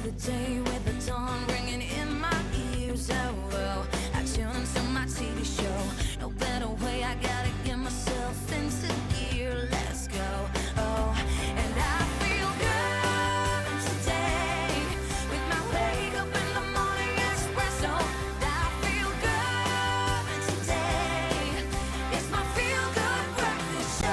the day with the dawn ringing in my ears. Oh, well, I tune into my TV show. No better way, I gotta get myself into gear. Let's go. Oh, and I feel good today with my wake up in the morning espresso. I feel good today. It's my feel good breakfast show.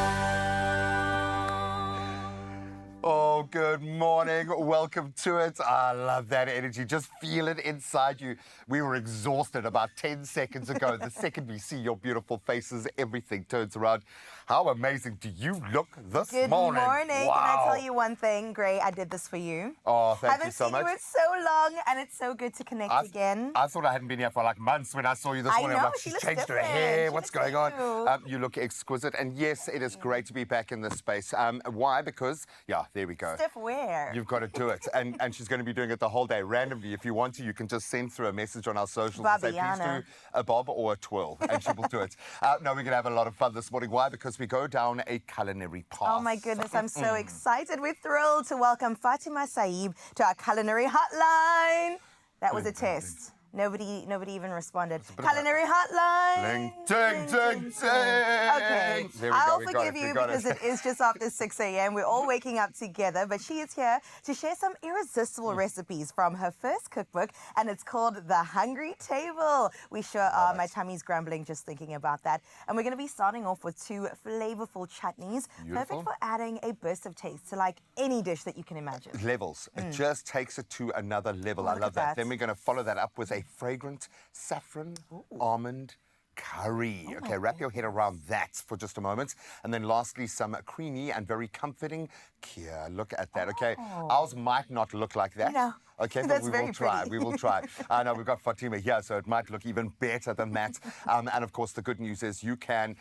Oh, good morning. Welcome to it. I love that energy. Just feel it inside you. We were exhausted about 10 seconds ago. The second we see your beautiful faces, everything turns around. How amazing do you look this morning? Good morning. Wow. Can I tell you one thing, Gray? I did this for you. Oh, thank you so much. Haven't seen you in so long, and it's so good to connect again. I thought I hadn't been here for like months when I saw you this morning. I'm like, she's changed her hair. What's going on? You look exquisite. And yes, it is great to be back in this space. Why? Because, yeah, there we go. Stiff wear. You've got to do it. And she's going to be doing it the whole day randomly. If you want to, you can just send through a message on our socials and say, please do a bob or a twirl, and she will do it. No, we're going to have a lot of fun this morning. Why? Because we go down a culinary path. Oh, my goodness. I'm so excited. We're thrilled to welcome Fatima Saib to our culinary hotline. That was a test. Nobody even responded. Culinary hotline. Ding, ding, ding. Okay, There we go. I'll We got forgive it. you We got because it. it is just after 6 a.m. We're all waking up together, but she is here to share some irresistible recipes from her first cookbook, and it's called The Hungry Table. We sure are. My tummy's grumbling just thinking about that. And we're going to be starting off with 2 flavorful chutneys, perfect for adding a burst of taste to like any dish that you can imagine. Levels. It just takes it to another level. Oh, I love that. Then we're going to follow that up with a fragrant saffron almond curry. Okay, wrap your head around that for just a moment. And then lastly, some creamy and very comforting Kheer. Look at that, okay? Ours might not look like that. No. Okay, but That's we very will try. pretty. We will try. I know we've got Fatima here, so it might look even better than that. And of course, the good news is you can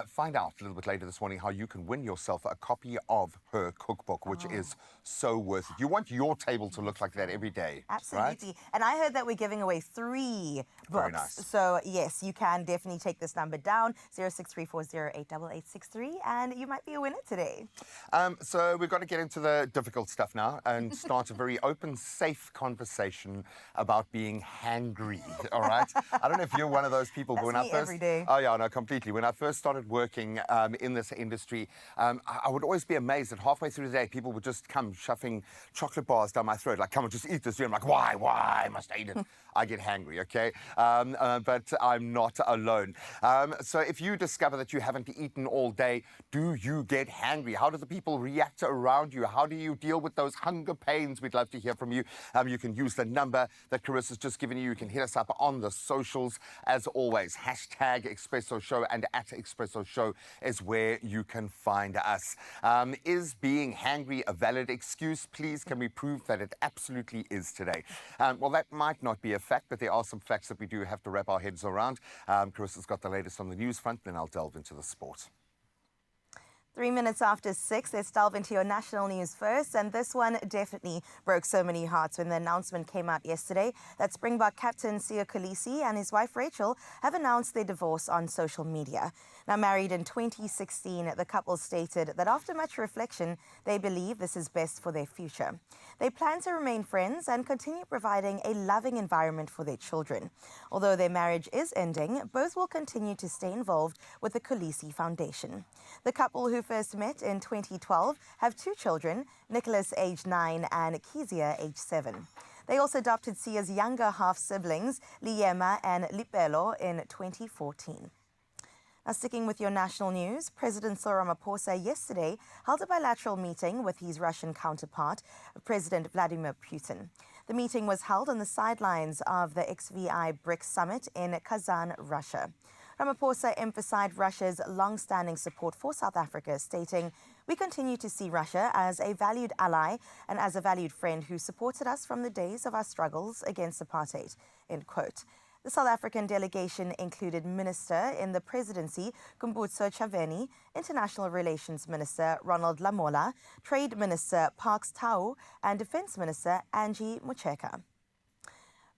find out a little bit later this morning how you can win yourself a copy of her cookbook, which is so worth it. You want your table to look like that every day. Absolutely. Right? And I heard that we're giving away 3 books. Very nice. So, yes, you can definitely take this number down, 0634088863, and you might be a winner today. So we've got to get into the difficult stuff now and start a very open, safe conversation about being hangry, all right? I don't know if you're one of those people, but when I first... every day. Oh, yeah, no, completely. When I first started working in this industry, I would always be amazed that halfway through the day, people would just come shoving chocolate bars down my throat, like, come on, just eat this. I'm like, why must I eat it? I get hangry, okay? But I'm not alone. So if you discover that you haven't eaten all day, do you get hangry? How do the people react around you? How do you deal with those hunger pains? We'd love to hear from you. You can use the number that Carissa's just given you. You can hit us up on the socials. As always, hashtag Expresso Show and at Expresso Show is where you can find us. Is being hangry a valid excuse? Please, can we prove that it absolutely is today? Well, that might not be a fact, but there are some facts that we do have to wrap our heads around. Carissa's got the latest on the news front, then I'll delve into the sport. 3 minutes after 6, let's delve into your national news first. And this one definitely broke so many hearts when the announcement came out yesterday that Springbok captain Siya Kolisi and his wife Rachel have announced their divorce on social media. Now married in 2016, the couple stated that after much reflection, they believe this is best for their future. They plan to remain friends and continue providing a loving environment for their children. Although their marriage is ending, both will continue to stay involved with the Kolisi Foundation. The couple, who first met in 2012, have 2 children, Nicholas aged 9 and Kezia aged 7. They also adopted Sia's younger half-siblings, Liema and Lipelo, in 2014. Now, sticking with your national news, President Cyril Ramaphosa yesterday held a bilateral meeting with his Russian counterpart, President Vladimir Putin. The meeting was held on the sidelines of the XVI BRICS summit in Kazan, Russia. Ramaphosa emphasized Russia's long-standing support for South Africa, stating, "We continue to see Russia as a valued ally and as a valued friend who supported us from the days of our struggles against apartheid," end quote. The South African delegation included Minister in the Presidency, Kumbutso Chaveni, International Relations Minister, Ronald Lamola, Trade Minister, Parks Tau, and Defense Minister, Angie Mucheka.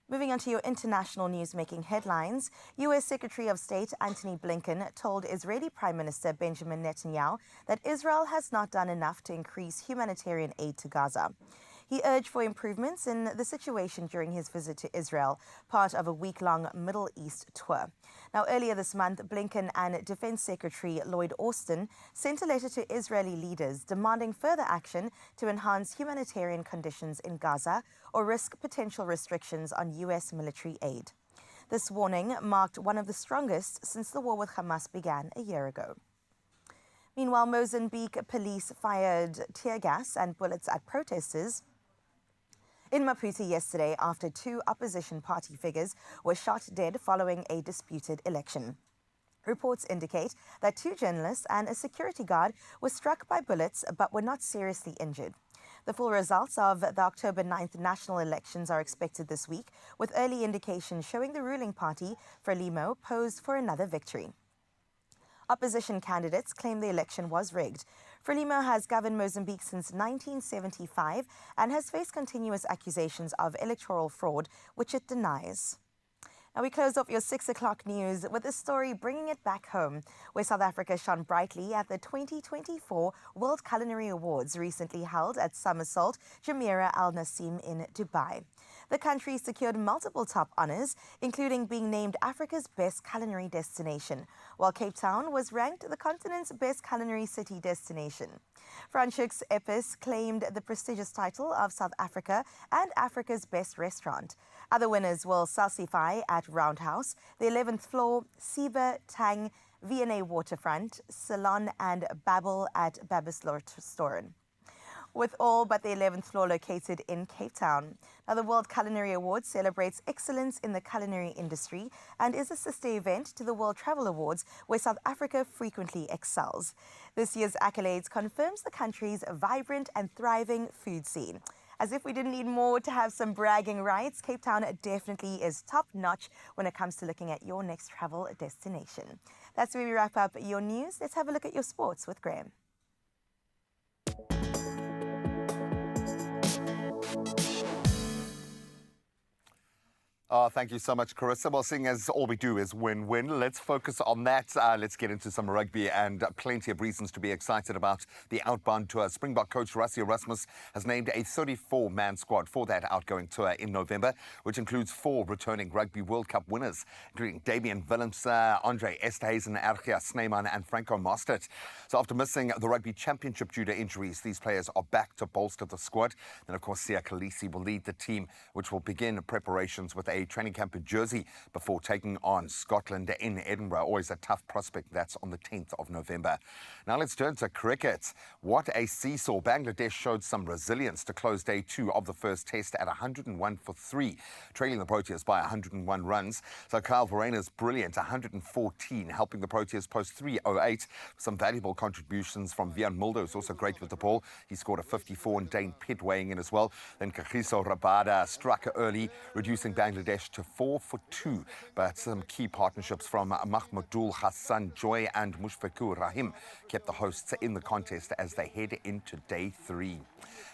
Moving on to your international news-making headlines, U.S. Secretary of State Antony Blinken told Israeli Prime Minister Benjamin Netanyahu that Israel has not done enough to increase humanitarian aid to Gaza. He urged for improvements in the situation during his visit to Israel, part of a week-long Middle East tour. Now, earlier this month, Blinken and Defense Secretary Lloyd Austin sent a letter to Israeli leaders demanding further action to enhance humanitarian conditions in Gaza or risk potential restrictions on U.S. military aid. This warning marked one of the strongest since the war with Hamas began a year ago. Meanwhile, Mozambique police fired tear gas and bullets at protesters in Maputo yesterday after two opposition party figures were shot dead following a disputed election. Reports indicate that two journalists and a security guard were struck by bullets but were not seriously injured. The full results of the October 9th national elections are expected this week, with early indications showing the ruling party, Frelimo, posed for another victory. Opposition candidates claim the election was rigged. Frelimo has governed Mozambique since 1975 and has faced continuous accusations of electoral fraud, which it denies. Now we close off your 6 o'clock news with a story bringing it back home, where South Africa shone brightly at the 2024 World Culinary Awards recently held at Somersault Jumeirah Al Nassim in Dubai. The country secured multiple top honours, including being named Africa's best culinary destination, while Cape Town was ranked the continent's best culinary city destination. Franschhoek's Epis claimed the prestigious title of South Africa and Africa's best restaurant. Other winners will Salsify at Roundhouse, the 11th floor, Siba, Tang, V&A Waterfront, Salon and Babel at Babbeslortoren, with all but the 11th floor located in Cape Town. Now, the World Culinary Awards celebrates excellence in the culinary industry and is a sister event to the World Travel Awards, where South Africa frequently excels. This year's accolades confirms the country's vibrant and thriving food scene. As if we didn't need more to have some bragging rights, Cape Town definitely is top-notch when it comes to looking at your next travel destination. That's where we wrap up your news. Let's have a look at your sports with Graham. Oh, thank you so much, Carissa. Well, seeing as all we do is win-win, let's focus on that. Let's get into some rugby and plenty of reasons to be excited about the outbound tour. Springbok coach Rassie Erasmus has named a 34-man squad for that outgoing tour in November, which includes 4 returning Rugby World Cup winners, including Damian Willems, Andre Esterhuizen, Ergia Snyman and Franco Mostert. So after missing the Rugby Championship due to injuries, these players are back to bolster the squad. Then, of course, Siya Kolisi will lead the team, which will begin preparations with a training camp in Jersey before taking on Scotland in Edinburgh. Always a tough prospect. That's on the 10th of November. Now let's turn to cricket. What a seesaw. Bangladesh showed some resilience to close day 2 of the first test at 101 for 3, trailing the Proteas by 101 runs. So Kyle Verreynne's brilliant, 114, helping the Proteas post 308. Some valuable contributions from Vian Mulder, who's also great with the ball. He scored a 54, and Dane Pitt weighing in as well. Then Kagiso Rabada struck early, reducing Bangladesh to 4 for 2, but some key partnerships from Mahmudul Hassan Joy and Mushfiqur Rahim kept the hosts in the contest as they head into day 3.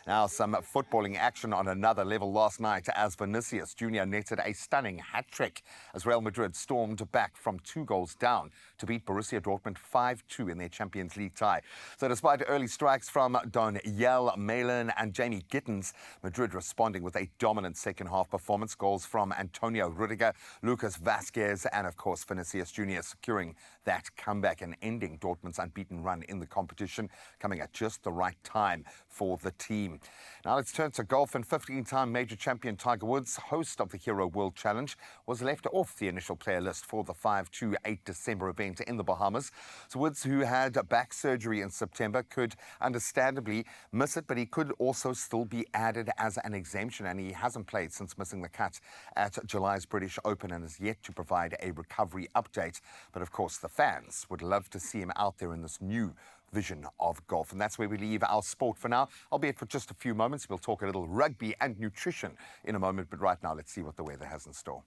Now, some footballing action on another level last night as Vinicius Jr. netted a stunning hat-trick as Real Madrid stormed back from 2 goals down to beat Borussia Dortmund 5-2 in their Champions League tie. So despite early strikes from Daniel Malin and Jamie Gittins, Madrid responding with a dominant second-half performance. Goals from Antonio Rudiger, Lucas Vazquez and, of course, Vinicius Jr. securing that comeback and ending Dortmund's unbeaten run in the competition, coming at just the right time for the team. Now let's turn to golf, and 15-time major champion Tiger Woods, host of the Hero World Challenge, was left off the initial player list for the 5-8 December event in the Bahamas. So Woods, who had back surgery in September, could understandably miss it, but he could also still be added as an exemption, and he hasn't played since missing the cut at July's British Open and has yet to provide a recovery update. But of course, the fans would love to see him out there in this new vision of golf. And that's where we leave our sport for now, albeit for just a few moments. We'll talk a little rugby and nutrition in a moment, but right now let's see what the weather has in store.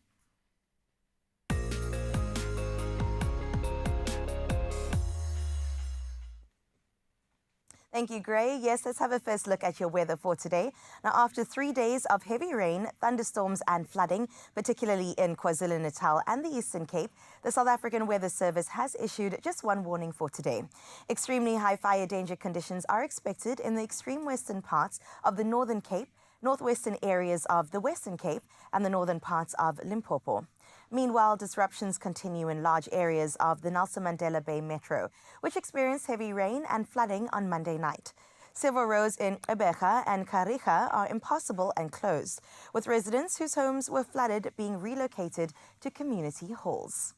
Thank you, Gray. Yes, let's have a first look at your weather for today. Now, after 3 days of heavy rain, thunderstorms and flooding, particularly in KwaZulu-Natal and the Eastern Cape, the South African Weather Service has issued just one warning for today. Extremely high fire danger conditions are expected in the extreme western parts of the Northern Cape, northwestern areas of the Western Cape and the northern parts of Limpopo. Meanwhile, disruptions continue in large areas of the Nelson Mandela Bay Metro, which experienced heavy rain and flooding on Monday night. Several roads in Ebeja and Kariga are impassable and closed, with residents whose homes were flooded being relocated to community halls.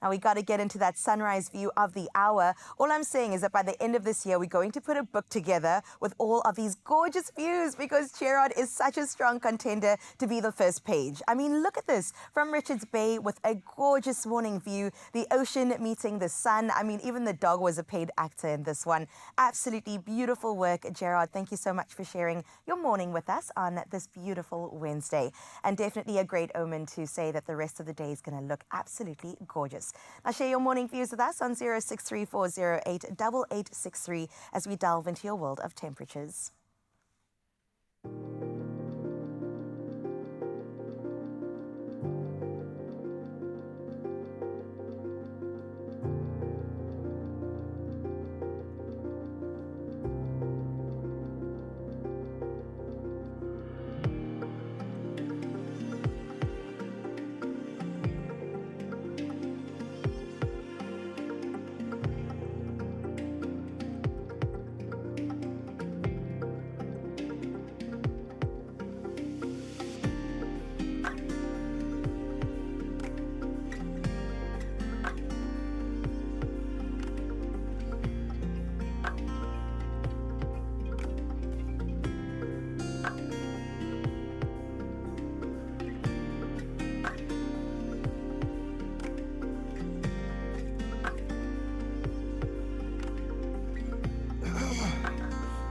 Now, we got to get into that sunrise view of the hour. All I'm saying is that by the end of this year, we're going to put a book together with all of these gorgeous views because Gerard is such a strong contender to be the first page. I mean, look at this. From Richards Bay with a gorgeous morning view, the ocean meeting the sun. I mean, even the dog was a paid actor in this one. Absolutely beautiful work, Gerard. Thank you so much for sharing your morning with us on this beautiful Wednesday. And definitely a great omen to say that the rest of the day is going to look absolutely gorgeous. Now share your morning views with us on 0634088863 as we delve into your world of temperatures.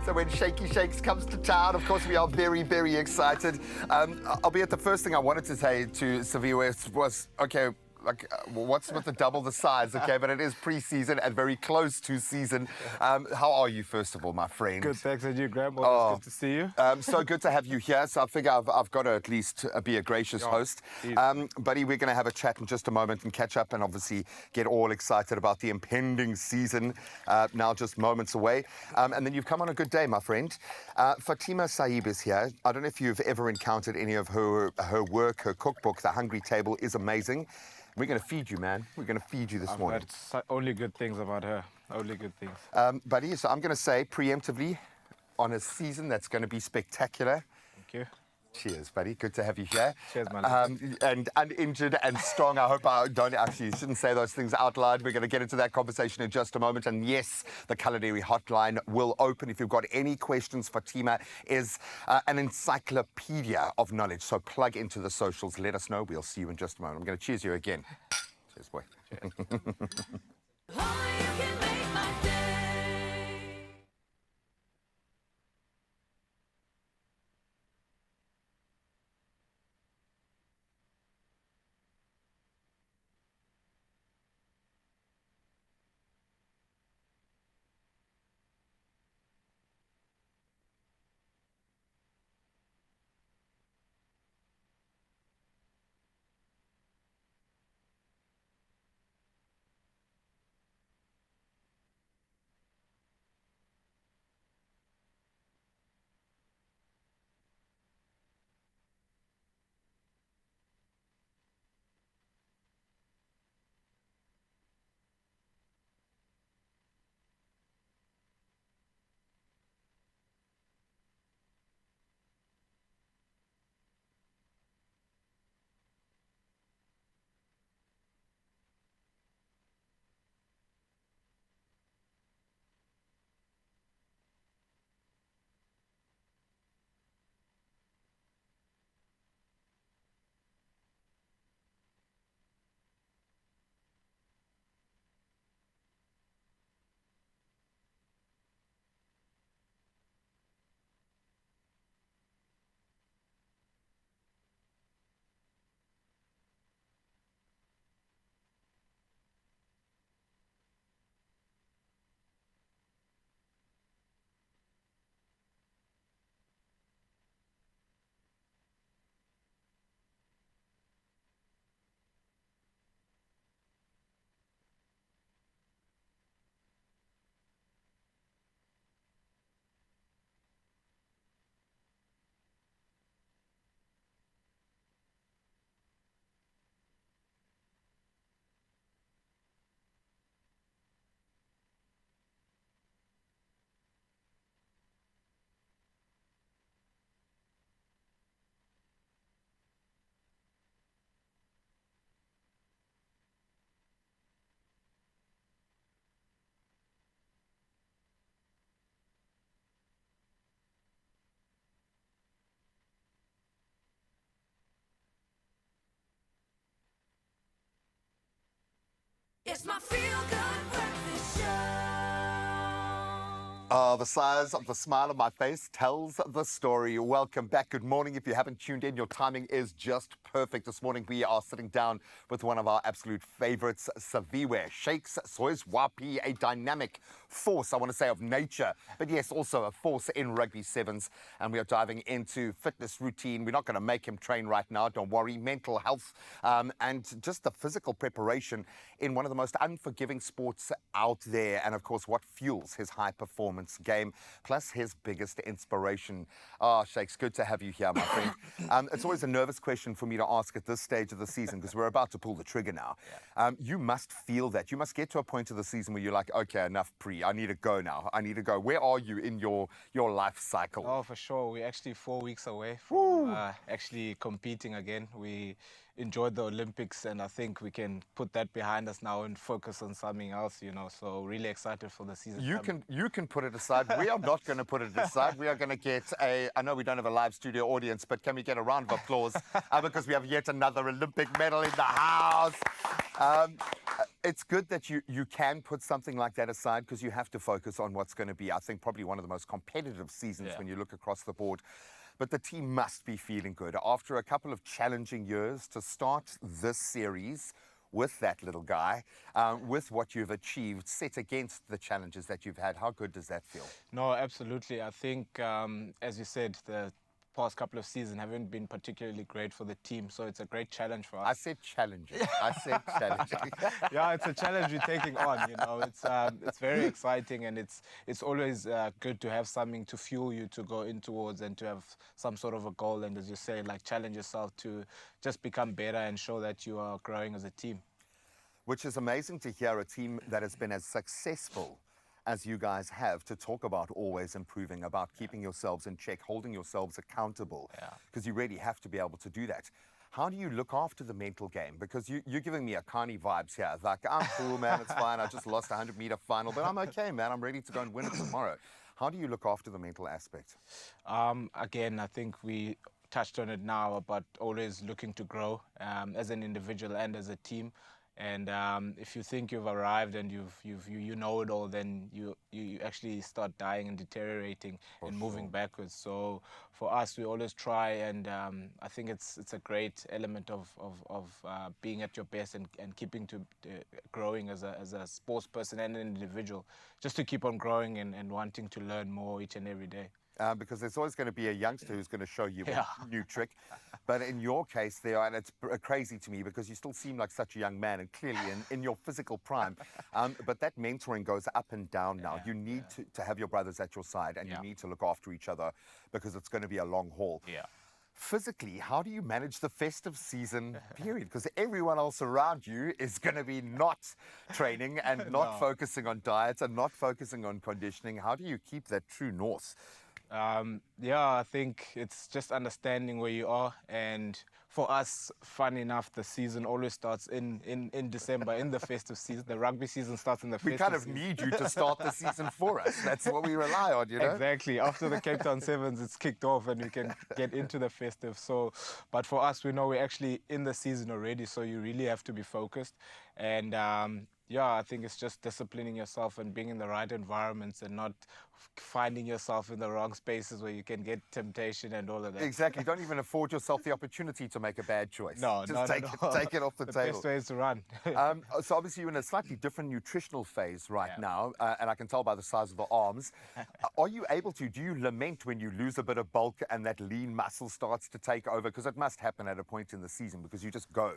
So when Shaky Shakes comes to town, of course, we are very, very excited. Albeit the first thing I wanted to say to Savi was, okay, like, what's with the double the size, okay? But it is pre-season and very close to season. How are you, first of all, my friend? Good, thanks. And you, Graham? Always good to see you. So good to have you here. So I figure I've got to at least be a gracious host. Buddy, we're going to have a chat in just a moment and catch up and obviously get all excited about the impending season, now just moments away. And then you've come on a good day, my friend. Fatima Saib is here. I don't know if you've ever encountered any of her work, her cookbook. The Hungry Table is amazing. We're going to feed you, man. We're going to feed you this morning. I've heard only good things about her. Only good things. Buddy, so I'm going to say preemptively on a season that's going to be spectacular. Thank you. Cheers, buddy. Good to have you here. Cheers, man. And uninjured and strong. I hope I don't actually shouldn't say those things out loud. We're going to get into that conversation in just a moment. And yes, the Culinary hotline will open. If you've got any questions, Fatima is an encyclopedia of knowledge. So plug into the socials. Let us know. We'll see you in just a moment. I'm going to cheers you again. Cheers, boy. Cheers. Only you can make my day. It's my feel-good breakfast show. The size of the smile on my face tells the story. Welcome back. Good morning. If you haven't tuned in, your timing is just perfect. This morning, we are sitting down with one of our absolute favorites, Saviwe Shakes Soizwapi, a dynamic force, I want to say, of nature, but yes, also a force in rugby sevens. And we are diving into fitness routine. We're not going to make him train right now, don't worry. Mental health and just the physical preparation in one of the most unforgiving sports out there. And of course, what fuels his high performance game, plus his biggest inspiration. Oh, Shakes, good to have you here, my friend. It's always a nervous question for me to ask at this stage of the season because we're about to pull the trigger now. You must feel that. You must get to a point of the season where you're like, okay, enough pre. I need to go now. I need to go. Where are you in your life cycle? Oh, for sure. We're actually 4 weeks away from actually competing again. We enjoyed the Olympics, and I think we can put that behind us now and focus on something else, you know. So really excited for the season. You can put it aside. We are not going to put it aside. We are going to get I know we don't have a live studio audience, but can we get a round of applause because we have yet another Olympic medal in the house. It's good that you can put something like that aside because you have to focus on what's going to be, I think, probably one of the most competitive seasons when you look across the board. But the team must be feeling good. After a couple of challenging years, to start this series with that little guy, with what you've achieved, set against the challenges that you've had, how good does that feel? No, absolutely. I think, as you said, the past couple of seasons haven't been particularly great for the team, so it's a great challenge for us. I said challenging. I said challenging. Yeah, it's a challenge we're taking on, you know. It's very exciting, and it's always good to have something to fuel you to go in towards and to have some sort of a goal, and as you say, like challenge yourself to just become better and show that you are growing as a team. Which is amazing to hear, a team that has been as successful as you guys have, to talk about always improving, about keeping yourselves in check, holding yourselves accountable, because you really have to be able to do that. How do you look after the mental game? Because you're giving me Akani vibes here. Like, I'm cool, man, it's fine. I just lost a 100-meter final, but I'm okay, man. I'm ready to go and win it tomorrow. How do you look after the mental aspect? Again, I think we touched on it now, but always looking to grow as an individual and as a team. And if you think you've arrived and you know it all, then you actually start dying and deteriorating and moving backwards. So for us, we always try, and I think it's a great element of being at your best and keeping to growing as a sports person and an individual, just to keep on growing and wanting to learn more each and every day. Because there's always going to be a youngster who's going to show you a new trick. But in your case, and it's crazy to me because you still seem like such a young man and clearly in your physical prime. But that mentoring goes up and down now. You need to have your brothers at your side, and you need to look after each other because it's going to be a long haul. Physically, how do you manage the festive season period? Because everyone else around you is going to be not training and not focusing on diets and not focusing on conditioning. How do you keep that true north? I think it's just understanding where you are, and for us, fun enough, the season always starts in December, in the festive season. The rugby season starts in the festive season. We kind of need you to start the season for us. That's what we rely on, you know? Exactly. After the Cape Town Sevens, it's kicked off and we can get into the festive. So, but for us, we know we're actually in the season already, so you really have to be focused. And I think it's just disciplining yourself and being in the right environments and not finding yourself in the wrong spaces where you can get temptation and all of that. Exactly. Don't even afford yourself the opportunity to make a bad choice. Just take it off the table. The best way is to run. So obviously you're in a slightly different nutritional phase right now, and I can tell by the size of the arms. Are you able to, do you lament when you lose a bit of bulk and that lean muscle starts to take over? Because it must happen at a point in the season because you just go.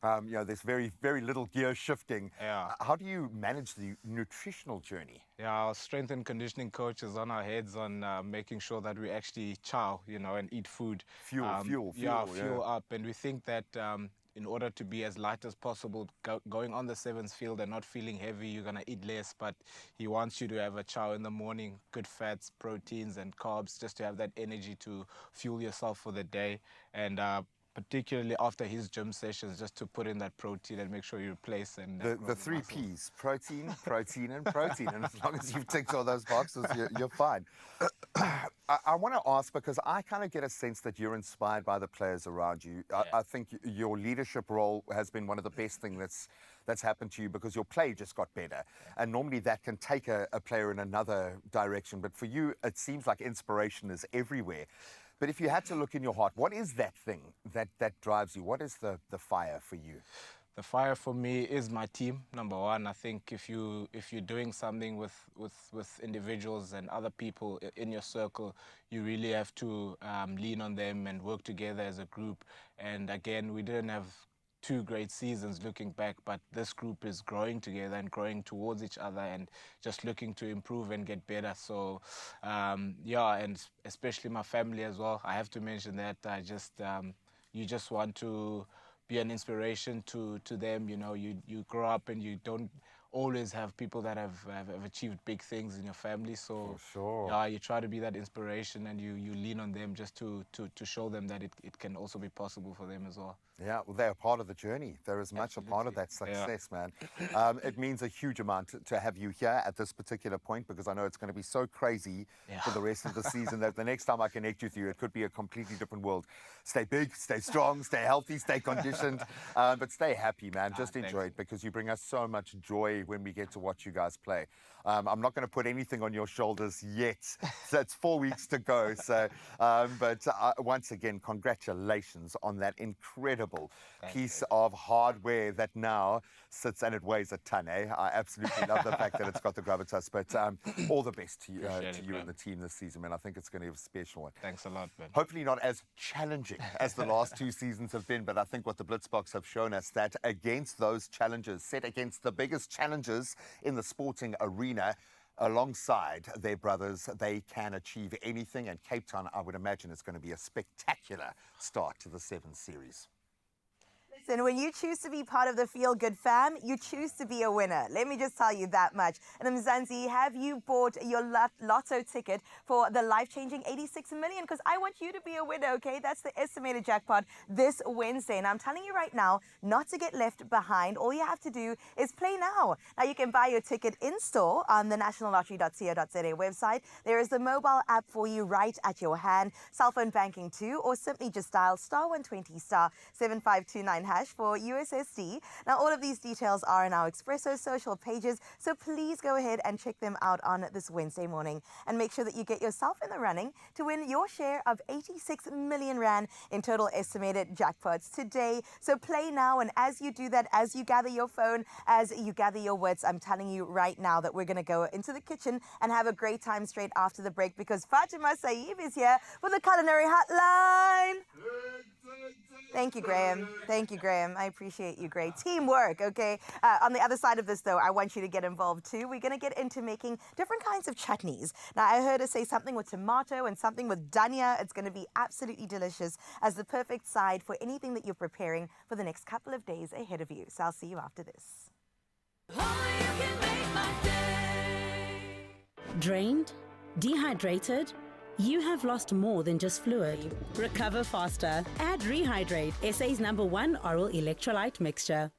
There's very, very little gear shifting. How do you manage the nutritional journey? Our strength and conditioning coach is on our heads on making sure that we actually chow, and eat food. Fuel up. And we think that in order to be as light as possible, going on the sevens field and not feeling heavy, you're going to eat less. But he wants you to have a chow in the morning, good fats, proteins and carbs, just to have that energy to fuel yourself for the day. And particularly after his gym sessions, just to put in that protein and make sure you replace and grow The three muscles. P's: protein, protein, and protein. And as long as you've ticked all those boxes, you're fine. I want to ask, because I kind of get a sense that you're inspired by the players around you. I think your leadership role has been one of the best things that's happened to you, because your play just got better. And normally that can take a player in another direction. But for you, it seems like inspiration is everywhere. But if you had to look in your heart, what is that thing that drives you? What is the fire for you? The fire for me is my team, number one. I think if you're doing something with individuals and other people in your circle, you really have to lean on them and work together as a group. And again, we didn't have 2 great seasons looking back, but this group is growing together and growing towards each other and just looking to improve and get better. So yeah, and especially my family as well. I have to mention that. You just want to be an inspiration to them. You know, you grow up and you don't always have people that have achieved big things in your family. So For sure. yeah, you try to be that inspiration, and you lean on them just to show them that it can also be possible for them as well. Yeah, well, they're part of the journey. They're as much a part of that Absolutely. success, man. It means a huge amount to have you here at this particular point, because I know it's going to be so crazy for the rest of the season that the next time I connect with you, it could be a completely different world. Stay big, stay strong, stay healthy, stay conditioned, but stay happy, man. Just enjoy it, because you bring us so much joy when we get to watch you guys play. I'm not going to put anything on your shoulders yet. So it's 4 weeks to go. So, but once again, congratulations on that incredible piece of hardware that now sits, and it weighs a ton, eh? I absolutely love the fact that it's got the gravitas. But all the best to you, and the team this season, man. I think it's going to be a special one. Thanks a lot, man. Hopefully not as challenging as the last 2 seasons have been, but I think what the Blitzboks have shown us, that against those challenges, set against the biggest challenges in the sporting arena, alongside their brothers, they can achieve anything. And Cape Town, I would imagine, is going to be a spectacular start to the 7 Series. Listen, when you choose to be part of the Feel Good fam, you choose to be a winner. Let me just tell you that much. And Mzansi, have you bought your lotto ticket for the life-changing 86 million? Because I want you to be a winner, okay? That's the estimated jackpot this Wednesday. And I'm telling you right now, not to get left behind, all you have to do is play now. Now, you can buy your ticket in-store on the nationallottery.co.za website. There is the mobile app for you right at your hand, cell phone banking too, or simply just dial *120 *7529# for USSD. Now, all of these details are in our Expresso social pages, so please go ahead and check them out on this Wednesday morning. And make sure that you get yourself in the running to win your share of 86 million rand in total estimated jackpots today. So play now, and as you do that, as you gather your phone, as you gather your wits, I'm telling you right now that we're going to go into the kitchen and have a great time straight after the break, because Fatima Saeed is here for the Culinary Hotline. Thank you, Graham. Thank you, Graham. I appreciate you. Great teamwork, okay? On the other side of this, though, I want you to get involved, too. We're going to get into making different kinds of chutneys. Now, I heard her say something with tomato and something with dhania. It's going to be absolutely delicious as the perfect side for anything that you're preparing for the next couple of days ahead of you. So I'll see you after this. Drained? Dehydrated? You have lost more than just fluid. Recover faster. Add Rehydrate, SA's #1 oral electrolyte mixture.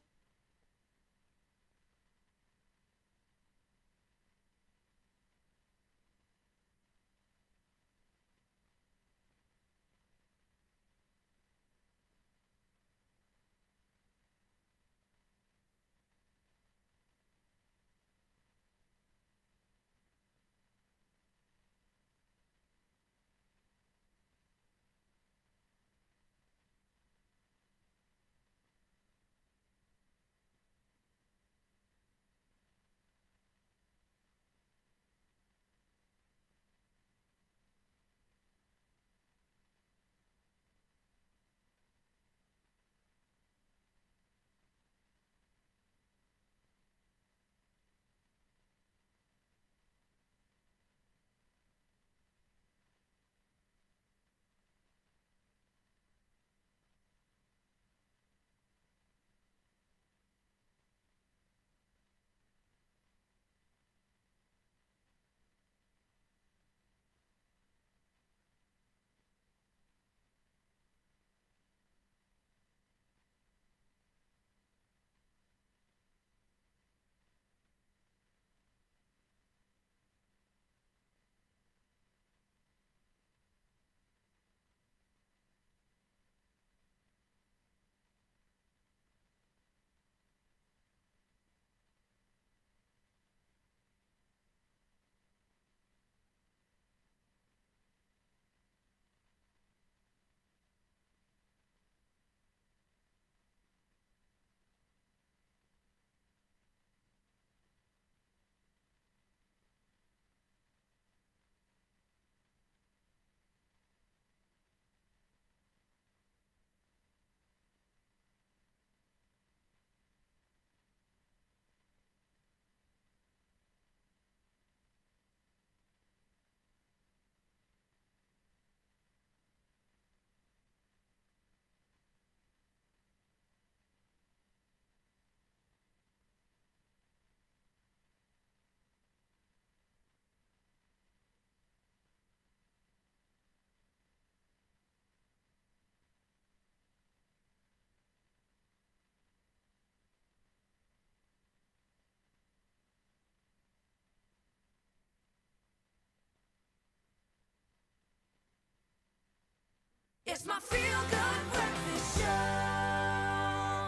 It's my feel-good breakfast show.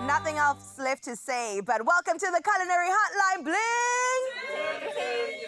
Nothing else left to say, but welcome to the Culinary Hotline Bling!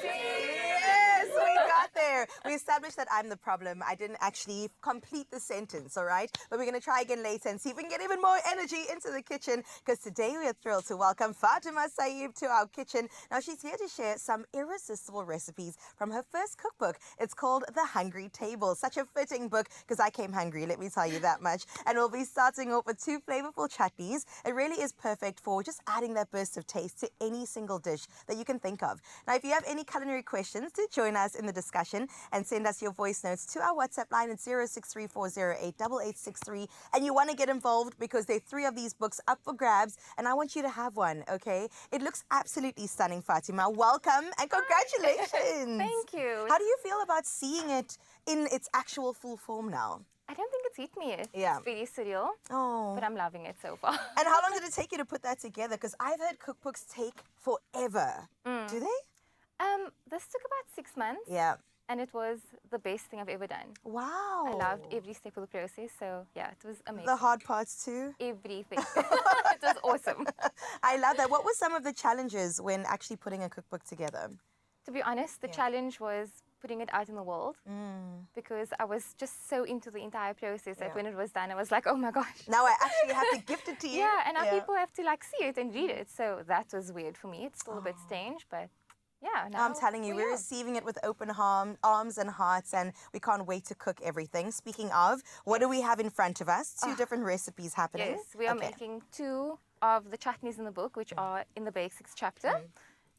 Yes, we got there. We established that I'm the problem. I didn't actually complete the sentence, all right? But we're going to try again later and see if we can get even more energy into the kitchen, because today we are thrilled to welcome Fatima Saeed to our kitchen. Now, she's here to share some irresistible recipes from her first cookbook. It's called The Hungry Table. Such a fitting book, because I came hungry, let me tell you that much. And we'll be starting off with 2 flavorful chutneys. It really is perfect for just adding that burst of taste to any single dish that you can think of. Now, if you have any culinary questions, do join us in the discussion and send us your voice notes to our WhatsApp line at 0634088863. And you want to get involved because there are 3 of these books up for grabs, and I want you to have one, okay? It looks absolutely stunning, Fatima. Welcome and congratulations. Thank you. How do you feel about seeing it in its actual full form now? I don't think it's hit me yet. Yeah. It's very surreal, Oh. but I'm loving it so far. And how long did it take you to put that together? Because I've heard cookbooks take forever. Do they? This took about 6 months. Yeah. And it was the best thing I've ever done. Wow. I loved every step of the process. So yeah, it was amazing. The hard parts too. Everything. It was awesome. I love that. What were some of the challenges when actually putting a cookbook together? To be honest, the challenge was putting it out in the world because I was just so into the entire process that when it was done, I was like, oh my gosh. Now I actually have to gift it to you. Yeah, and now people have to like see it and read it. So that was weird for me. It's still a bit strange, but yeah. Now I'm telling you, we're receiving it with open arms and hearts, and we can't wait to cook everything. Speaking of, what do we have in front of us? 2 different recipes happening. Yes, we are making 2 of the chutneys in the book, which are in the basics chapter.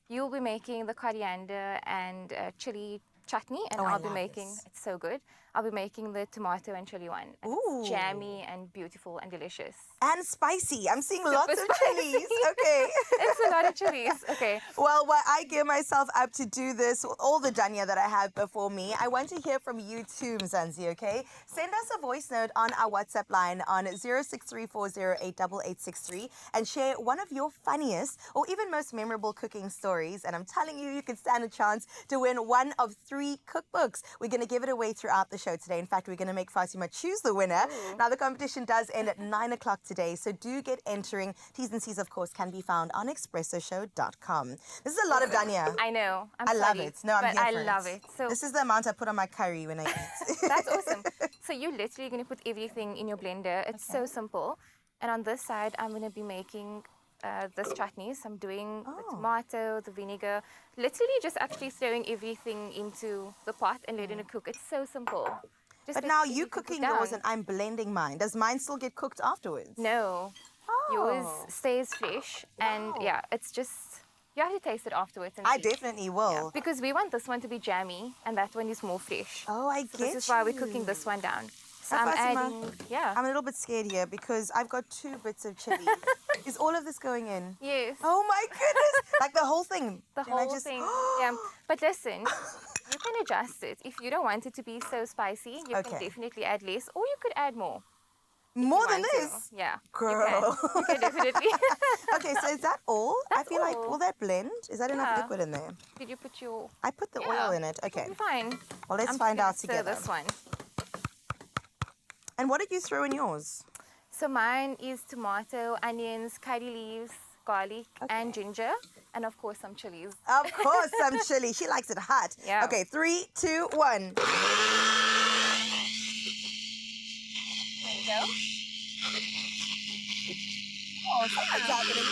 You'll be making the coriander and chili chutney, and I'll be making, it's so good, I'll be making the tomato and chili one. And it's jammy and beautiful and delicious. And spicy. I'm seeing lots of chilies. Okay. It's a lot of chilies. Okay. Well, while I gear myself up to do this, all the dania that I have before me, I want to hear from you too, Mzansi, okay? Send us a voice note on our WhatsApp line on 0634088863 and share one of your funniest or even most memorable cooking stories. And I'm telling you, you can stand a chance to win one of 3 cookbooks. We're going to give it away throughout the show today. In fact, we're going to make Fatima choose the winner. Now, the competition does end at 9 o'clock today, so do get entering. T's and C's, of course, can be found on expressoshow.com. This is a lot of dania. I know. I love it. No, I'm but here I for it. love it. So this is the amount I put on my curry when I eat. that's awesome. So you're literally going to put everything in your blender. It's so simple. And on this side, I'm going to be making this chutney. So I'm doing the tomato, the vinegar, literally just actually throwing everything into the pot and letting it cook. It's so simple. Just But let now everything you cook cooking down. yours and I'm blending mine. Does mine still get cooked afterwards? No. Yours stays fresh. And yeah, it's just, you have to taste it afterwards. And I see. definitely will. Yeah, because we want this one to be jammy and that one is more fresh. Oh, I So get this is why we're you. cooking this one down. So Now, I'm Fatima, adding, I'm a little bit scared here because I've got 2 bits of chili. Is all of this going in? Yes. Oh my goodness! Like the whole thing. The Can I whole just- thing. Yeah. But listen, you can adjust it. If you don't want it to be so spicy, you can definitely add less, or you could add more. More you than want to. this? Yeah. Girl. You can definitely. Okay, so is that all? I That's feel like, all. will that blend? Is that enough Yeah. liquid in there? Did you put your... I put the oil in it. Okay. You'll be fine. Well, let's I'm find just out gonna stir together. this one. And what did you throw in yours? So mine is tomato, onions, curry leaves, garlic, and ginger, and of course some chilies. Of course, some chili. She likes it hot. Yeah. Okay, 3, 2, 1. There you go. Oh, someone's happening.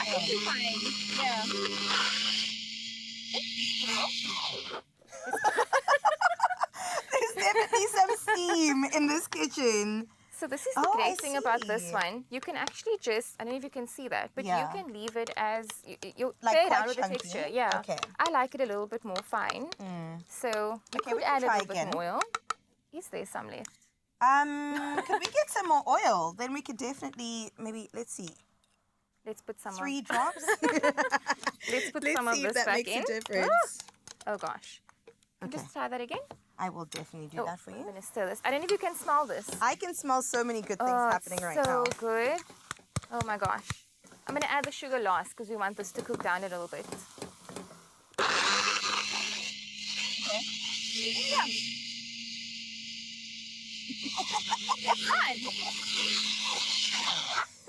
I think you're fine. Yeah. There's definitely some steam in this kitchen. So this is the Oh, I great thing about this see. one. You can actually just, I don't know if you can see that, but Yeah. you can leave it as, you Like play quite around with the chunky? texture. Yeah. Okay. I like it a little bit more fine. So you Okay, could we can add a try little again. bit more oil. Is there some left? Could we get some more oil? Then we could definitely, maybe, let's see, Let's put some 3 of, drops? let's put Let's some of see if this that back makes in. a difference. Oh gosh. Can you Okay. just try that again? I will definitely do that for I'm you. gonna stir this. I don't know if you can smell this. I can smell so many good things Oh, happening right so now. good. Oh my gosh. I'm gonna add the sugar last because we want this to cook down a little bit.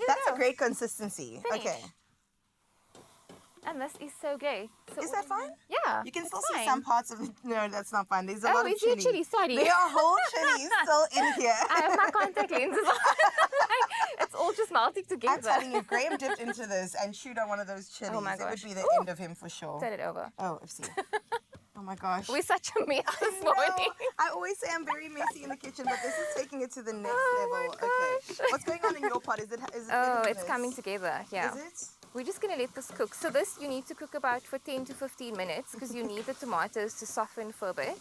That's a great consistency. Finished. Okay. And this is so great. So Is that fine? Yeah. You can it's still see fine. some parts of it. No, that's not fine. There's a lot of is there chili. chili? Sorry. There are whole chilies still in here. I have my contact lenses on. Like, it's all just melting I'm together. telling you, Graham dipped into this and chewed on one of those chilies. Oh my It would gosh. be the Ooh. end of him for sure. Turn it over. Oh, I've seen. Oh my gosh. We're such a mess this No, morning. I always say I'm very messy in the kitchen, but this is taking it to the next Oh my level. gosh. Okay. What's going on in your pot? Is it Oh, getting it's this? coming together. Yeah. Is it? We're just going to let this cook. So this you need to cook about for 10 to 15 minutes because you need the tomatoes to soften for a bit.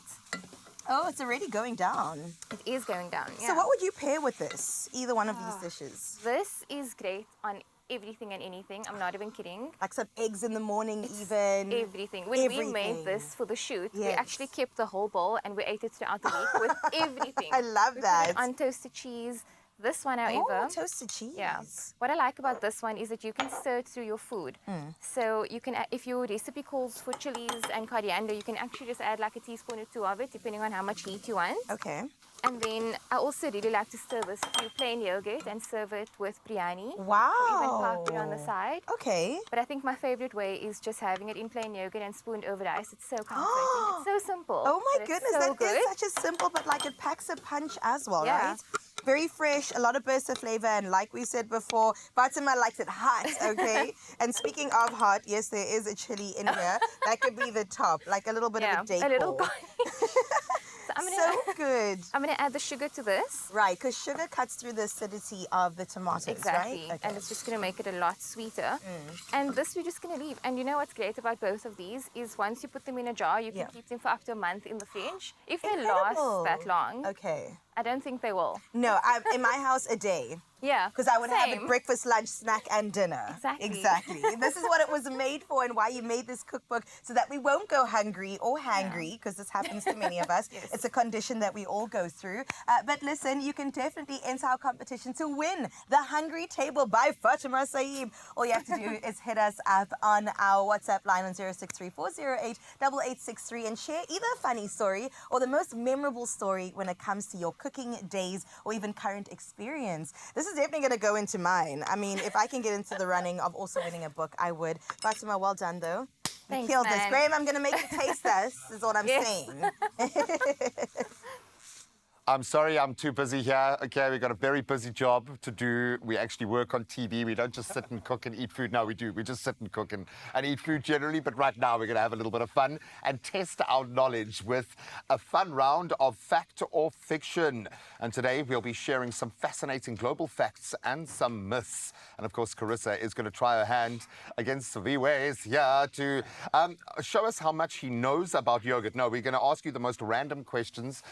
Oh, it's already going down. It is going down, yeah. So what would you pair with this? Either one of these dishes? This is great on everything and anything. I'm not even kidding. Like some eggs in the morning even? Everything. When we Everything. made this for the shoot, we Yes. actually kept the whole bowl and we ate it throughout the week with everything. I love We that. put it on toasted cheese. This one, however, Oh, toasted cheese. yeah. What I like about this one is that you can stir it through your food. So you can, if your recipe calls for chilies and coriander, you can actually just add like a teaspoon or two of it, depending on how much heat you want. Okay. And then I also really like to stir this through plain yogurt and serve it with biryani. Wow. Or even papri on the side. Okay. But I think my favorite way is just having it in plain yogurt and spooned over rice. It's so comforting. It's so simple. Oh my but goodness, it's so that good. is such a simple, but like it packs a punch as well, Yeah. right? Very fresh, a lot of burst of flavor, and like we said before, Fatima likes it hot, okay? And speaking of hot, yes, there is a chili in here. That could be the top, like a little bit of a decor. a little So I'm gonna, So good. I'm gonna add the sugar to this. Right, because sugar cuts through the acidity of the tomatoes, Exactly. right? And it's just going to make it a lot sweeter. And this we're just going to leave. And you know what's great about both of these is once you put them in a jar, you can Yeah. keep them for up to a month in the fridge. If they Incredible. last that long, Okay. I don't think they will. No, in my house, a day. Yeah. Because I would have it same. breakfast, lunch, snack, and dinner. Exactly. Exactly. This is what it was made for and why you made this cookbook, so that we won't go hungry or hangry, because this happens to many of us. Yes. It's a condition that we all go through. But listen, you can definitely enter our competition to win the Hungry Table by Fatima Saeed. All you have to do is hit us up on our WhatsApp line on 0634088863 and share either a funny story or the most memorable story when it comes to your cooking days or even current experience. This is definitely going to go into mine. I mean, if I can get into the running of also winning a book, I would. Fatima, well done though. Thanks, You killed this. man. Graham, I'm going to make you taste this, is what I'm Yes. saying. I'm sorry, I'm too busy here. Okay, we've got a very busy job to do. We actually work on TV. We don't just sit and cook and eat food. No, we do. We just sit and cook and eat food generally. But right now, we're going to have a little bit of fun and test our knowledge with a fun round of fact or fiction. And today, we'll be sharing some fascinating global facts and some myths. And of course, Carissa is going to try her hand against Viwe's here to show us how much he knows about yogurt. No, we're going to ask you the most random questions.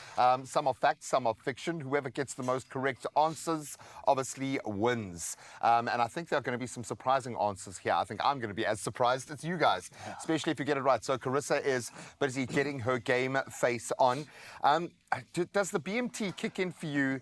Some are facts, some are fiction. Whoever gets the most correct answers obviously wins. And I think there are going to be some surprising answers here. I think I'm going to be as surprised as you guys, especially if you get it right. So Carissa is busy getting her game face on. Does the BMT kick in for you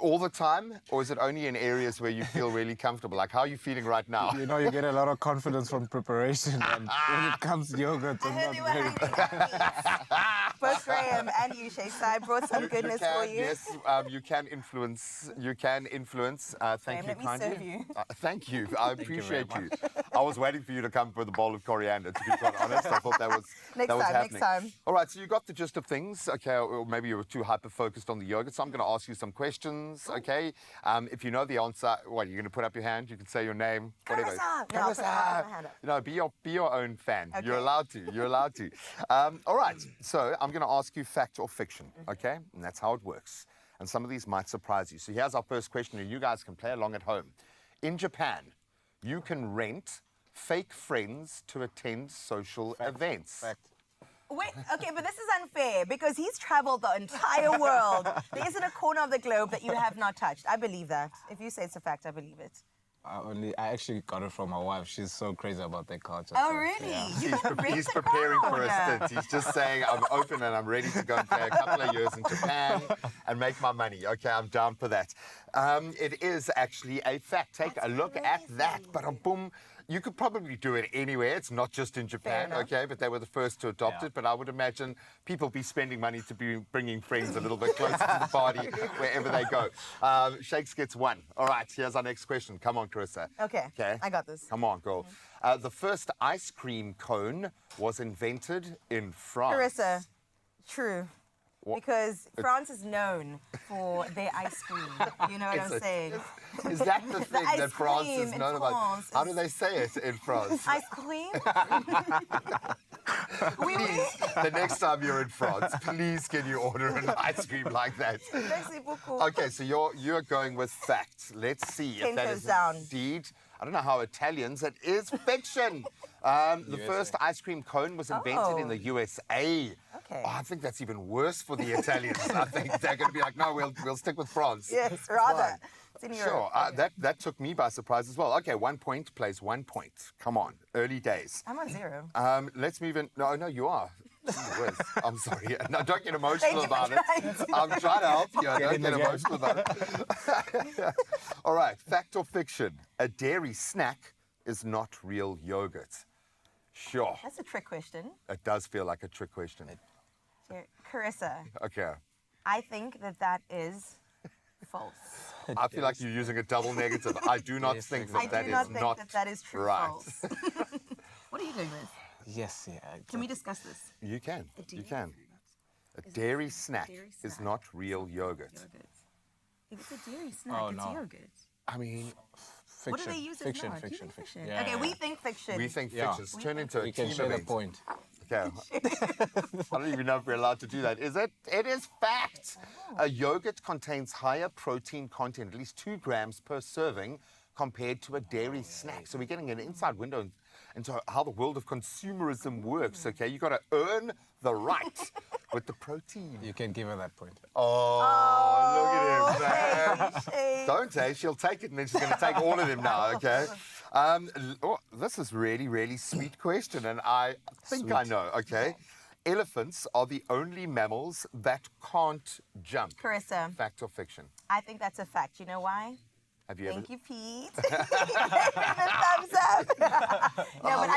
all the time, or is it only in areas where you feel really comfortable? Like, how are you feeling right now? You know, you get a lot of confidence from preparation, and when it comes to yogurt, I heard it's they not were very hungry athletes. Both Graham and you, Shay. So I brought some goodness for you. Yes, you can influence. You can influence. Thank Graham, you let me serve kindly. you. Thank you. I appreciate you. I was waiting for you to come with a bowl of coriander, to be quite honest. I thought that was Next that was time, next happening. time. All right, so you got the gist of things, okay? Or maybe you were too hyper-focused on the yogurt. So I'm going to ask you some questions, okay? If you know the answer, what, you're going to put up your hand? You can say your name, whatever. Carissa! No, I'll put my hand up. No, be your own fan. Okay. You're allowed to. You're allowed to. All right. So I'm going to ask you fact or fiction, okay? And that's how it works. And some of these might surprise you. So here's our first question, and you guys can play along at home. In Japan, you can rent fake friends to attend social events. fact. Wait, okay, but this is unfair because he's traveled the entire world. There isn't a corner of the globe that you have not touched. I believe that. If you say it's a fact, I believe it. I actually got it from my wife. She's so crazy about that culture. Oh, so, really? yeah. You can rent He's a preparing for a crowd. stint. He's just saying, I'm open and I'm ready to go and play a couple of years in Japan and make my money. Okay, I'm down for that. It is actually a fact. Take That's a look at that. crazy. But boom. you could probably do it anywhere. It's not just in Japan, enough. okay? But they were the first to adopt it. But I would imagine people be spending money to be bringing friends a little bit closer to the party wherever they go. Shakes gets 1. All right, here's our next question. Come on, Carissa. Okay, I got this. Come on, girl. The first ice cream cone was invented in France. Carissa, true. Because France is known for their ice cream. You know what I'm saying? Is that the thing ice that France cream is in known about? France How do they say it in France? Ice cream? Oui, oui. The next time you're in France, please can you order an ice cream like that? Merci beaucoup. Okay, so you're going with facts. Let's see if 10 that toes is down. indeed. I don't know how Italians. It is fiction. The first ice cream cone was invented in the USA. Okay. Oh, I think that's even worse for the Italians. I think they're going to be like, no, we'll stick with France. Yes, It's rather. fine. It's in Sure, Europe. that took me by surprise as well. Okay, 1 point plays 1 point. Come on, early days. I'm on 0. Let's move in. No, you are. Gee whiz. I'm sorry. No, don't get emotional Thank you for about it. trying to. I'm trying to help you. Don't in get the game. emotional about it. All right, fact or fiction? A dairy snack is not real yogurt. Sure. That's a trick question. It does feel like a trick question. Here, Carissa, Okay. I think that is false. I feel like you're using a double negative. I do not think I that do that not is think not that is true right. false. What are you doing with? Yes, yeah. Can we discuss this? You can. You can. A dairy snack is not real yogurt. If it's a dairy snack, Oh, it's no. yogurt. I mean, Fiction. What do they use Fiction, as not? You fiction, think fiction. Yeah, okay, yeah. we think fiction. we think Yeah. fictions turn into a We can team share the event. point. Okay. I don't even know if we're allowed to do that. Is it? It is fact. A yogurt contains higher protein content, at least 2 grams per serving, compared to a dairy snack. So we're getting an inside window into how the world of consumerism works, okay? You got to earn the right with the protein. You can give her that point. Oh, look at him, man. Shade. Don't say. She'll take it and then she's going to take all of them now, okay? This is really, really sweet question, and I think I know, okay? Elephants are the only mammals that can't jump. Carissa, Fact or fiction? I think that's a fact. You know why? Have you Thank ever? you, Pete. The thumbs up. No, but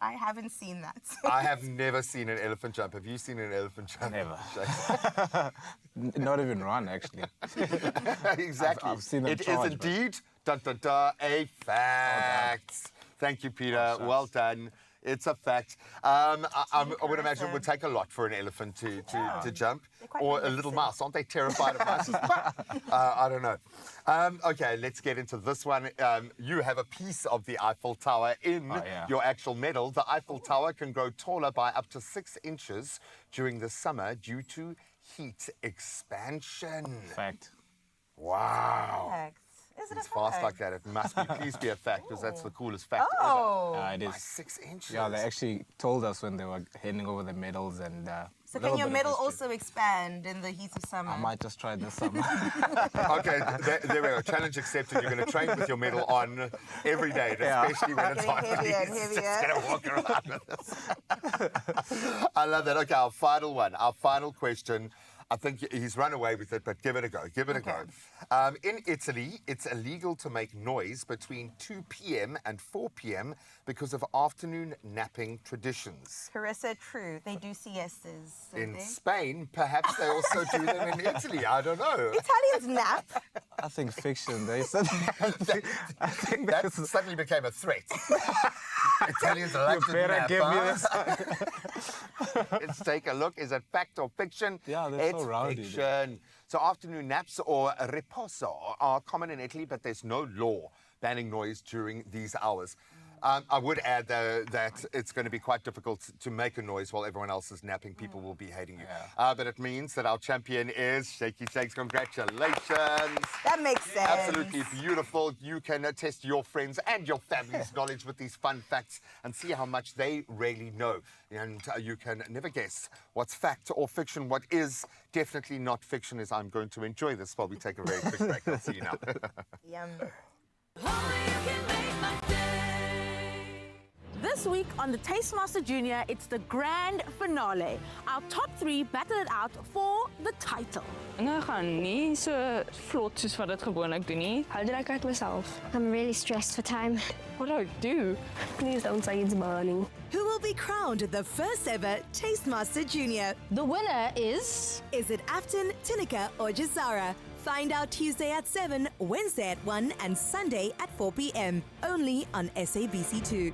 I haven't seen that. I have never seen an elephant jump. Have you seen an elephant jump? Never. Shane? Not even run, actually. Exactly. I've seen them It is charge, but- indeed a fact. Thank you, Peter. Well done. It's a fact. I would imagine it would take a lot for an elephant to jump. quite Or a little magnificent. mouse. Aren't they terrified of mice? I don't know. Okay, let's get into this one. You have a piece of the Eiffel Tower in yeah. your actual medal. The Eiffel Tower can grow taller by up to 6 inches during the summer due to heat expansion. Fact. Wow. Fact. Is it It's a fast fact? like that. It must be. Please be a fact, because that's the coolest fact Oh. It ever. By is. 6 inches. Yeah, they actually told us when they were handing over the medals and. So a can little your bit of medal history. also expand in the heat of summer? I might just try this summer. Okay, there we go. Challenge accepted. You're going to train with your medal on every day, especially when it's Getting hot. heavier and He's heavier. just going to walk around with this. I love that. Okay, our final one. Our final question. I think he's run away with it, but give it a go. Give it a go. In Italy, it's illegal to make noise between 2 p.m. and 4 p.m. because of afternoon napping traditions. Carissa, true. They do siestas. don't In they? Spain, perhaps they also do them in Italy. I don't know. Italians nap. I think fiction. They said. I think That suddenly became a threat. Italians like to better nap, give me huh? this. Let's take a look. Is it fact or fiction? Yeah, they're it's so rowdy. fiction. So afternoon naps or riposo are common in Italy, but there's no law banning noise during these hours. I would add, though, that it's going to be quite difficult to make a noise while everyone else is napping. People will be hating you. But it means that our champion is Shaky Shakes. Congratulations. That makes sense. Absolutely beautiful. You can test your friends and your family's knowledge with these fun facts and see how much they really know. And you can never guess what's fact or fiction. What is definitely not fiction is I'm going to enjoy this while we take a very quick break. I'll see you now. Yum. Only you can make my day. This week on the Tastemaster Junior, it's the grand finale. Our top 3 battle it out for the title. Dinge gaan nie so vlot soos wat dit gewoonlik doen nie. How did I cut myself? I'm really stressed for time. What do I do? Please don't say it's burning. Who will be crowned the first ever Tastemaster Junior? The winner is... Is it Afton, Tinica, or Jazara? Find out Tuesday at 7, Wednesday at 1, and Sunday at 4 p.m. Only on SABC2.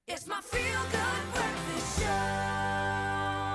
It's my feel-good breakfast show.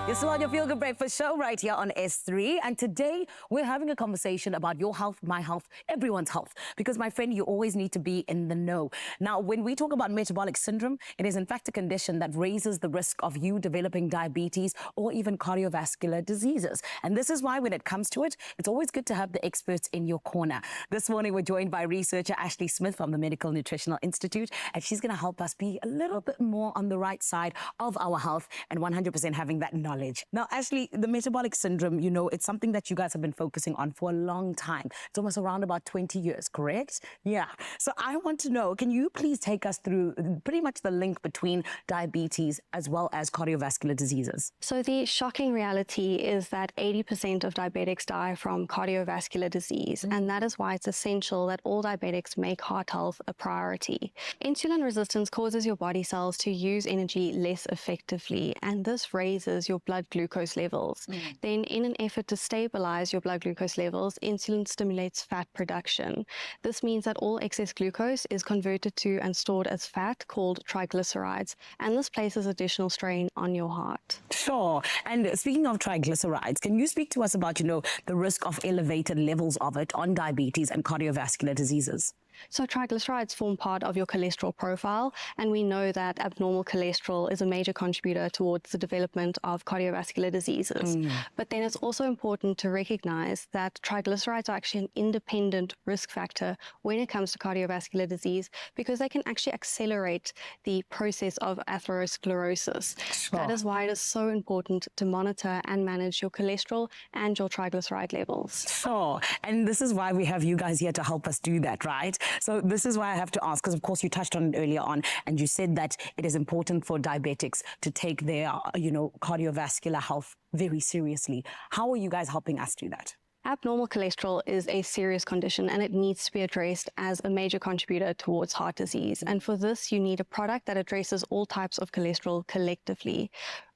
You're still on your Feel Good Breakfast show right here on S3. And today we're having a conversation about your health, my health, everyone's health. Because my friend, you always need to be in the know. Now, when we talk about metabolic syndrome, it is in fact a condition that raises the risk of you developing diabetes or even cardiovascular diseases. And this is why when it comes to it, it's always good to have the experts in your corner. This morning, we're joined by researcher Ashley Smith from the Medical Nutritional Institute, and she's going to help us be a little bit more on the right side of our health and 100% having that knowledge. Now, Ashley, the metabolic syndrome, you know, it's something that you guys have been focusing on for a long time. It's almost around about 20 years, correct? Yeah. So I want to know, can you please take us through pretty much the link between diabetes as well as cardiovascular diseases? So the shocking reality is that 80% of diabetics die from cardiovascular disease, and that is why it's essential that all diabetics make heart health a priority. Insulin resistance causes your body cells to use energy less effectively, and this raises your blood glucose levels. Then in an effort to stabilize your blood glucose levels, insulin stimulates fat production. This means that all excess glucose is converted to and stored as fat called triglycerides, and this places additional strain on your heart. Sure. And speaking of triglycerides, can you speak to us about, you know, the risk of elevated levels of it on diabetes and cardiovascular diseases? So triglycerides form part of your cholesterol profile, and we know that abnormal cholesterol is a major contributor towards the development of cardiovascular diseases. But then it's also important to recognize that triglycerides are actually an independent risk factor when it comes to cardiovascular disease, because they can actually accelerate the process of atherosclerosis. Sure. That is why it is so important to monitor and manage your cholesterol and your triglyceride levels. Sure. And this is why we have you guys here to help us do that, right? So this is why I have to ask, because of course you touched on it earlier on, and you said that it is important for diabetics to take their, you know, cardiovascular health very seriously. How are you guys helping us do that? Abnormal cholesterol is a serious condition, and it needs to be addressed as a major contributor towards heart disease. And for this, you need a product that addresses all types of cholesterol collectively.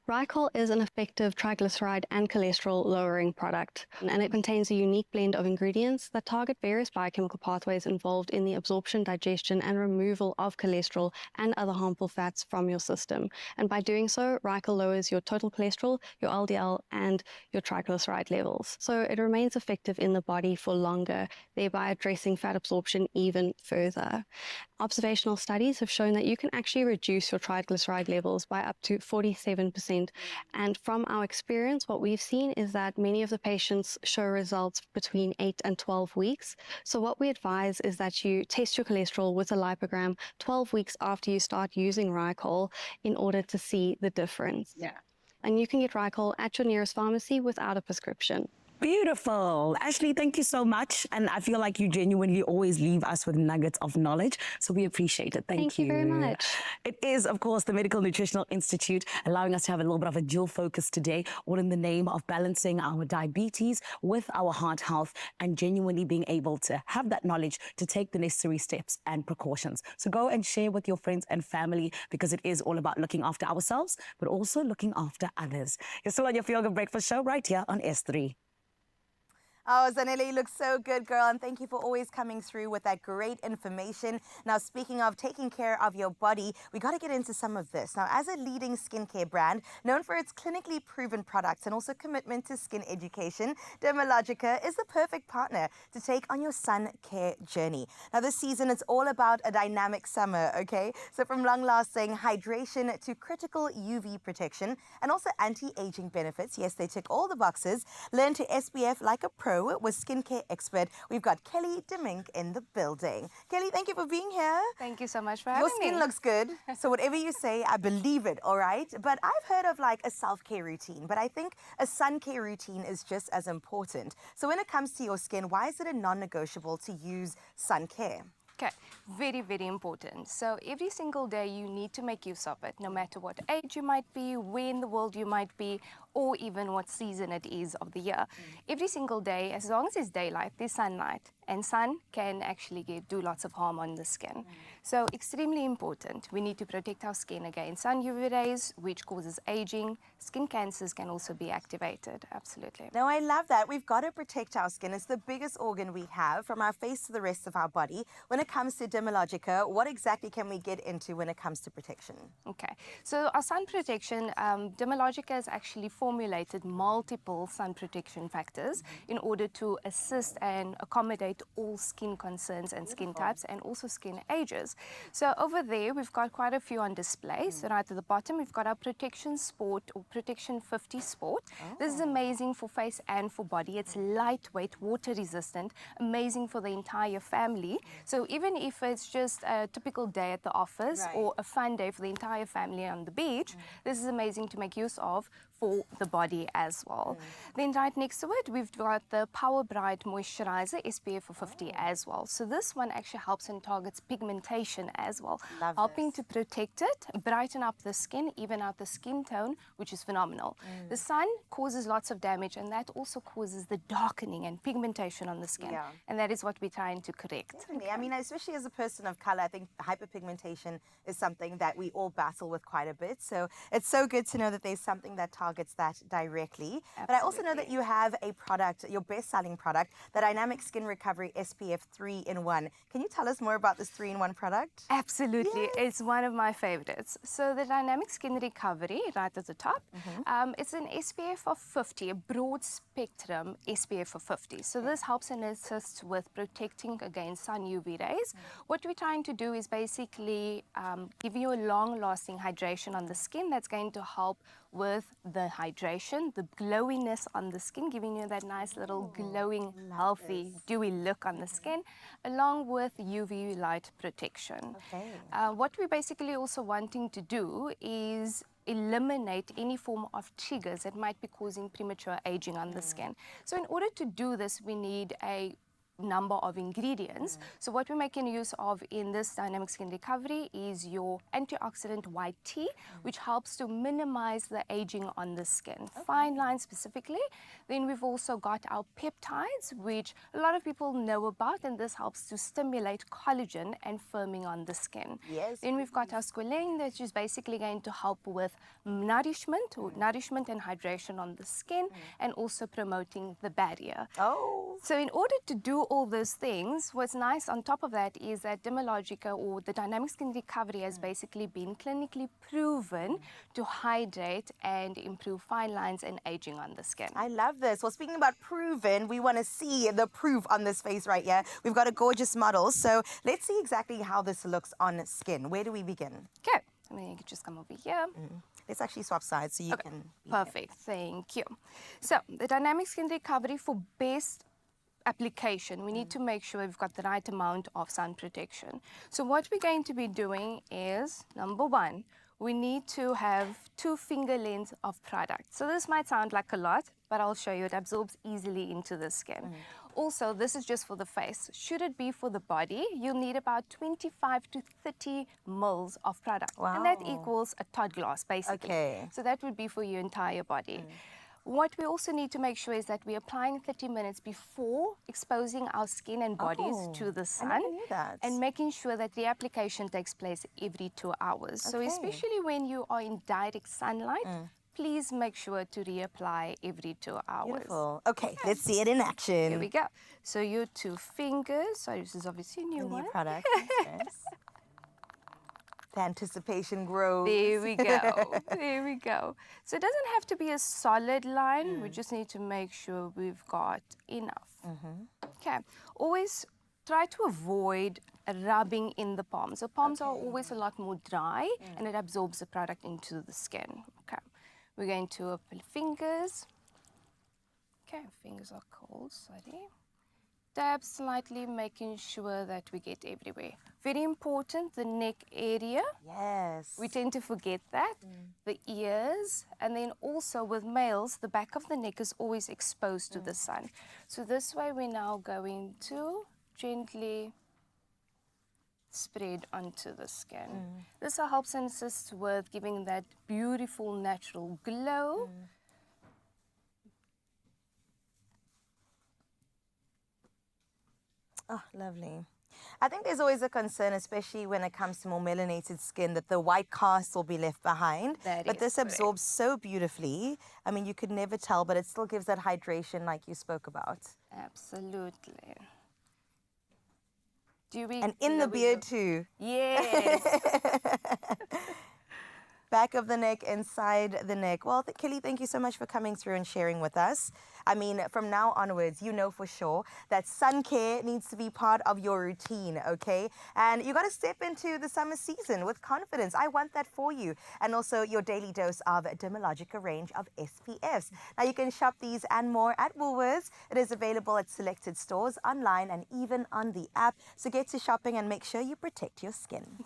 Ricol is an effective triglyceride and cholesterol lowering product, and it contains a unique blend of ingredients that target various biochemical pathways involved in the absorption, digestion, and removal of cholesterol and other harmful fats from your system. And by doing so, Ricol lowers your total cholesterol, your LDL, and your triglyceride levels. So it remains effective in the body for longer, thereby addressing fat absorption even further. Observational studies have shown that you can actually reduce your triglyceride levels by up to 47%. And from our experience, what we've seen is that many of the patients show results between 8 and 12 weeks. So what we advise is that you test your cholesterol with a lipogram 12 weeks after you start using Ricol in order to see the difference. Yeah. And you can get Ricol at your nearest pharmacy without a prescription. Beautiful. Ashley, thank you so much. And I feel like you genuinely always leave us with nuggets of knowledge. So we appreciate it. Thank you very much. It is, of course, the Medical Nutritional Institute allowing us to have a little bit of a dual focus today, all in the name of balancing our diabetes with our heart health and genuinely being able to have that knowledge to take the necessary steps and precautions. So go and share with your friends and family because it is all about looking after ourselves, but also looking after others. You're still on your Feel Good Breakfast show right here on S3. Oh, Zanele, you look so good, girl, and thank you for always coming through with that great information. Now, speaking of taking care of your body, we got to get into some of this. Now, as a leading skincare brand known for its clinically proven products and also commitment to skin education, Dermalogica is the perfect partner to take on your sun care journey. Now, this season, it's all about a dynamic summer, okay? So from long-lasting hydration to critical UV protection and also anti-aging benefits. Yes, they tick all the boxes. Learn to SPF like a pro with skincare expert. We've got Kelly DeMink in the building. Kelly, thank you for being here. Thank you so much for having Your me. skin looks good, so whatever you say, I believe it, all right? But I've heard of like a self-care routine, but I think a sun care routine is just as important. So when it comes to your skin, why is it a non-negotiable to use sun care? Okay, very, very important. So every single day you need to make use of it, no matter what age you might be, where in the world you might be, or even what season it is of the year. Every single day, as long as it's daylight, there's sunlight, and sun can actually do lots of harm on the skin. So extremely important. We need to protect our skin against sun UV rays, which causes aging. Skin cancers can also be activated, absolutely. Now, I love that. We've got to protect our skin. It's the biggest organ we have, from our face to the rest of our body. When it comes to Dermalogica, what exactly can we get into when it comes to protection? Okay, so our sun protection, Dermalogica has actually formulated multiple sun protection factors in order to assist and accommodate all skin concerns and skin types and also skin ages. So over there, we've got quite a few on display. So right at the bottom, we've got our Protection Sport or Protection 50 Sport. This is amazing for face and for body. It's lightweight, water resistant, amazing for the entire family. So even if it's just a typical day at the office or a fun day for the entire family on the beach, this is amazing to make use of for the body as well. Then right next to it, we've got the Power Bright Moisturizer SPF 50 as well. So this one actually helps and targets pigmentation as well, helping to protect it, brighten up the skin, even out the skin tone, which is phenomenal. The sun causes lots of damage, and that also causes the darkening and pigmentation on the skin. And that is what we're trying to correct. Definitely. I mean, especially as a person of color, I think hyperpigmentation is something that we all battle with quite a bit. So it's so good to know that there's something that targets that directly. Absolutely. But I also know that you have a product, your best-selling product, the Dynamic Skin Recovery SPF 3-in-1. Can you tell us more about this 3-in-1 product? Absolutely. Yes. It's one of my favorites. So the Dynamic Skin Recovery, right at the top, it's an SPF of 50, a broad spectrum SPF of 50. So this helps and assists with protecting against sun UV rays. What we're trying to do is basically give you a long-lasting hydration on the skin that's going to help with the hydration, the glowiness on the skin, giving you that nice little glowing, healthy, dewy look on the skin, along with UV light protection. What we're basically also wanting to do is eliminate any form of triggers that might be causing premature aging on the skin. So in order to do this, we need a number of ingredients. So what we're making use of in this dynamic skin recovery is your antioxidant white tea, which helps to minimize the aging on the skin, fine lines specifically. Then we've also got our peptides, which a lot of people know about, and this helps to stimulate collagen and firming on the skin. Yes. Then we've got our squalane, which is basically going to help with nourishment and hydration on the skin, and also promoting the barrier. Oh. So in order to do all those things, what's nice on top of that is that Dermalogica, or the dynamic skin recovery, has basically been clinically proven to hydrate and improve fine lines and aging on the skin. I love this. Well, speaking about proven, we want to see the proof on this face right here. We've got a gorgeous model. So let's see exactly how this looks on skin. Where do we begin? Okay, I mean, you can just come over here. Let's actually swap sides so you can... Perfect, thank you. So the dynamic skin recovery, for best application, we need to make sure we've got the right amount of sun protection. So what we're going to be doing is, number one, we need to have 2 finger lengths of product. So this might sound like a lot, but I'll show you it absorbs easily into the skin. Also, this is just for the face. Should it be for the body, you'll need about 25 to 30 mils of product. Wow. And that equals a Todd glass, basically. Okay. So that would be for your entire body. What we also need to make sure is that we're applying 30 minutes before exposing our skin and bodies to the sun. I never knew that. And making sure that the application takes place every 2 hours. So especially when you are in direct sunlight, please make sure to reapply every 2 hours. Beautiful. Okay, let's see it in action. Here we go. So your 2 fingers. Sorry, this is obviously a new one. New product. Yes. The anticipation grows. There we go. There we go. So it doesn't have to be a solid line. We just need to make sure we've got enough. Okay. Always try to avoid rubbing in the palms. So palms are always a lot more dry, and it absorbs the product into the skin. Okay. We're going to open fingers. Okay, fingers are cold, sorry. Dab slightly, making sure that we get everywhere. Very important, the neck area. Yes. We tend to forget that. The ears, and then also with males, the back of the neck is always exposed to the sun. So this way we're now going to gently spread onto the skin. This helps and assists with giving that beautiful natural glow. Oh, lovely. I think there's always a concern, especially when it comes to more melanated skin, that the white cast will be left behind. But this absorbs so beautifully. I mean, you could never tell, but it still gives that hydration like you spoke about. Absolutely. And in the beard too. Yes. Back of the neck, inside the neck. Well, Kelly, thank you so much for coming through and sharing with us. I mean, from now onwards, you know for sure that sun care needs to be part of your routine, okay? And you got to step into the summer season with confidence. I want that for you. And also your daily dose of Dermalogica range of SPFs. Now, you can shop these and more at Woolworths. It is available at selected stores, online, and even on the app. So get to shopping and make sure you protect your skin.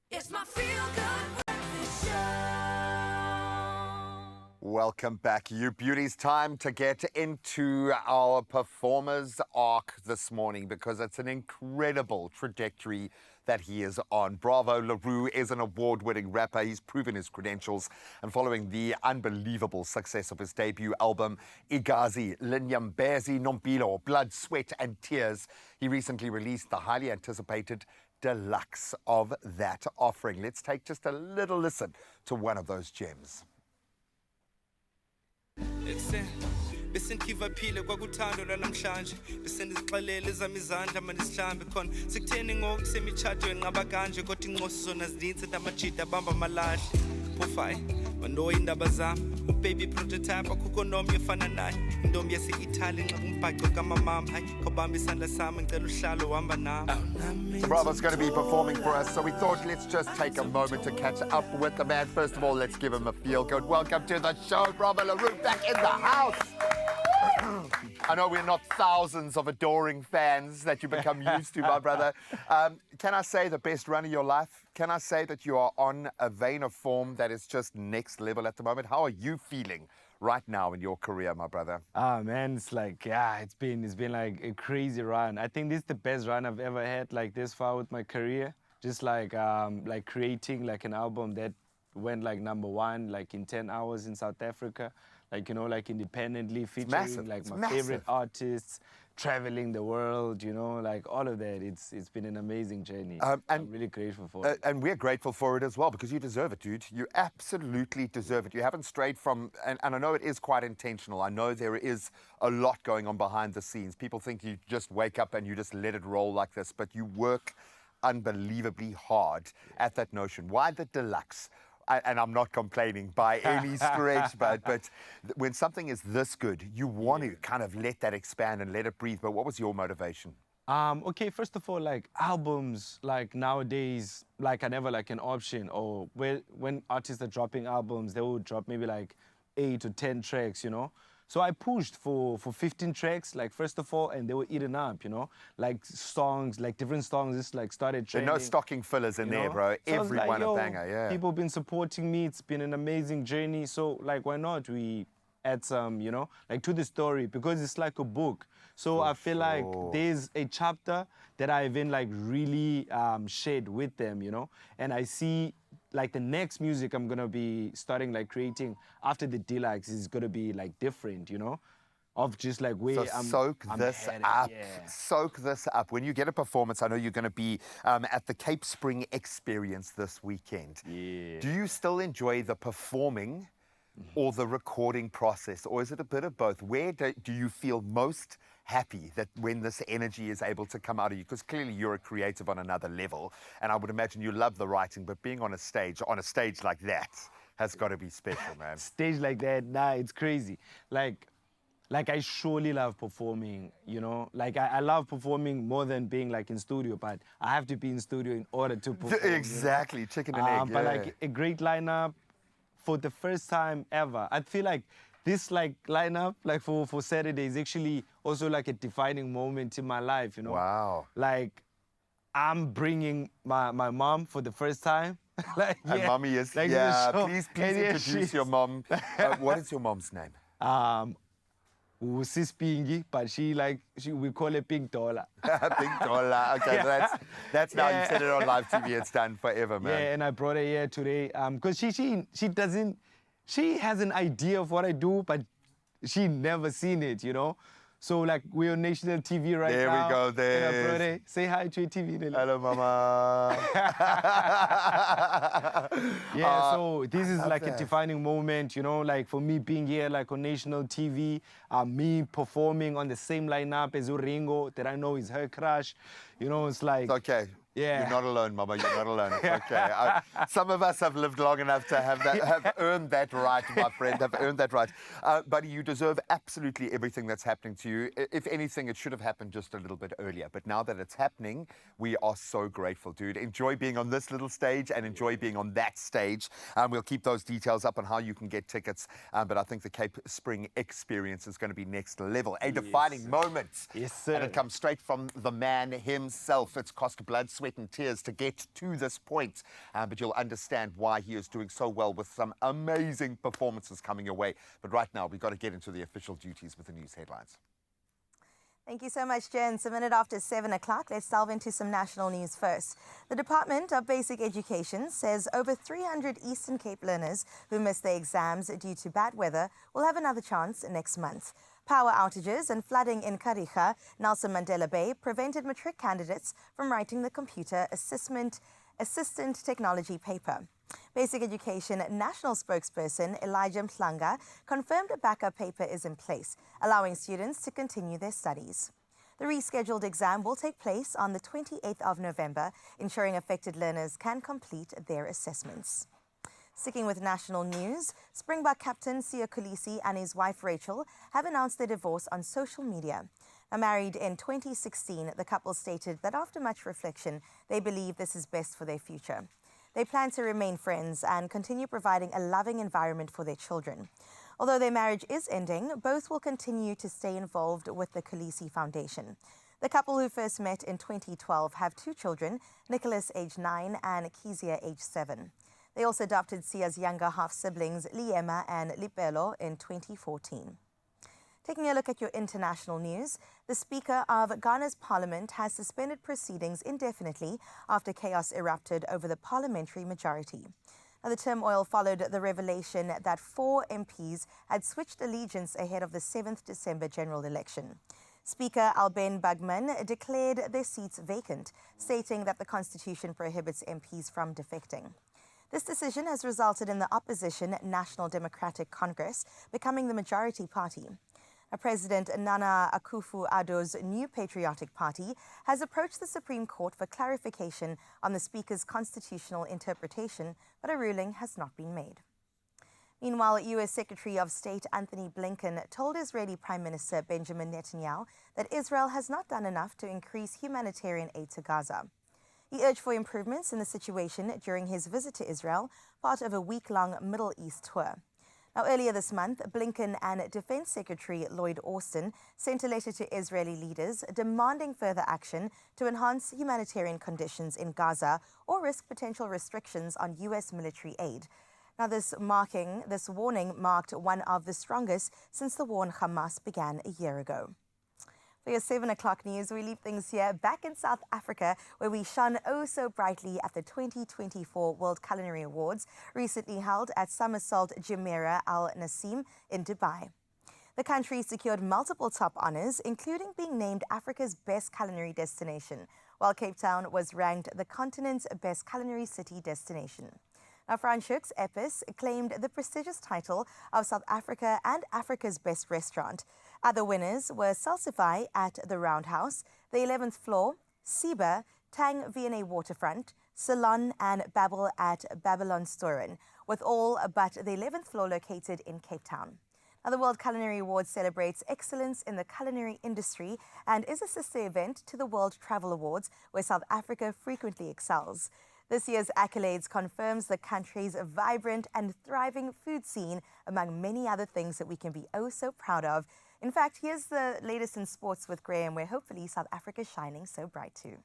It's my feel-good breakfast show. Welcome back, you beauties. Time to get into our performer's arc this morning because it's an incredible trajectory that he is on. Bravo LaRue is an award-winning rapper. He's proven his credentials, and following the unbelievable success of his debut album, Igazi, Linyambezi Nompilo, Blood, Sweat and Tears, he recently released the highly anticipated deluxe of that offering. Let's take just a little listen to one of those gems. besendivaphile kwakuthando lwanamhlanje besendizixelele ezami izandla mandisihlambe khona sekutheni ngoku kusemitshato yenqaba kanje kodwa iincosi zona zininzi ndamajida abamba amalahle phofayi mandoyi iindaba zam ubaby prototype akukho nomnye ofana naye intombi yase-italy enxiba umbhaco kamamam hayi khawubamba isandla sam ndicela uhlalo uhamba nam. So Bravo's going to be performing for us, so we thought let's just take a moment to catch up with the man. First of all, let's give him a feel-good welcome to the show. Bravo LaRue back in the house. I know we're not thousands of adoring fans that you become used to, my brother. Can I say the best run of your life? Can I say that you are on a vein of form that is just next level at the moment? How are you feeling right now in your career, my brother? Ah, man, it's like, yeah, it's been like a crazy run. I think this is the best run I've ever had, like this far with my career. Just like creating like an album that went like #1 like in 10 hours in South Africa. Like, you know, like independently featuring like my favorite artists, traveling the world, you know, like all of that. It's been an amazing journey. I'm really grateful for it. And we're grateful for it as well because you deserve it, dude. You absolutely deserve it. You haven't strayed from, and I know it is quite intentional. I know there is a lot going on behind the scenes. People think you just wake up and you just let it roll like this, but you work unbelievably hard at that notion. Why the deluxe? And I'm not complaining by any stretch, but when something is this good, you want to kind of let that expand and let it breathe. But what was your motivation? Okay, first of all, like albums, like nowadays, like are never like an option. Or when artists are dropping albums, they will drop maybe like 8 or 10 tracks, you know. So I pushed for 15 tracks, like first of all, and they were eaten up, you know, like songs, like different songs, just like started trending. There are no stocking fillers in there, bro. So Everyone a banger, yeah. People have been supporting me. It's been an amazing journey. So like, why not we add some, you know, like to the story because it's like a book. So I feel like there's a chapter that I even like really shared with them, you know, and I see like the next music I'm gonna be starting like creating after the deluxe is gonna be like different, you know, of just like where so soak this headed. up. Yeah. Soak this up. When you get a performance, I know you're gonna be at the Cape Spring Experience this weekend. Yeah. Do you still enjoy the performing or the recording process, or is it a bit of both? Where do you feel most happy that when this energy is able to come out of you? Because clearly you're a creative on another level, and I would imagine you love the writing, but being on a stage like that has got to be special, man. Stage like that, nah, it's crazy. Like I surely love performing, you know? Like I love performing more than being like in studio, but I have to be in studio in order to perform. Exactly, you know? Chicken and egg, But yeah. like a great lineup for the first time ever. I feel like this like lineup, like for Saturday is actually also like a defining moment in my life, you know? Wow. Like I'm bringing my mom for the first time. Like, and mommy is, like yeah, please And introduce your mom. What is your mom's name? Sis Pingy, but we call her Pink Dollar. Pink Dollar, okay, Yeah. that's now you said it on live TV, it's done forever, man. Yeah, and I brought her here today because she has an idea of what I do, but she never seen it, you know? So like we're on national TV right there now. There we go, And I brought her, say hi to your TV, Nelly. Hello, mama. Yeah, so this is like that. a defining moment, you know, like for me being here like on national TV, me performing on the same lineup as Uringo that I know is her crush, you know, it's like... It's okay. Yeah. You're not alone, mama. You're not alone. It's okay. Some of us have lived long enough to have earned that right, my friend. Have earned that right. Buddy, you deserve absolutely everything that's happening to you. If anything, it should have happened just a little bit earlier. But now that it's happening, we are so grateful, dude. Enjoy being on this little stage and enjoy being on that stage. We'll keep those details up on how you can get tickets. But I think the Cape Spring Experience is going to be next level. A defining moment. Yes, sir. And it comes straight from the man himself. It's cost blood, sweat, sweat and tears to get to this point. But you'll understand why he is doing so well with some amazing performances coming your way. But right now, we've got to get into the official duties with the news headlines. Thank you so much, Jen. It's a minute after 7 o'clock. Let's delve into some national news first. The Department of Basic Education says over 300 Eastern Cape learners who missed their exams due to bad weather will have another chance next month. Power outages and flooding in Kheer, Nelson Mandela Bay, prevented matric candidates from writing the computer assistant technology paper. Basic Education National Spokesperson Elijah Mhlanga confirmed a backup paper is in place, allowing students to continue their studies. The rescheduled exam will take place on the 28th of November, ensuring affected learners can complete their assessments. Sticking with national news, Springbok captain Siya Kolisi and his wife Rachel have announced their divorce on social media. Now, married in 2016, the couple stated that after much reflection, they believe this is best for their future. They plan to remain friends and continue providing a loving environment for their children. Although their marriage is ending, both will continue to stay involved with the Kolisi Foundation. The couple, who first met in 2012, have 2 children, Nicholas, aged 9, and Kheer, aged 7. They also adopted Sia's younger half-siblings, Liema and Lipelo, in 2014. Taking a look at your international news, the Speaker of Ghana's Parliament has suspended proceedings indefinitely after chaos erupted over the parliamentary majority. Now, the turmoil followed the revelation that 4 MPs had switched allegiance ahead of the 7th December general election. Speaker Alben Bagman declared their seats vacant, stating that the Constitution prohibits MPs from defecting. This decision has resulted in the opposition National Democratic Congress becoming the majority party. President Nana Akufo-Addo's new Patriotic Party has approached the Supreme Court for clarification on the Speaker's constitutional interpretation, but a ruling has not been made. Meanwhile, U.S. Secretary of State Anthony Blinken told Israeli Prime Minister Benjamin Netanyahu that Israel has not done enough to increase humanitarian aid to Gaza. He urged for improvements in the situation during his visit to Israel, part of a week-long Middle East tour. Now, earlier this month, Blinken and Defense Secretary Lloyd Austin sent a letter to Israeli leaders demanding further action to enhance humanitarian conditions in Gaza or risk potential restrictions on U.S. military aid. Now, this warning marked one of the strongest since the war on Hamas began a year ago. For your 7 o'clock news, we leave things here back in South Africa, where we shone oh so brightly at the 2024 World Culinary Awards, recently held at Somersault Jumeirah Al Nassim in Dubai. The country secured multiple top honors, including being named Africa's best culinary destination, while Cape Town was ranked the continent's best culinary city destination. Now, Franschhoek's Epis claimed the prestigious title of South Africa and Africa's best restaurant. Other winners were Salsify at the Roundhouse, the 11th Floor, Siba, Tang V&A Waterfront, Salon and Babel at Babylon Storen, with all but the 11th floor located in Cape Town. Now, the World Culinary Awards celebrates excellence in the culinary industry and is a sister event to the World Travel Awards, where South Africa frequently excels. This year's accolades confirms the country's vibrant and thriving food scene, among many other things that we can be oh so proud of. In fact, here's the latest in sports with Graham, where hopefully South Africa's shining so bright too.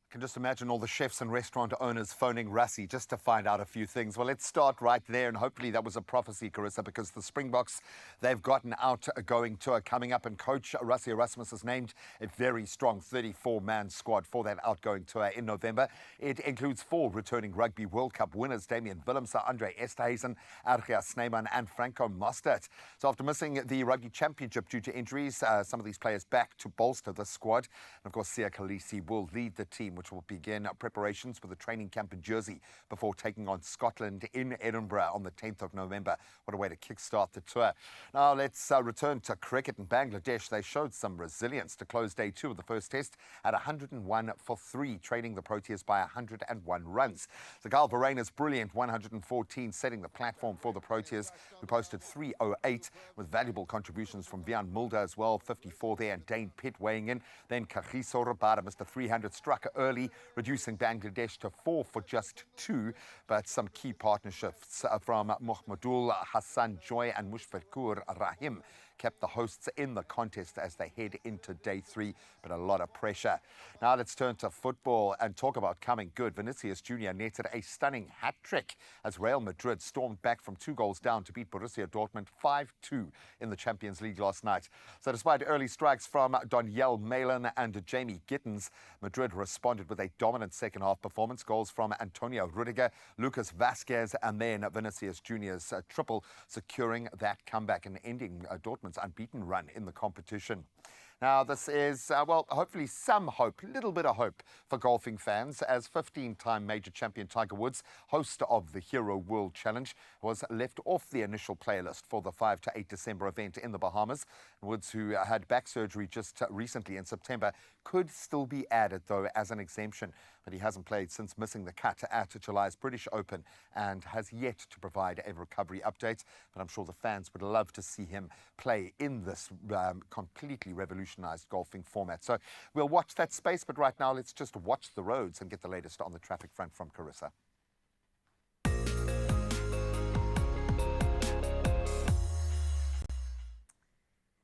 I can just imagine all the chefs and restaurant owners phoning Rassie just to find out a few things. Well, let's start right there, and hopefully that was a prophecy, Carissa, because the Springboks, they've got an outgoing tour coming up, and coach Rassie Erasmus has named a very strong 34-man squad for that outgoing tour in November. It includes 4 returning Rugby World Cup winners, Damian Willemse, Andre Esterhuizen, Argia Snyman and Franco Mostert. So after missing the Rugby Championship due to injuries, some of these players back to bolster the squad. And of course, Siya Kolisi will lead the team, which will begin preparations for the training camp in Jersey before taking on Scotland in Edinburgh on the 10th of November. What a way to kickstart the tour. Now let's return to cricket in Bangladesh. They showed some resilience to close day 2 of the first test at 101 for 3, trailing the Proteas by 101 runs. The Gal Varana's brilliant 114 setting the platform for the Proteas, who posted 308 with valuable contributions from Vian Mulder as well, 54 there, and Dane Pitt weighing in. Then Kagiso Rabada, Mr. 300, struck early, reducing Bangladesh to 4 for just 2, but some key partnerships from Mohammadul Hassan Joy and Mushfiqur Rahim kept the hosts in the contest as they head into day 3, but a lot of pressure. Now let's turn to football and talk about coming good. Vinicius Jr. netted a stunning hat-trick as Real Madrid stormed back from 2 goals down to beat Borussia Dortmund 5-2 in the Champions League last night. So despite early strikes from Daniel Malin and Jamie Gittens, Madrid responded with a dominant second-half performance. Goals from Antonio Rudiger, Lucas Vazquez, and then Vinicius Jr.'s triple, securing that comeback and ending Dortmund's unbeaten run in the competition. Now, this is, well, hopefully some hope, a little bit of hope for golfing fans, as 15-time major champion Tiger Woods, host of the Hero World Challenge, was left off the initial player list for the 5 to 8 December event in the Bahamas. Woods, who had back surgery just recently in September, could still be added, though, as an exemption. But he hasn't played since missing the cut at July's British Open and has yet to provide a recovery update. But I'm sure the fans would love to see him play in this completely revolutionized golfing format. So we'll watch that space, but right now let's just watch the roads and get the latest on the traffic front from Carissa.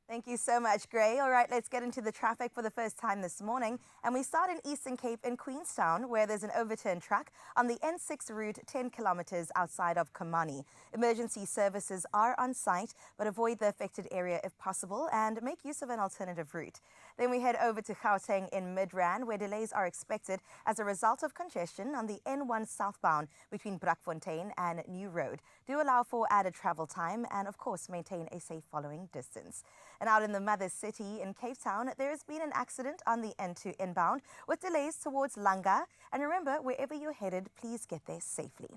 Thank you so much, Gray. All right, let's get into the traffic for the first time this morning. And we start in Eastern Cape in Queenstown, where there's an overturned truck on the N6 route 10 kilometers outside of Kamani. Emergency services are on site, but avoid the affected area if possible and make use of an alternative route. Then we head over to Gauteng in Midrand, where delays are expected as a result of congestion on the N1 southbound between Brakfontein and New Road. Do allow for added travel time and, of course, maintain a safe following distance. And out in the mother city in Cape Town, there has been an accident on the N2 inbound with delays towards Langa. And remember, wherever you're headed, please get there safely.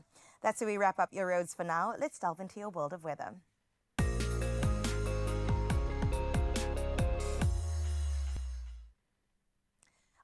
That's where we wrap up your roads for now. Let's delve into your world of weather.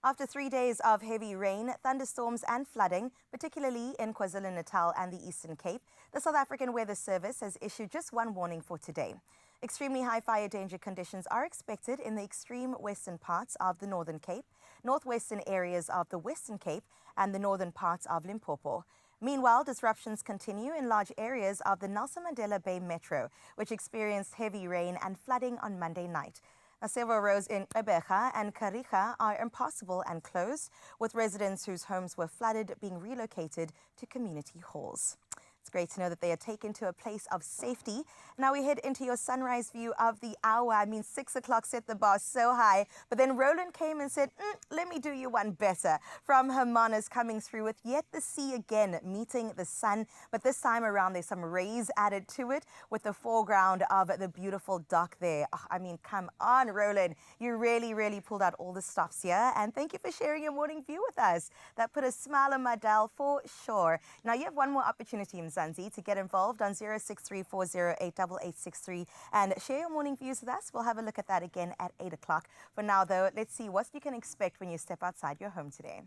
After 3 days of heavy rain, thunderstorms and flooding, particularly in KwaZulu-Natal and the Eastern Cape, the South African Weather Service has issued just one warning for today. Extremely high fire danger conditions are expected in the extreme western parts of the Northern Cape, northwestern areas of the Western Cape, and the northern parts of Limpopo. Meanwhile, disruptions continue in large areas of the Nelson Mandela Bay Metro, which experienced heavy rain and flooding on Monday night. Now, several roads in Ebeja and Kariga are impassable and closed, with residents whose homes were flooded being relocated to community halls. It's great to know that they are taken to a place of safety. Now we head into your sunrise view of the hour. I mean, 6 o'clock set the bar so high, but then Roland came and said, let me do you one better. From Hermanus coming through with yet the sea again, meeting the sun, but this time around there's some rays added to it with the foreground of the beautiful dock there. Oh, I mean, come on, Roland. You really pulled out all the stops here, and thank you for sharing your morning view with us. That put a smile on my dial for sure. Now you have one more opportunity, Mzansi, to get involved on 0634088863 and share your morning views with us. We'll have a look at that again at 8 o'clock. For now, though, let's see what you can expect when you step outside your home today.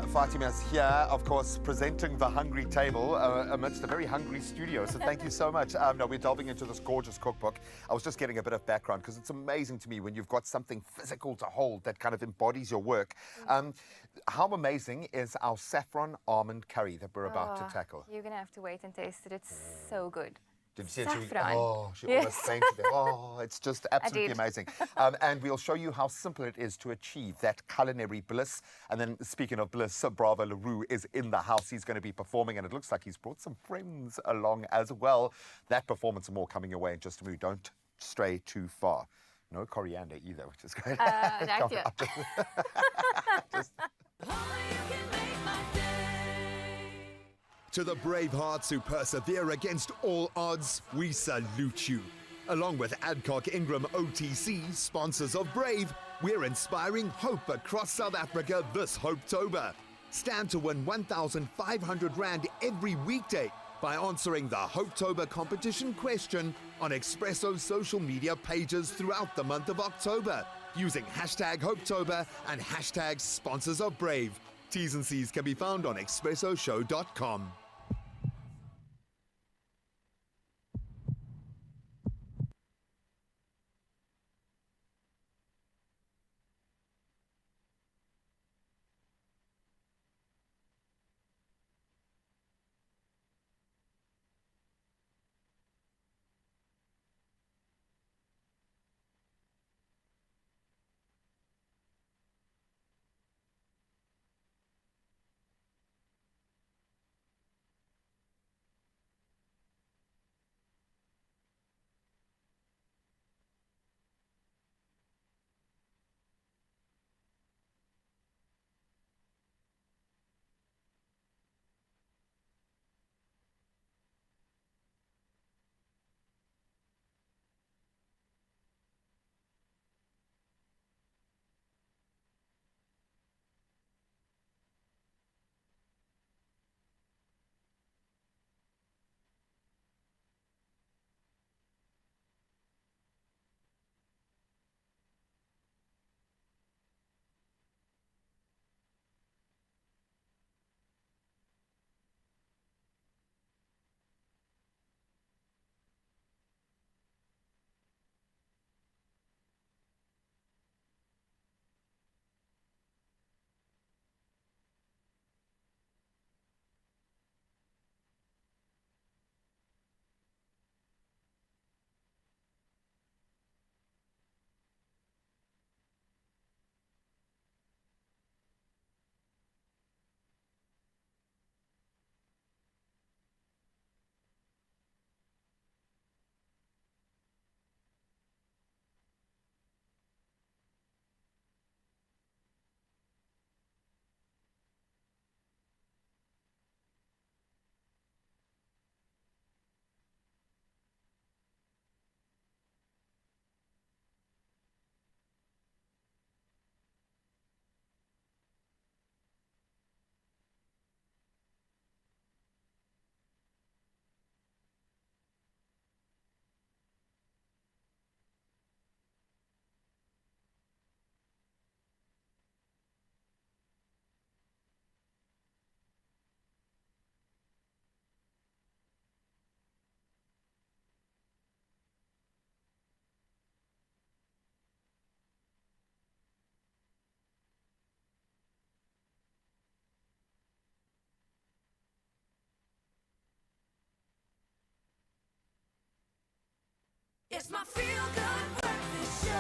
Fatima's here, of course, presenting the hungry table amidst a very hungry studio. So thank you so much. No, we're delving into this gorgeous cookbook. I was just getting a bit of background because it's amazing to me when you've got something physical to hold that kind of embodies your work. How amazing is our saffron almond curry that we're about to tackle? You're going to have to wait and taste it. It's so good. Did you see Saffron. she almost fainted there. Oh, it's just absolutely amazing. And we'll show you how simple it is to achieve that culinary bliss. And then speaking of bliss, Bravo LaRue is in the house. He's going to be performing, and it looks like he's brought some friends along as well. That performance and more coming your way in just a minute. Don't stray too far. No coriander either, which is great. Right here. To the brave hearts who persevere against all odds, we salute you. Along with Adcock Ingram OTC, sponsors of Brave, we're inspiring hope across South Africa this Hopetober. Stand to win 1,500 Rand every weekday by answering the Hopetober competition question on Expresso's social media pages throughout the month of October, using hashtag Hopetober and hashtag sponsors of Brave. T's and C's can be found on expressoshow.com. It's my feel-good breakfast show.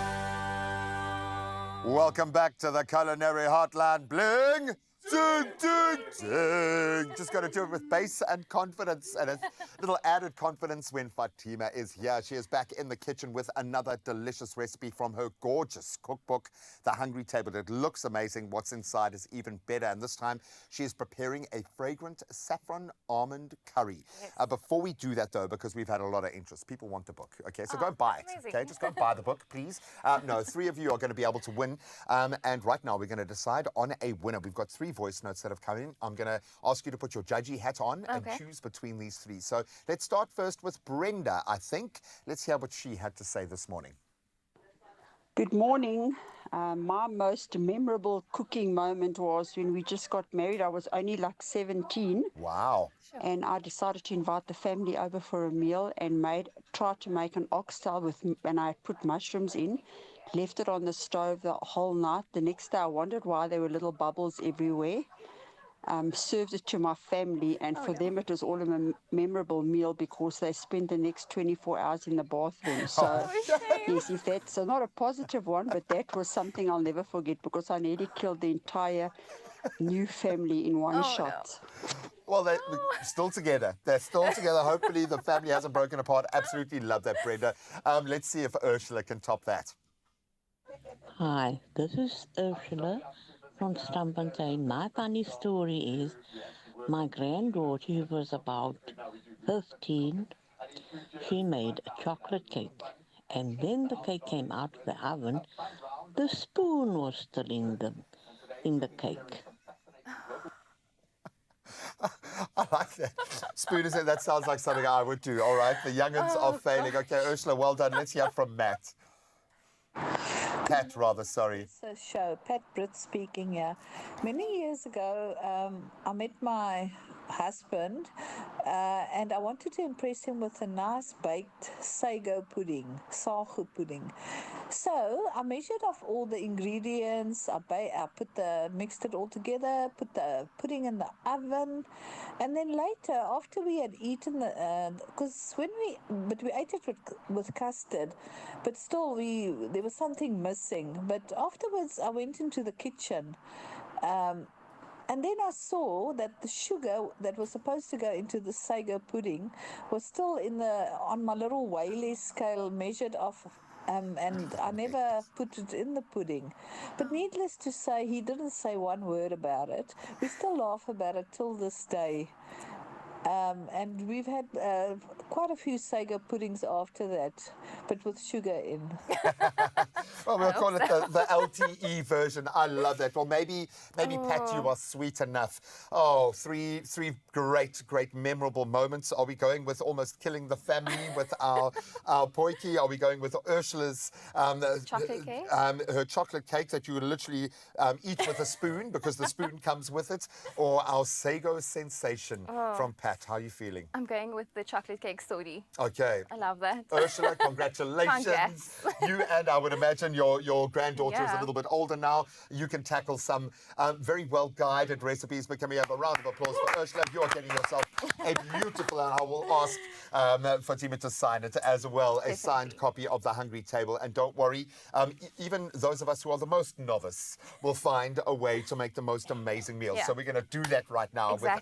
Welcome back to the Culinary Heartland. Bling! Ding, ding, ding. Just got to do it with bass and confidence, and a little added confidence when Fatima is here. She is back in the kitchen with another delicious recipe from her gorgeous cookbook, The Hungry Table. It looks amazing. What's inside is even better, and this time she is preparing a fragrant saffron almond curry. Yes. Before we do that, though, because we've had a lot of interest, people want the book. Okay, so go and buy it. amazing. Okay, just go and buy the book, please. No, 3 of you are going to be able to win, and right now we're going to decide on a winner. We've got 3 voice notes that have come in. I'm going to ask you to put your judgy hat on and choose between these 3. So let's start first with Brenda, I think. Let's hear what she had to say this morning. Good morning. My most memorable cooking moment was when we just got married. I was only like 17. Wow. And I decided to invite the family over for a meal and tried to make an oxtail and I put mushrooms in. Left it on the stove the whole night. The next day I wondered why there were little bubbles everywhere. Served it to my family, and for them it was all a memorable meal because they spent the next 24 hours in the bathroom. So yes, if that's not a positive one, but that was something I'll never forget because I nearly killed the entire new family in one shot. Well, they're still together. They're still together. Hopefully the family hasn't broken apart. Absolutely love that, Brenda. Let's see if Ursula can top that. Hi, this is Ursula from Stamfontein. My funny story is my granddaughter, who was about 15, she made a chocolate cake. And then the cake came out of the oven. The spoon was still in the cake. I like that. Spoon is in, that sounds like something I would do. All right, the young'uns are failing. Okay, Ursula, well done. Let's hear from Matt. Pat, rather, sorry. So show, Pat Britt speaking here. Many years ago, I met my husband and I wanted to impress him with a nice baked sago pudding, sago pudding. So I measured off all the ingredients, I mixed it all together, put the pudding in the oven, and then later, after we had eaten because we ate it with custard, but still there was something missing. But afterwards, I went into the kitchen. And then I saw that the sugar that was supposed to go into the sago pudding was still on my little Whaley scale measured off, and I never put it in the pudding. But needless to say, he didn't say one word about it. We still laugh about it till this day. And we've had quite a few sago puddings after that, but with sugar in. Well, we'll call it the LTE version. I love that. Well, maybe Pat, you are sweet enough. Oh, three great, memorable moments. Are we going with almost killing the family with our potjie? Are we going with Ursula's chocolate cake? Her chocolate cake that you would literally eat with a spoon because the spoon comes with it? Or our sago sensation from Pat? How are you feeling? I'm going with the chocolate cake story. Okay. I love that. Ursula, congratulations. Congrats. You and I would imagine your granddaughter is a little bit older now. You can tackle some very well-guided recipes. But can we have a round of applause for Ursula? You are getting yourself a beautiful, and I will ask Fatima to sign it as well, a signed copy of The Hungry Table. And don't worry, even those of us who are the most novice will find a way to make the most amazing meals. Yeah. So we're going to do that right now with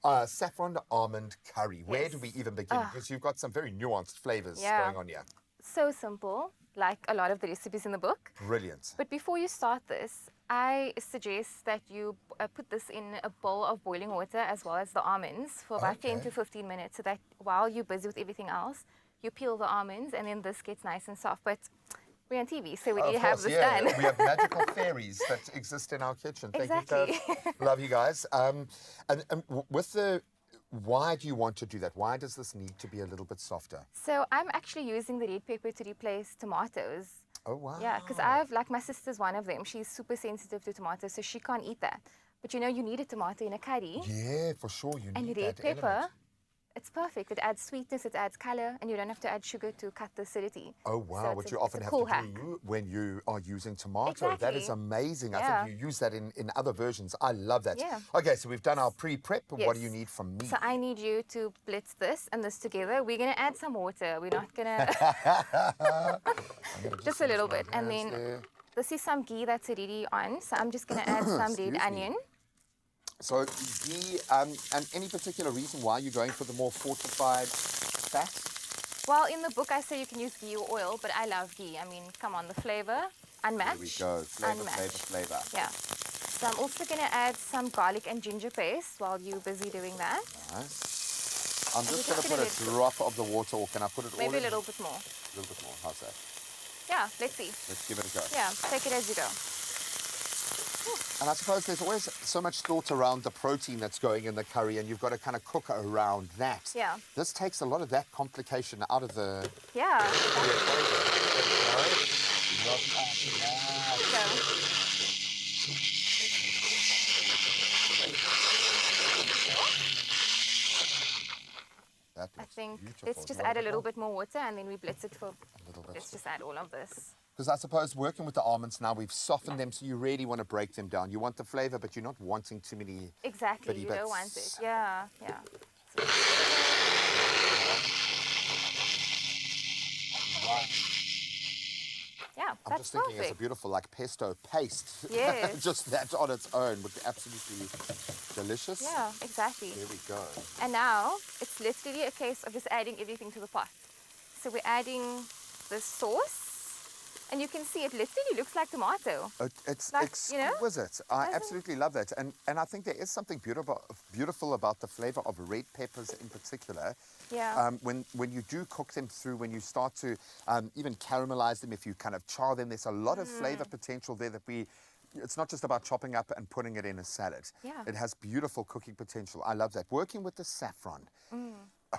our saffron almond curry. Where do we even begin? Because you've got some very nuanced flavors going on here. So simple, like a lot of the recipes in the book. Brilliant. But before you start this, I suggest that you put this in a bowl of boiling water as well as the almonds for about 10 to 15 minutes, so that while you're busy with everything else, you peel the almonds and then this gets nice and soft. But we're on TV, so we need to have this done. We have magical fairies that exist in our kitchen. Exactly. Thank you, love you guys. And with the... Why do you want to do that? Why does this need to be a little bit softer? So I'm actually using the red pepper to replace tomatoes. Oh, wow. Yeah, because my sister's one of them. She's super sensitive to tomatoes, so she can't eat that. But you need a tomato in a curry. Yeah, for sure. You need and red that pepper, element. it's perfect. It adds sweetness, it adds color, and you don't have to add sugar to cut the acidity. Oh, wow. So What you often have to do when you are using tomato. Exactly. That is amazing. Yeah. I think you use that in other versions. I love that. Yeah. Okay, so we've done our pre-prep. Yes. What do you need from me? So I need you to blitz this and this together. We're going to add some water. We're not going to... just a little bit. And then this is some ghee that's already on. So I'm just going to add some red onion. So ghee, and any particular reason why you're going for the more fortified fat? Well, in the book I say you can use ghee or oil, but I love ghee. I mean, come on, the flavor, unmatched. There we go, flavor, unmatched. flavor. Yeah. So I'm also going to add some garlic and ginger paste while you're busy doing that. Nice. I'm just going to put a drop of the water, or can I put it all in? Maybe a little bit more. A little bit more, how's that? Yeah, let's see. Let's give it a go. Yeah, take it as you go. And I suppose there's always so much thought around the protein that's going in the curry, and you've got to kind of cook around that. Yeah. This takes a lot of that complication out of the... Yeah. I think let's just add a little bit more water and then we blitz it for... Let's just add all of this. Because I suppose working with the almonds now, we've softened them, so you really want to break them down. You want the flavor, but you're not wanting too many Exactly, bitty you bits. don't want it. Yeah, yeah. Yeah, I'm just thinking it's a beautiful, like, pesto paste. Yes. Just that on its own would be absolutely delicious. Yeah, exactly. There we go. And now it's literally a case of just adding everything to the pot. So we're adding the sauce. And you can see it literally looks like tomato. It's Like, you know? exquisite. I absolutely love that. And I think there is something beautiful about the flavor of red peppers in particular. Yeah. When you do cook them through, when you start to even caramelize them, if you kind of char them, there's a lot of flavor potential there that it's not just about chopping up and putting it in a salad. Yeah. It has beautiful cooking potential. I love that. Working with the saffron,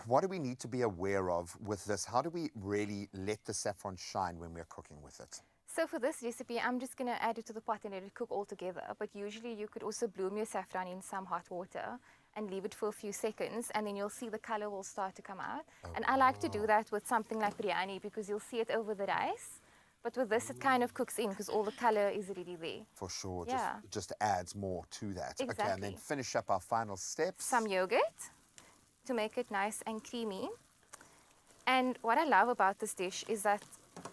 what do we need to be aware of with this? How do we really let the saffron shine when we're cooking with it? So for this recipe, I'm just going to add it to the pot and let it cook all together. But usually you could also bloom your saffron in some hot water and leave it for a few seconds, and then you'll see the color will start to come out. And I like to do that with something like biryani because you'll see it over the rice. But with this, it kind of cooks in because all the color is already there. For sure. Yeah. Just adds more to that. Exactly. Okay, and then finish up our final steps. Some yogurt to make it nice and creamy. And what I love about this dish is that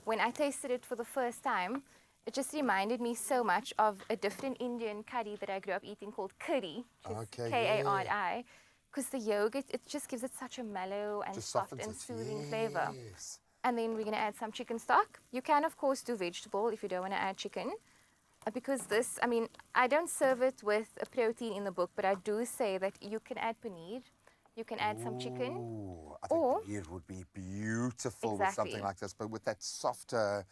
when I tasted it for the first time, it just reminded me so much of a different Indian curry that I grew up eating called Kheer, which is K-A-R-I. Because the yogurt, it just gives it such a mellow and Just soft softens and it, soothing flavor. yes. And then we're going to add some chicken stock. You can, of course, do vegetable if you don't want to add chicken. Because this, I mean, I don't serve it with a protein in the book, but I do say that you can add paneer, you can add some chicken. Ooh, I think paneer would be beautiful with something like this, but with that softer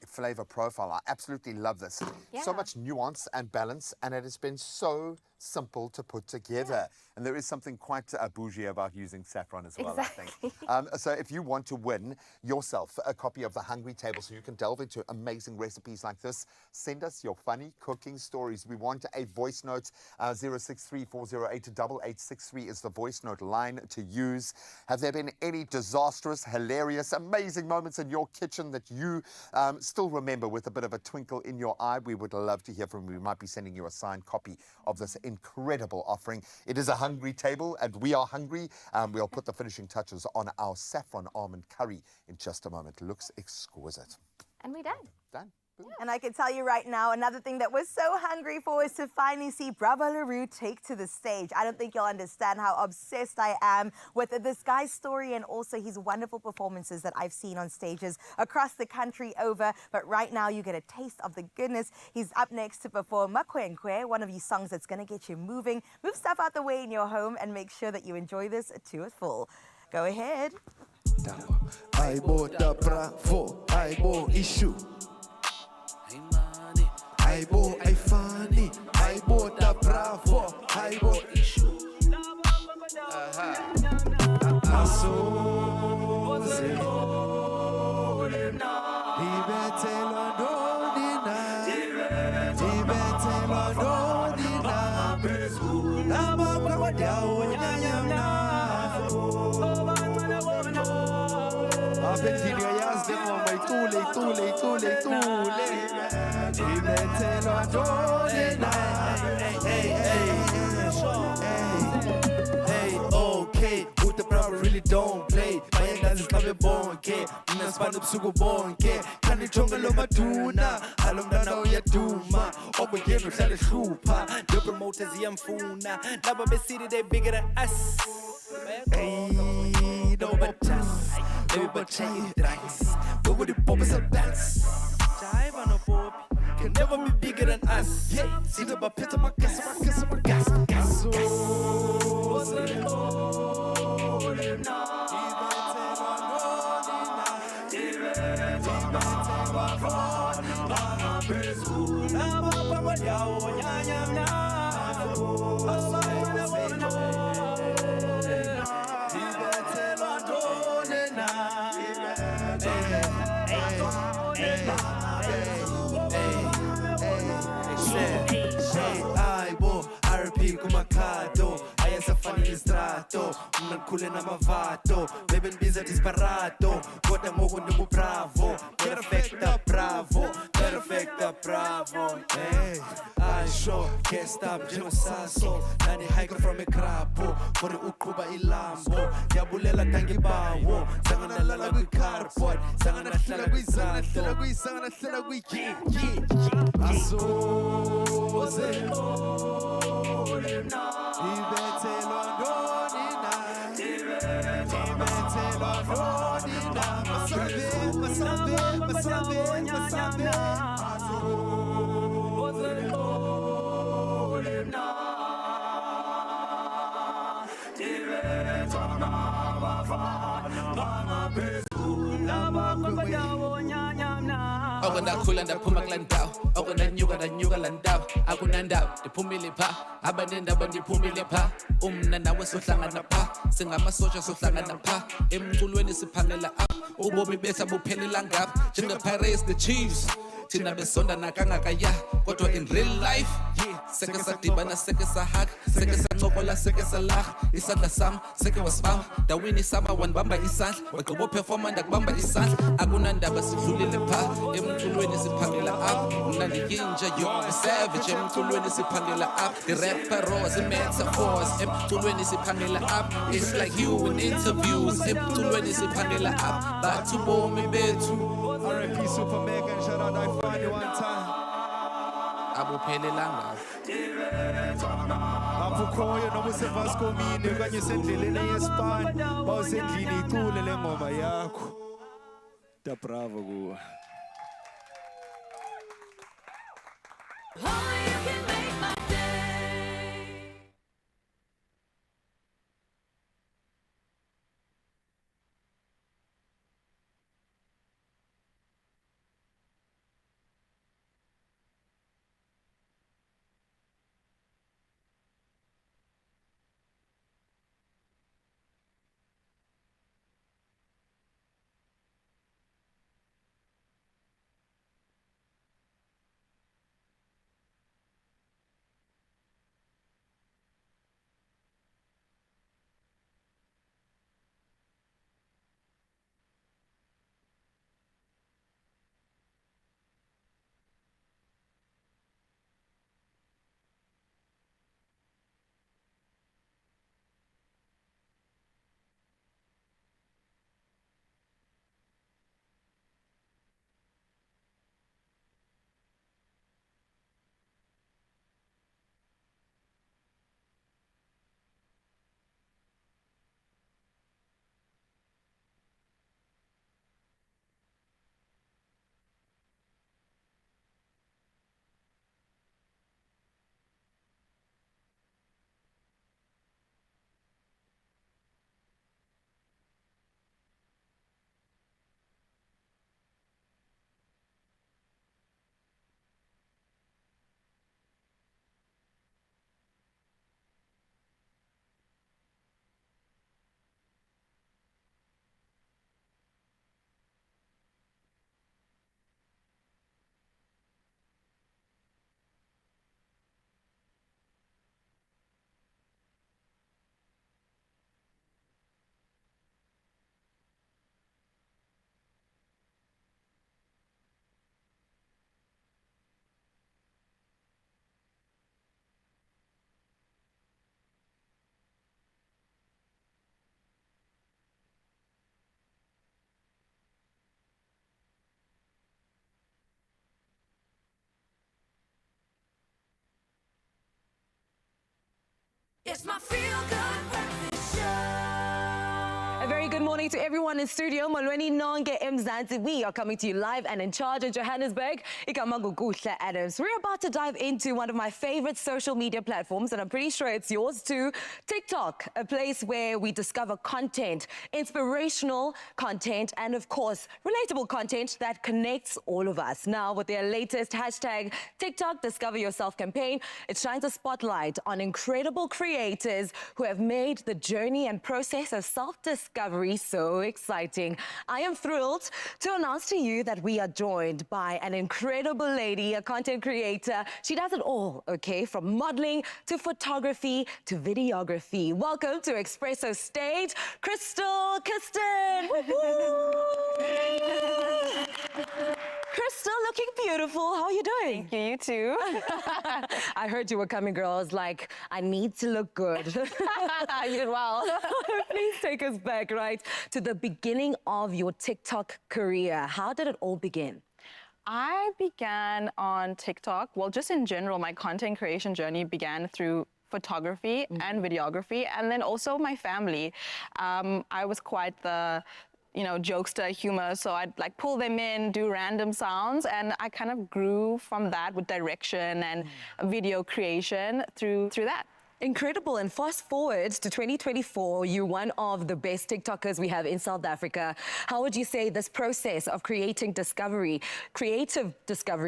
flavor profile. I absolutely love this. So Yeah. much nuance and balance, and it has been so simple to put together. And there is something quite bougie about using saffron as well, I think. So if you want to win yourself a copy of The Hungry Table so you can delve into amazing recipes like this, send us your funny cooking stories. We want a voice note. 063-408-8863 is the voice note line to use. Have there been any disastrous, hilarious, amazing moments in your kitchen that you still remember with a bit of a twinkle in your eye? We would love to hear from you. We might be sending you a signed copy of this incredible offering. It is a hungry table, and we are hungry. We'll put the finishing touches on our saffron almond curry in just a moment. Looks exquisite. And we're done. Done. And I can tell you right now, another thing that we're so hungry for is to finally see Bravo LaRue take to the stage. I don't think you'll understand how obsessed I am with this guy's story and also his wonderful performances that I've seen on stages across the country over. But right now, you get a taste of the goodness. He's up next to perform Makwenkwe, one of these songs that's going to get you moving. Move stuff out the way in your home and make sure that you enjoy this to its full. Go ahead. I bought the Bravo, I bought issue. I bought a funny, I bought the Bravo, I bought issue. I saw the okay, with the Bravo really don't play. Bayengazi xa bebonke, mina sibanda ubusuku bonke. Khandijonge lo maduna, alo mntana uyaduma. Obuyena uhlala ehlupha, the promoters iyamfuna. Laba besidi they bigger than us. Hey, no but just, baby but change drugs. Go with the poppers and dance. Jive on a pop, can never be bigger than us. Yeah, see the bapeta my gas, gas. Mnakhule namavato bebendibiza disparato kodwa ngoku ndingubravo perfecta bravo hey I sure can't stop njengosaso nani hiker from ekrapho for uqhuba ilambo ndiyabulela tangibawo sanganalala kwicarport sanganahlala kwizato asoze ibethelwa ndakhula ndaphuma kula ndawo oko ndanyuka la ndawo akunandawo ndiphumile pha abanendaba ndiphumile pha umna nawe sohlangana pha singamasosha sohlangana pha emculweni siphangela apha ubomi bethu abuphelela ngapha njengepirates the chiefs thina besonda nakangakaya kodwa in real life seke sadibana seke sahag seke sancokola seke salaha isandla sam seke wasibamba ndawini sama wanibamba isandla wagqiba uperforma ndakubamba isandla akunandaba sidlulile pha emculweni siphangela apha mna ndiyinja you're savage emculweni siphangela apha the rapperos metaphors emculweni siphangela apha it's like you in interviews emculweni siphangela apha bathu bomi bethu R.I.P. Super Mega and shout out I find you one time. abuphelelanga Apukhoyo noma usevasco mini okanye usendleleni yespani bawusendlini icule le ngoma yakho. Da bravo kuwe. It's my feel-good breakfast show. A very good morning to everyone in studio. Molweni nonke emzansi. We are coming to you live and in charge in Johannesburg. Igama nguKuhle Adams. We're about to dive into one of my favorite social media platforms, and I'm pretty sure it's yours too. TikTok, a place where we discover content, inspirational content, and of course, relatable content that connects all of us. Now, with their latest hashtag TikTok Discover Yourself campaign, it shines a spotlight on incredible creators who have made the journey and process of self-discovery so exciting. I am thrilled to announce to you that we are joined by an incredible lady, a content creator. She does it all, okay? From modeling to photography to videography. Welcome to Expresso stage, Crystal Kirsten. Crystal, looking beautiful. How are you doing? Thank you, you too. I heard you were coming, girl. I was like, I need to look good. You did well. Please take us back, right, to the beginning of your TikTok career. How did it all begin? I began on TikTok, well, just in general, my content creation journey began through photography and videography, and then also my family. I was quite the jokester, humor, so I'd like pull them in, do random sounds, and I kind of grew from that with direction and video creation through that. Incredible. And fast forward to 2024, you're one of the best TikTokers we have in South Africa. How would you say this process of creative discovery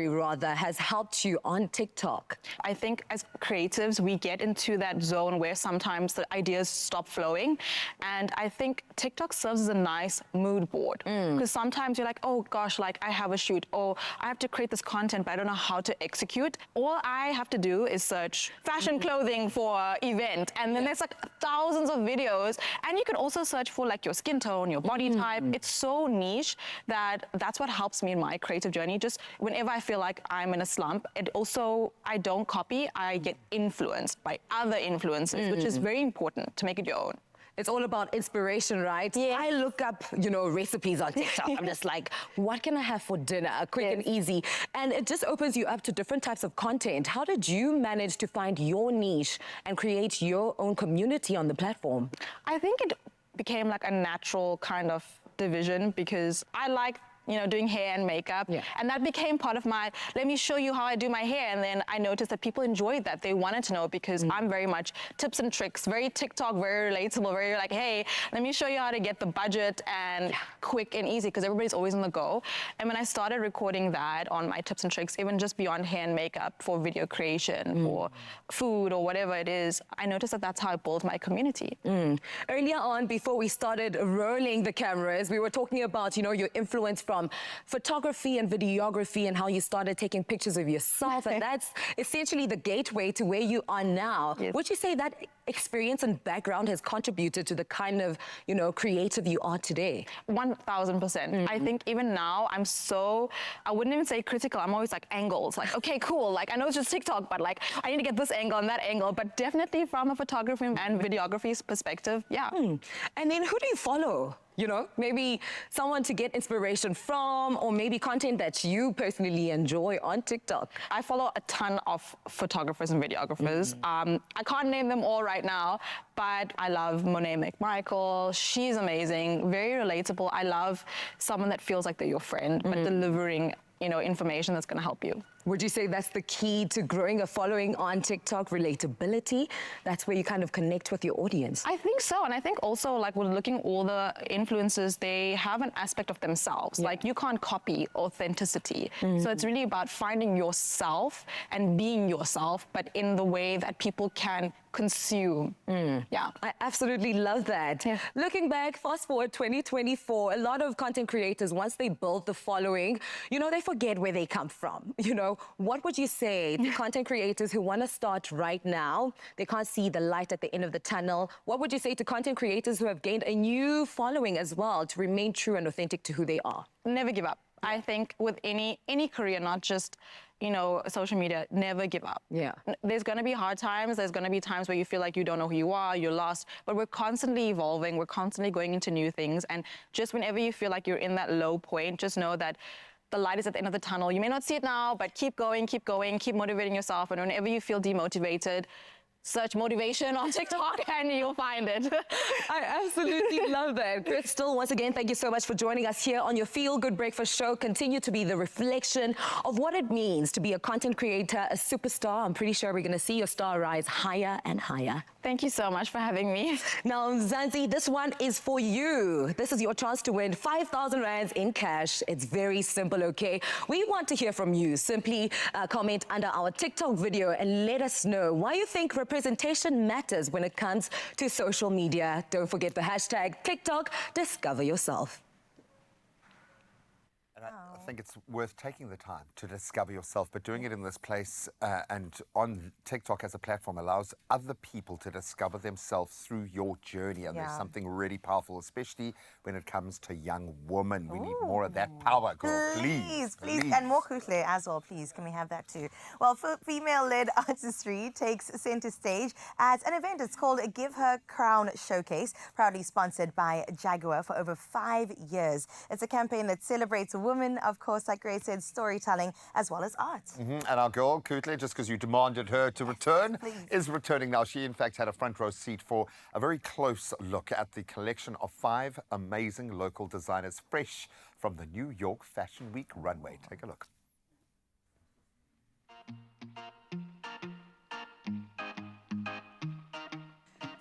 rather, has helped you on TikTok? I think as creatives, we get into that zone where sometimes the ideas stop flowing. And I think TikTok serves as a nice mood board. Because sometimes you're like, oh gosh, like I have a shoot, or I have to create this content, but I don't know how to execute. All I have to do is search fashion clothing for event, and then there's like thousands of videos, and you can also search for like your skin tone, your body type. It's so niche that's what helps me in my creative journey. Just whenever I feel like I'm in a slump, I don't copy, I get influenced by other influencers, which is very important to make it your own. It's all about inspiration, right? Yeah. I look up, recipes on TikTok. I'm just like, what can I have for dinner? Quick and easy. And it just opens you up to different types of content. How did you manage to find your niche and create your own community on the platform? I think it became like a natural kind of division because I like doing hair and makeup. And that became part of my, let me show you how I do my hair. And then I noticed that people enjoyed that. They wanted to know because I'm very much tips and tricks, very TikTok, very relatable, very like, hey, let me show you how to get the budget and quick and easy because everybody's always on the go. And when I started recording that on my tips and tricks, even just beyond hair and makeup for video creation or food or whatever it is, I noticed that that's how I built my community. Earlier on, before we started rolling the cameras, we were talking about, your influence from photography and videography and how you started taking pictures of yourself. And that's essentially the gateway to where you are now. Would you say that experience and background has contributed to the kind of, creative you are today? 1000%. I think even now I wouldn't even say critical. I'm always like angles, like, okay, cool. Like I know it's just TikTok, but like I need to get this angle and that angle, but definitely from a photography and videography's perspective, yeah. And then who do you follow? Maybe someone to get inspiration from, or maybe content that you personally enjoy on TikTok. I follow a ton of photographers and videographers. I can't name them all right now, but I love Monet McMichael. She's amazing, very relatable. I love someone that feels like they're your friend, but delivering information that's going to help you. Would you say that's the key to growing a following on TikTok, relatability? That's where you kind of connect with your audience. I think so. And I think also like we're looking all the influencers, they have an aspect of themselves. Like you can't copy authenticity. So it's really about finding yourself and being yourself, but in the way that people can consume. Yeah. I absolutely love that. Looking back, fast forward 2024, a lot of content creators, once they build the following, they forget where they come from. What would you say to content creators who want to start right now? They can't see the light at the end of the tunnel. What would you say to content creators who have gained a new following as well to remain true and authentic to who they are? Never give up. I think with any career, not just social media, never give up. There's going to be hard times. There's going to be times where you feel like you don't know who you are, you're lost, but we're constantly evolving. We're constantly going into new things. And just whenever you feel like you're in that low point, just know that the light is at the end of the tunnel. You may not see it now, but keep going, keep motivating yourself. And whenever you feel demotivated, search motivation on TikTok and you'll find it. I absolutely love that. Crystal, once again, thank you so much for joining us here on your Feel Good Breakfast show. Continue to be the reflection of what it means to be a content creator, a superstar. I'm pretty sure we're going to see your star rise higher and higher. Thank you so much for having me. Now, Zanzi, this one is for you. This is your chance to win 5,000 rands in cash. It's very simple, okay? We want to hear from you. Simply comment under our TikTok video and let us know why you think representation matters when it comes to social media. Don't forget the hashtag TikTok Discover Yourself. I think it's worth taking the time to discover yourself, but doing it in this place and on TikTok as a platform allows other people to discover themselves through your journey. And there's something really powerful, especially when it comes to young women. We need more of that power, girl. Please. And more Kheer as well, please. Can we have that too? Well, female-led artistry takes center stage at an event. It's called Give Her Crown Showcase, proudly sponsored by Jaguar for over 5 years. It's a campaign that celebrates women, of course, like Grace said, storytelling as well as art. And our girl, Kheer, just because you demanded her to return, is returning now. She, in fact, had a front row seat for a very close look at the collection of 5 amazing local designers, fresh from the New York Fashion Week runway. Take a look.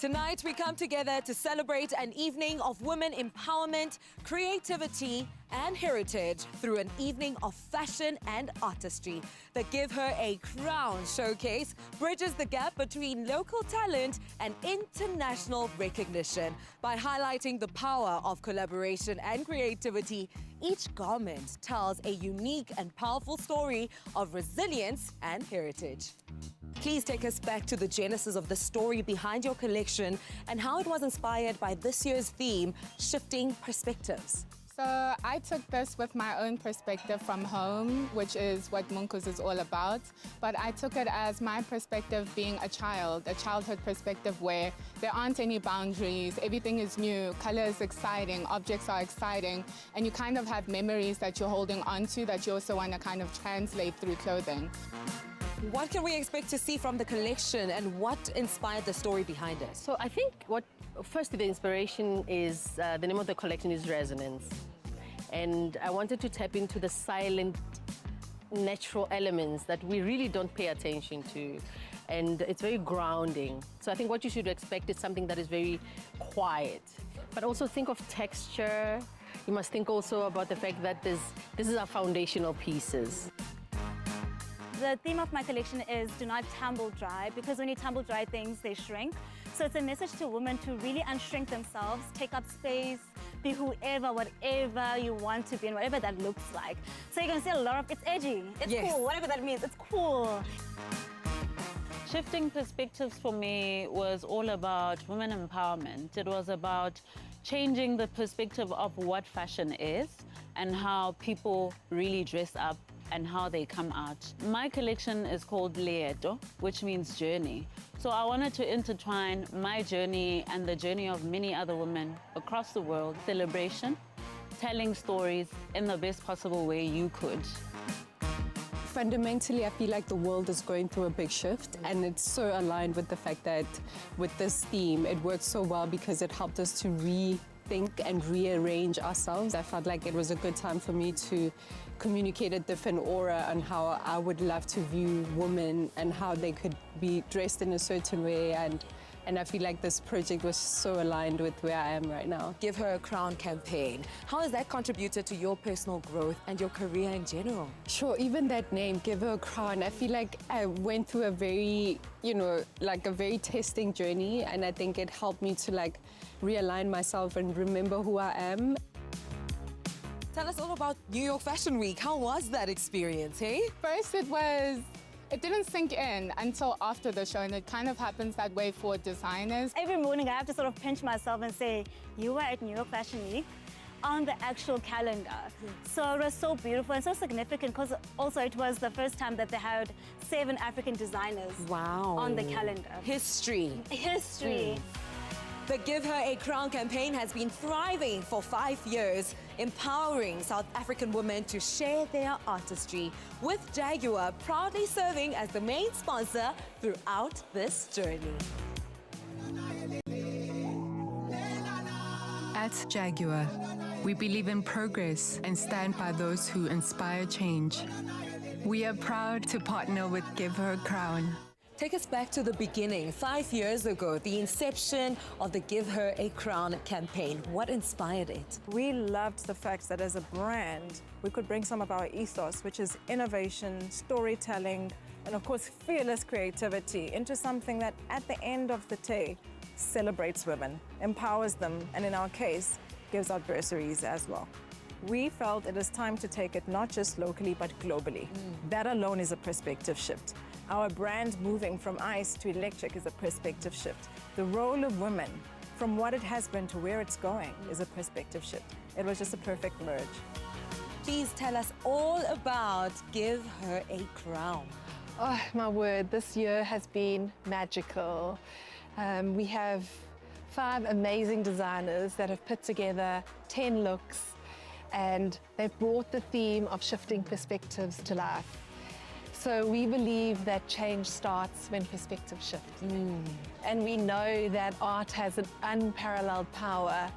Tonight, we come together to celebrate an evening of women empowerment, creativity, and heritage through an evening of fashion and artistry. The Give Her a Crown showcase bridges the gap between local talent and international recognition by highlighting the power of collaboration and creativity. Each garment tells a unique and powerful story of resilience and heritage. Please take us back to the genesis of the story behind your collection and how it was inspired by this year's theme, Shifting Perspectives. So I took this with my own perspective from home, which is what Munkus is all about. But I took it as my perspective being a childhood perspective where there aren't any boundaries, everything is new, color is exciting, objects are exciting, and you kind of have memories that you're holding on to that you also want to kind of translate through clothing. What can we expect to see from the collection and what inspired the story behind it? So I think firstly, the inspiration is, the name of the collection is Resonance. And I wanted to tap into the silent, natural elements that we really don't pay attention to. And it's very grounding. So I think what you should expect is something that is very quiet. But also think of texture. You must think also about the fact that this is our foundational pieces. The theme of my collection is do not tumble dry, because when you tumble dry things, they shrink. So it's a message to women to really unshrink themselves, take up space, be whoever, whatever you want to be and whatever that looks like. So you're gonna see a lot of, it's edgy, it's cool, whatever that means, it's cool. Shifting Perspectives for me was all about women empowerment. It was about changing the perspective of what fashion is and how people really dress up and how they come out. My collection is called Leeto, which means journey. So I wanted to intertwine my journey and the journey of many other women across the world. Celebration, telling stories in the best possible way you could. Fundamentally, I feel like the world is going through a big shift, and it's so aligned with the fact that with this theme, it works so well because it helped us to rethink and rearrange ourselves. I felt like it was a good time for me to communicate a different aura on how I would love to view women and how they could be dressed in a certain way, and I feel like this project was so aligned with where I am right now. Give Her a Crown campaign. How has that contributed to your personal growth and your career in general? Sure, even that name, Give Her a Crown, I feel like I went through a very, like a very testing journey, and I think it helped me to realign myself and remember who I am. Tell us all about New York Fashion Week. How was that experience, hey? First it didn't sink in until after the show, and it kind of happens that way for designers. Every morning I have to sort of pinch myself and say, you were at New York Fashion Week on the actual calendar. So it was so beautiful and so significant because also it was the first time that they had 7 African designers on the calendar. History. The Give Her a Crown campaign has been thriving for 5 years, empowering South African women to share their artistry, with Jaguar proudly serving as the main sponsor throughout this journey. At Jaguar, we believe in progress and stand by those who inspire change. We are proud to partner with Give Her a Crown. Take us back to the beginning, 5 years ago, the inception of the Give Her a Crown campaign. What inspired it? We loved the fact that as a brand, we could bring some of our ethos, which is innovation, storytelling, and of course, fearless creativity into something that at the end of the day celebrates women, empowers them, and in our case, gives out bursaries as well. We felt it is time to take it not just locally, but globally. That alone is a perspective shift. Our brand moving from ice to electric is a perspective shift. The role of women, from what it has been to where it's going, is a perspective shift. It was just a perfect merge. Please tell us all about Give Her a Crown. Oh, my word, this year has been magical. We have 5 amazing designers that have put together 10 looks, and they've brought the theme of shifting perspectives to life. So we believe that change starts when perspective shifts. And we know that art has an unparalleled power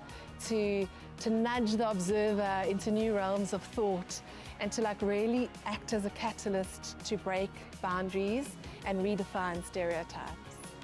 to nudge the observer into new realms of thought and to really act as a catalyst to break boundaries and redefine stereotypes.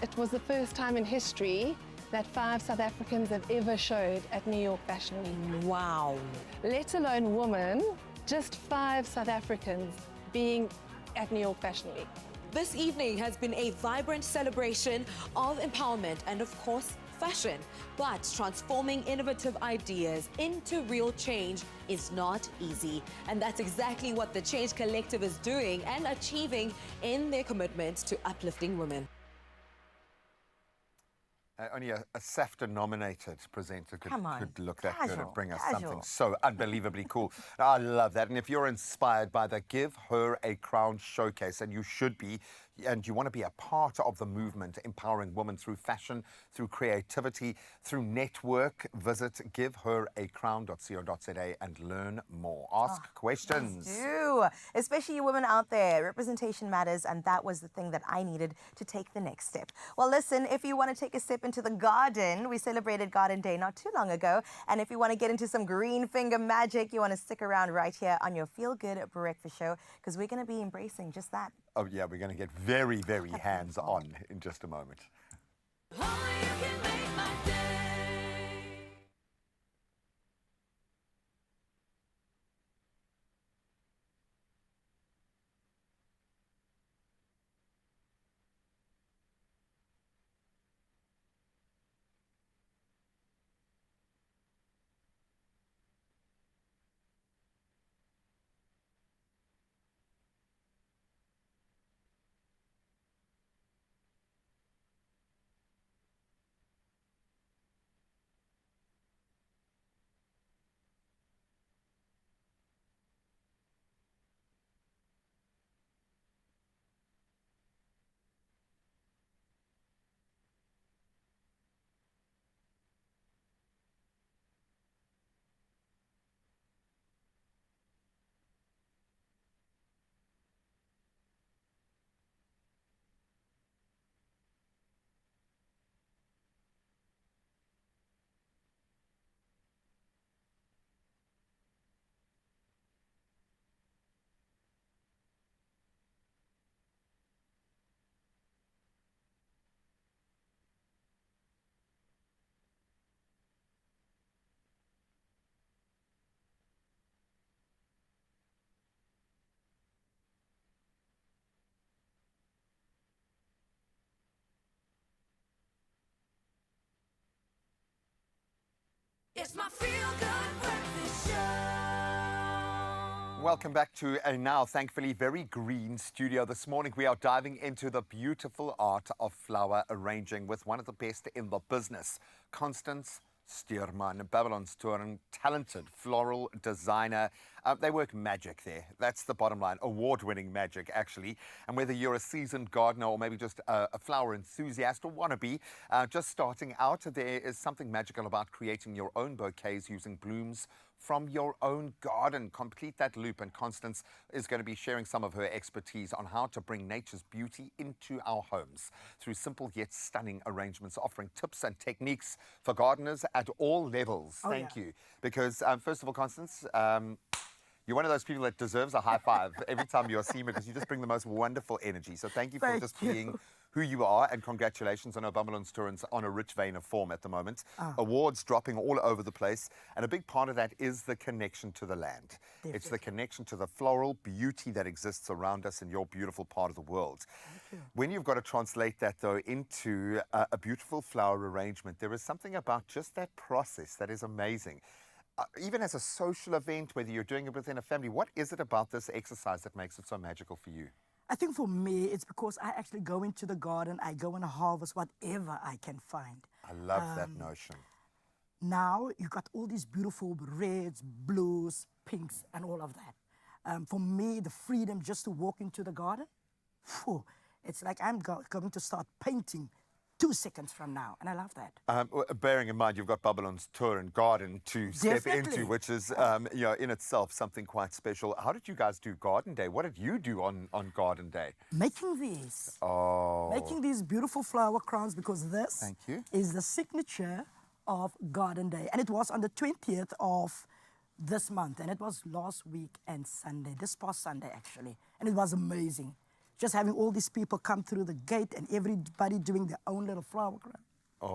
It was the first time in history that 5 South Africans have ever showed at New York Fashion Week. Wow. Let alone women, just 5 South Africans being at New York Fashion Week. This evening has been a vibrant celebration of empowerment and, of course, fashion. But transforming innovative ideas into real change is not easy. And that's exactly what the Change Collective is doing and achieving in their commitment to uplifting women. Only a SAFTA-nominated presenter could look that good and bring us Casual. something so unbelievably cool. I love that. And if you're inspired by the Give Her a Crown showcase, and you should be, and you want to be a part of the movement empowering women through fashion, through creativity, through network, visit giveheracrown.co.za and learn more. Ask questions. Do. Especially you women out there. Representation matters, and that was the thing that I needed to take the next step. Well, listen, if you want to take a step into the garden, we celebrated Garden Day not too long ago. And if you want to get into some green finger magic, you want to stick around right here on your Feel Good Breakfast Show, because we're going to be embracing just that. Oh, yeah, we're going to get very, very hands-on in just a moment. It's my Feel Good Breakfast Show. Welcome back to a now, thankfully, very green studio. This morning, we are diving into the beautiful art of flower arranging with one of the best in the business, Constance Stuurman, Babylon's touring, talented floral designer. They work magic there. That's the bottom line. Award-winning magic, actually. And whether you're a seasoned gardener or maybe just a flower enthusiast or wannabe, just starting out, there is something magical about creating your own bouquets using blooms from your own garden. Complete that loop, and Constance is going to be sharing some of her expertise on how to bring nature's beauty into our homes through simple yet stunning arrangements, offering tips and techniques for gardeners at all levels. Thank you. Because, first of all, Constance, you're one of those people that deserves a high five every time you're seen, because you just bring the most wonderful energy. So thank you for just being who you are, and congratulations. I know Babylon's Touring's on a rich vein of form at the moment. Awards dropping all over the place, and a big part of that is the connection to the land. It's the connection to the floral beauty that exists around us in your beautiful part of the world. When you've got to translate that, though, into a beautiful flower arrangement, there is something about just that process that is amazing. Even as a social event, whether you're doing it within a family, what is it about this exercise that makes it so magical for you? I think for me, it's because I actually go into the garden, I go and harvest whatever I can find. I love that notion. Now, you've got all these beautiful reds, blues, pinks, and all of that. For me, the freedom just to walk into the garden, it's like I'm going to start painting 2 seconds from now, and I love that. Bearing in mind you've got Babylon's Tour and Garden to step into, which is, you know, in itself something quite special. How did you guys do Garden Day? What did you do on Garden Day? Making these. Making these beautiful flower crowns, because this is the signature of Garden Day. And it was on the 20th of this month, and it was last week and Sunday, this past Sunday actually, and it was amazing. Just having all these people come through the gate and everybody doing their own little flower crown.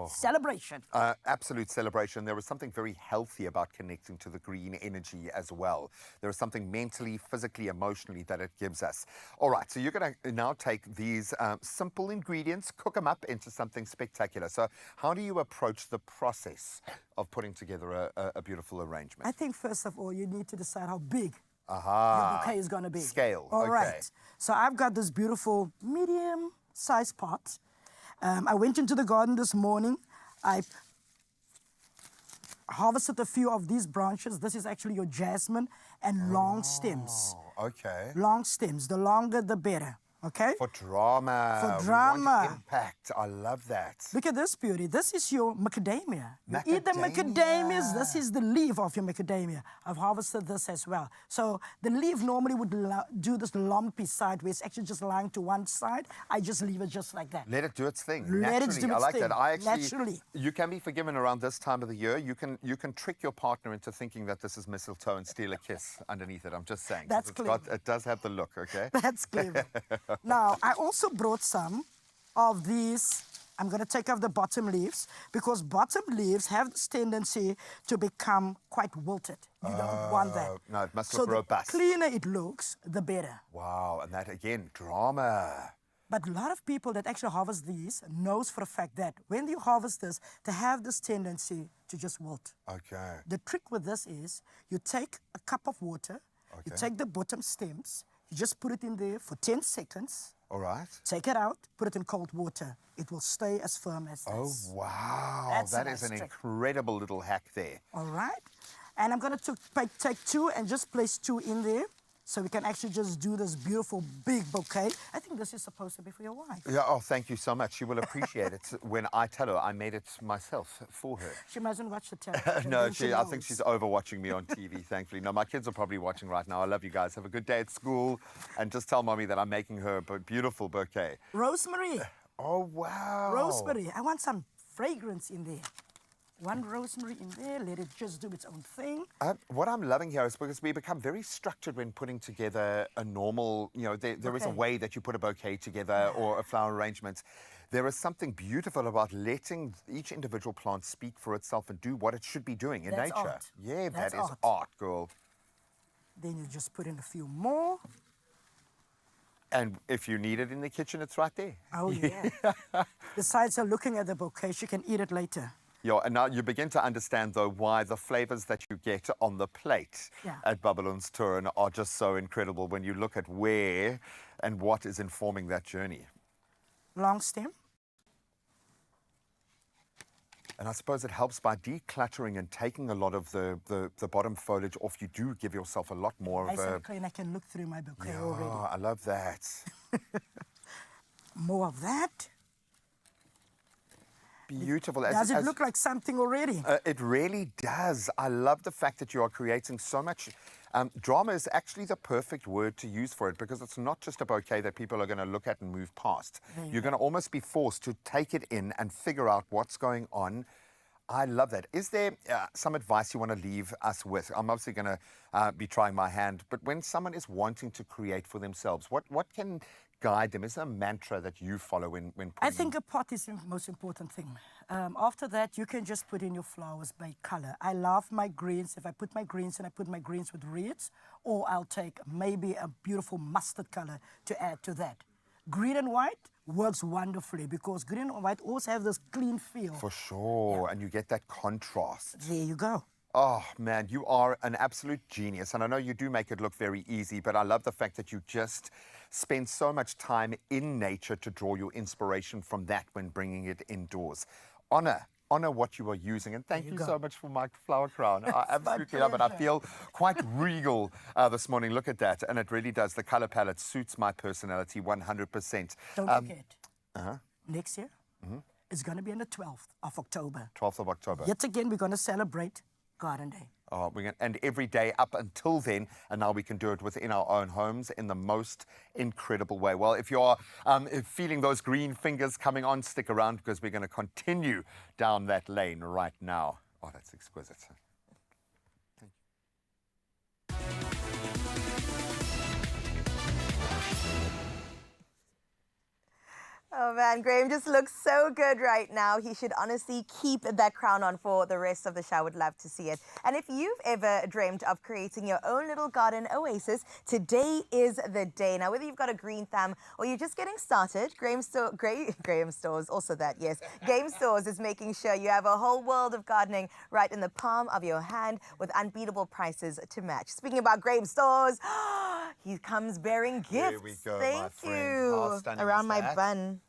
Celebration. Absolute celebration. There is something very healthy about connecting to the green energy as well. There is something mentally, physically, emotionally that it gives us. All right, so you're going to now take these simple ingredients, cook them up into something spectacular. So how do you approach the process of putting together a beautiful arrangement? I think first of all, you need to decide how big your Aha. bouquet is going to be. Scale. All okay. right. So I've got this beautiful medium-sized pot. I went into the garden this morning. I harvested a few of these branches. This is actually your jasmine and long stems. Okay. Long stems. The longer, the better. Okay? For drama. For We want drama. impact. I love that. Look at this beauty. This is your macadamia. You eat the macadamias. This is the leaf of your macadamia. I've harvested this as well. So the leaf normally would do this lumpy side where it's actually just lying to one side. I just leave it just like that. Let it do its thing. Let it naturally. do I its like thing. that. I actually, Naturally. You can be forgiven around this time of the year. You can trick your partner into thinking that this is mistletoe and steal a kiss underneath it. I'm just saying. That's clever. It does have the look, okay? That's clever. Now, I also brought some of these. I'm going to take off the bottom leaves because bottom leaves have this tendency to become quite wilted. You don't want that. No, it must So look the robust. cleaner it looks, the better. Wow, and that again, drama. But a lot of people that actually harvest these knows for a fact that when you harvest this, they have this tendency to just wilt. Okay. The trick with this is you take a cup of water, you Okay. take the bottom stems, you just put it in there for 10 seconds. All right. Take it out, put it in cold water. It will stay as firm as Oh, this. wow. That's a That nice is an trick. incredible little hack there. All right. And I'm going to take two and just place two in there so we can actually just do this beautiful big bouquet. I think this is supposed to be for your wife. Yeah, oh, thank you so much. She will appreciate it when I tell her I made it myself for her. She mustn't watch the television. No, then she I think knows. she's over watching me on TV, thankfully. No, my kids are probably watching right now. I love you guys. Have a good day at school. And just tell mommy that I'm making her a beautiful bouquet. Rosemary. Oh, wow. Rosemary. I want some fragrance in there. One rosemary in there, let it just do its own thing. What I'm loving here is because we become very structured when putting together a normal, there is a Okay. way that you put a bouquet together or a flower arrangement. There is something beautiful about letting each individual plant speak for itself and do what it should be doing in That's nature. art. Yeah, That's that is art. art, girl. Then you just put in a few more. And if you need it in the kitchen, it's right there. Oh, yeah. Besides her looking at the bouquet, she can eat it later. Yeah, and now you begin to understand, though, why the flavors that you get on the plate at Babylon's Turn are just so incredible when you look at where and what is informing that journey. Long stem. And I suppose it helps by decluttering and taking a lot of the bottom foliage off. You do give yourself a lot more Nice of a... and clean. I can look through my bouquet Yeah, already. I love that. More of that. Beautiful. Does it look like something already? It really does. I love the fact that you are creating so much. Drama is actually the perfect word to use for it because it's not just a bouquet that people are going to look at and move past. You're going to almost be forced to take it in and figure out what's going on. I love that. Is there some advice you want to leave us with? I'm obviously going to be trying my hand, but when someone is wanting to create for themselves, what can guide them? Is there a mantra that you follow when I think a pot is the most important thing. After that, you can just put in your flowers by color. I love my greens. If I put my greens and I put my greens with reds, or I'll take maybe a beautiful mustard color to add to that. Green and white works wonderfully because green and white always have this clean feel. For sure, and you get that contrast. There you go. Oh, man, you are an absolute genius. And I know you do make it look very easy, but I love the fact that you just spend so much time in nature to draw your inspiration from that when bringing it indoors. Honor what you are using. And thank you so much for my flower crown. I absolutely love it. I feel quite regal this morning. Look at that. And it really does. The color palette suits my personality 100%. Don't forget, next year, it's going to be on the 12th of October. 12th of October. Yet again, we're going to celebrate Garden Day. Oh, and every day up until then, and now we can do it within our own homes in the most incredible way. Well, if you're feeling those green fingers coming on, stick around because we're going to continue down that lane right now. Oh, that's exquisite. Oh man, Graham just looks so good right now. He should honestly keep that crown on for the rest of the show. I would love to see it. And if you've ever dreamt of creating your own little garden oasis, today is the day. Now, whether you've got a green thumb or you're just getting started, Graham Stores, also that, yes. Game Stores is making sure you have a whole world of gardening right in the palm of your hand with unbeatable prices to match. Speaking about Graham Stores, he comes bearing gifts. There we go, Thank my friend. you. How stunning Around is my that? bun.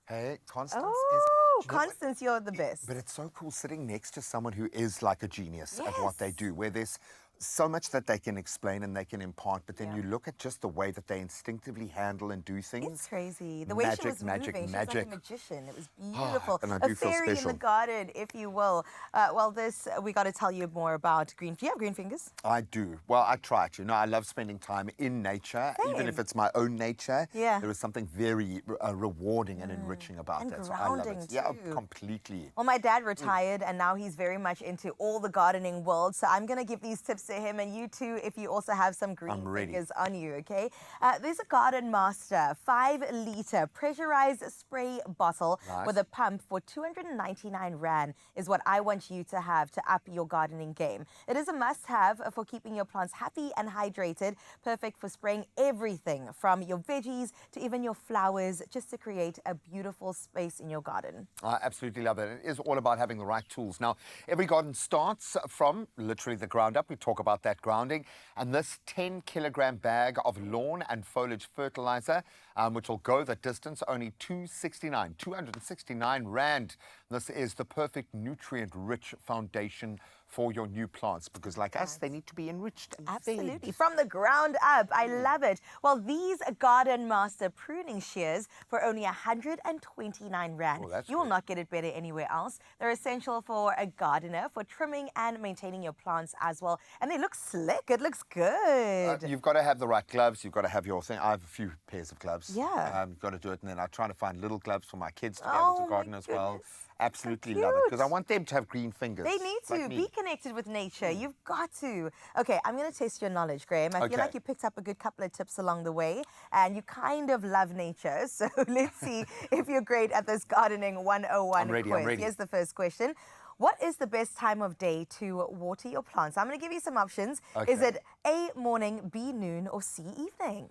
Hey, Constance Oh, is... Constance, you're the best. But it's so cool sitting next to someone who is like a genius at what they do, where there's so much that they can explain and they can impart, but then you look at just the way that they instinctively handle and do things. It's crazy. The way she was moving, she was like a magician. It was beautiful. And I do a feel fairy in special. the garden, if you will. Well, this, we got to tell you more about green. Do you have green fingers? I do. Well, I try to. I love spending time in nature, even if it's my own nature. Yeah. There is something very rewarding and enriching about And it. So I love grounding it. Yeah, too. completely. Well, my dad retired and now he's very much into all the gardening world. So I'm going to give these tips to him and you too if you also have some green fingers on you, okay? There's a Garden Master 5-liter pressurized spray bottle with a pump for 299 Rand is what I want you to have to up your gardening game. It is a must-have for keeping your plants happy and hydrated, perfect for spraying everything from your veggies to even your flowers, just to create a beautiful space in your garden. I absolutely love it. It is all about having the right tools. Now, every garden starts from literally the ground up. We talk about that grounding. And this 10-kilogram bag of lawn and foliage fertilizer, which will go the distance, only 269 Rand. This is the perfect nutrient-rich foundation for your new plants because, like us, they need to be enriched and Absolutely. fed. From the ground up. I love it. Well, these Garden Master pruning shears for only 129 Rand. You will not get it better anywhere else. They're essential for a gardener for trimming and maintaining your plants as well. And they look slick. It looks good. You've got to have the right gloves. You've got to have your thing. I have a few pairs of gloves. Yeah. You've got to do it. And then I'm trying to find little gloves for my kids to be able to garden as well. Absolutely love it because I want them to have green fingers. They need to. like me. Be connected with nature. You've got to. Okay, I'm going to test your knowledge, Graham. I feel like you picked up a good couple of tips along the way and you kind of love nature. So let's see if you're great at this gardening 101 I'm ready, quiz. I'm ready. Here's the first question. What is the best time of day to water your plants? I'm going to give you some options. Is it A, morning, B, noon, or C, evening?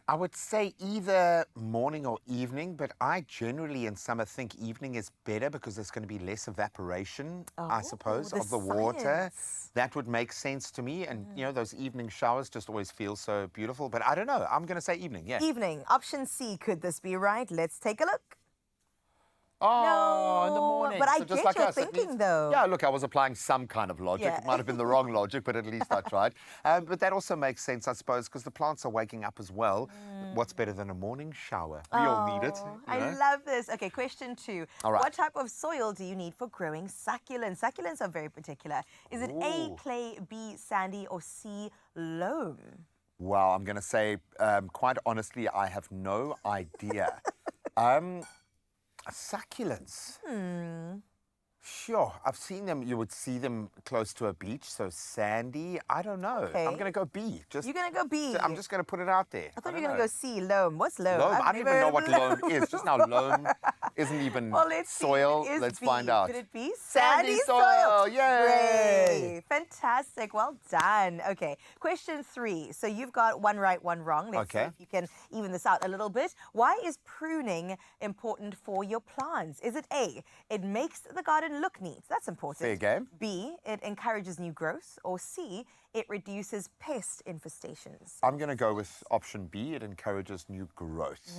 I would say either morning or evening, but I generally in summer think evening is better because there's going to be less evaporation, I suppose, of the water. That would make sense to me. And, you know, those evening showers just always feel so beautiful. But I don't know. I'm going to say evening, yeah. Evening. Option C. Could this be right? Let's take a look. Oh, in the morning. But I So just get like your us, it thinking, means- though. Yeah, look, I was applying some kind of logic. Yeah. It might have been the wrong logic, but at least I tried. But that also makes sense, I suppose, because the plants are waking up as well. What's better than a morning shower? We all need it. you I know? love this. Okay, question 2. All right. What type of soil do you need for growing succulents? Succulents are very particular. Is it A, clay, B, sandy, or C, loam? Well, I'm going to say, quite honestly, I have no idea. Succulents. Sure, I've seen them. You would see them close to a beach, so sandy. I don't know. Okay. I'm going to go B. You're going to go B. I'm just going to put it out there. I thought you were going to go C, loam. What's loam? Loam? I've I don't even never know what heard loam is. Just now, loam isn't even Well, let's see if soil. it is Let's B. find out. Could it be Sandy soil. Yay! Great. Fantastic. Well done. Okay. Question 3. So you've got one right, one wrong. Let's see if you can even this out a little bit. Why is pruning important for your plants? Is it A, it makes the garden look neat? That's important. Fair game. B, it encourages new growth. Or C, it reduces pest infestations. I'm going to go with option B. It encourages new growth.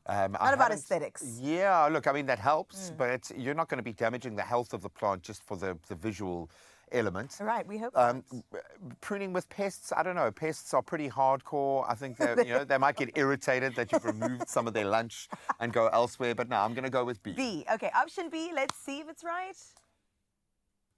What about aesthetics? Yeah, look, I mean, that helps, but you're not going to be damaging the health of the plant just for the visual element. Right, we hope Pruning with pests, I don't know. Pests are pretty hardcore. I think that, you know, they might get irritated that you've removed some of their lunch and go elsewhere. But no, I'm going to go with B. B. Okay, option B. Let's see if it's right.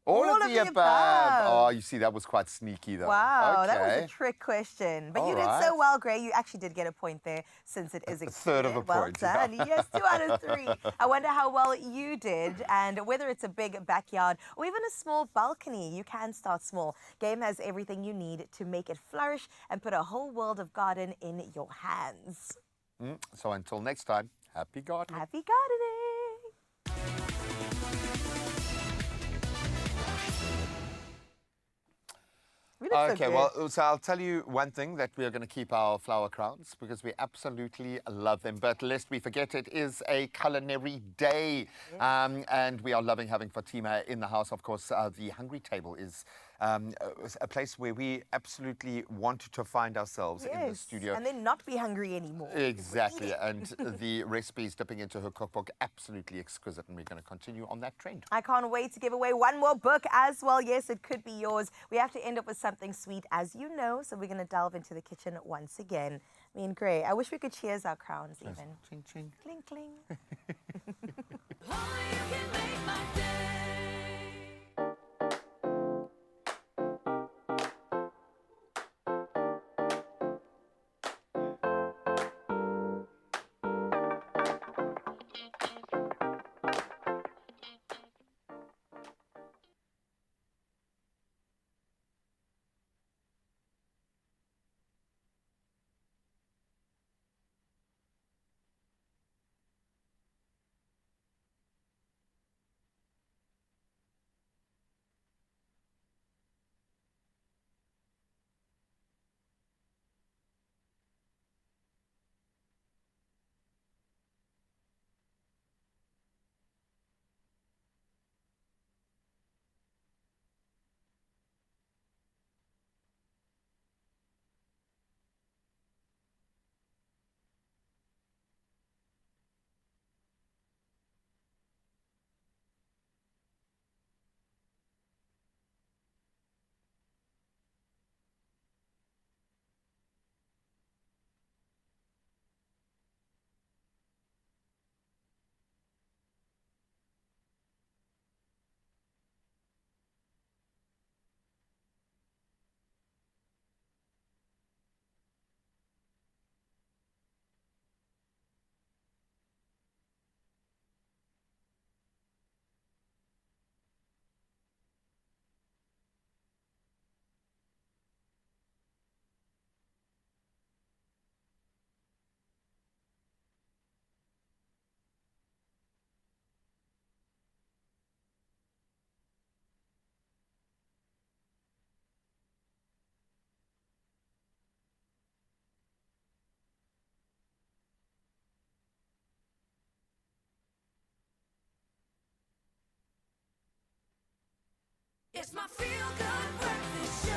All of the above. Oh, you see, that was quite sneaky, though. Wow, okay. that was a trick question. But you did so well, Gray. You actually did get a point there since it is a third of a well point. done. Yes, 2 out of 3. I wonder how well you did and whether it's a big backyard or even a small balcony. You can start small. Game has everything you need to make it flourish and put a whole world of garden in your hands. So until next time, Happy gardening. Happy gardening. We look so Okay, good. well, so I'll tell you one thing, that we are going to keep our flower crowns because we absolutely love them. But lest we forget, it is a culinary day. And we are loving having Fatima in the house. Of course, the Hungry Table is a place where we absolutely want to find ourselves in the studio. And then not be hungry anymore. Exactly. And the recipes dipping into her cookbook, absolutely exquisite. And we're going to continue on that trend. I can't wait to give away one more book as well. Yes, it could be yours. We have to end up with something sweet, as you know. So we're going to delve into the kitchen once again. Me and Gray. I wish we could cheers our crowns even. Ching, ching. Cling, cling. It's my feel-good breakfast show.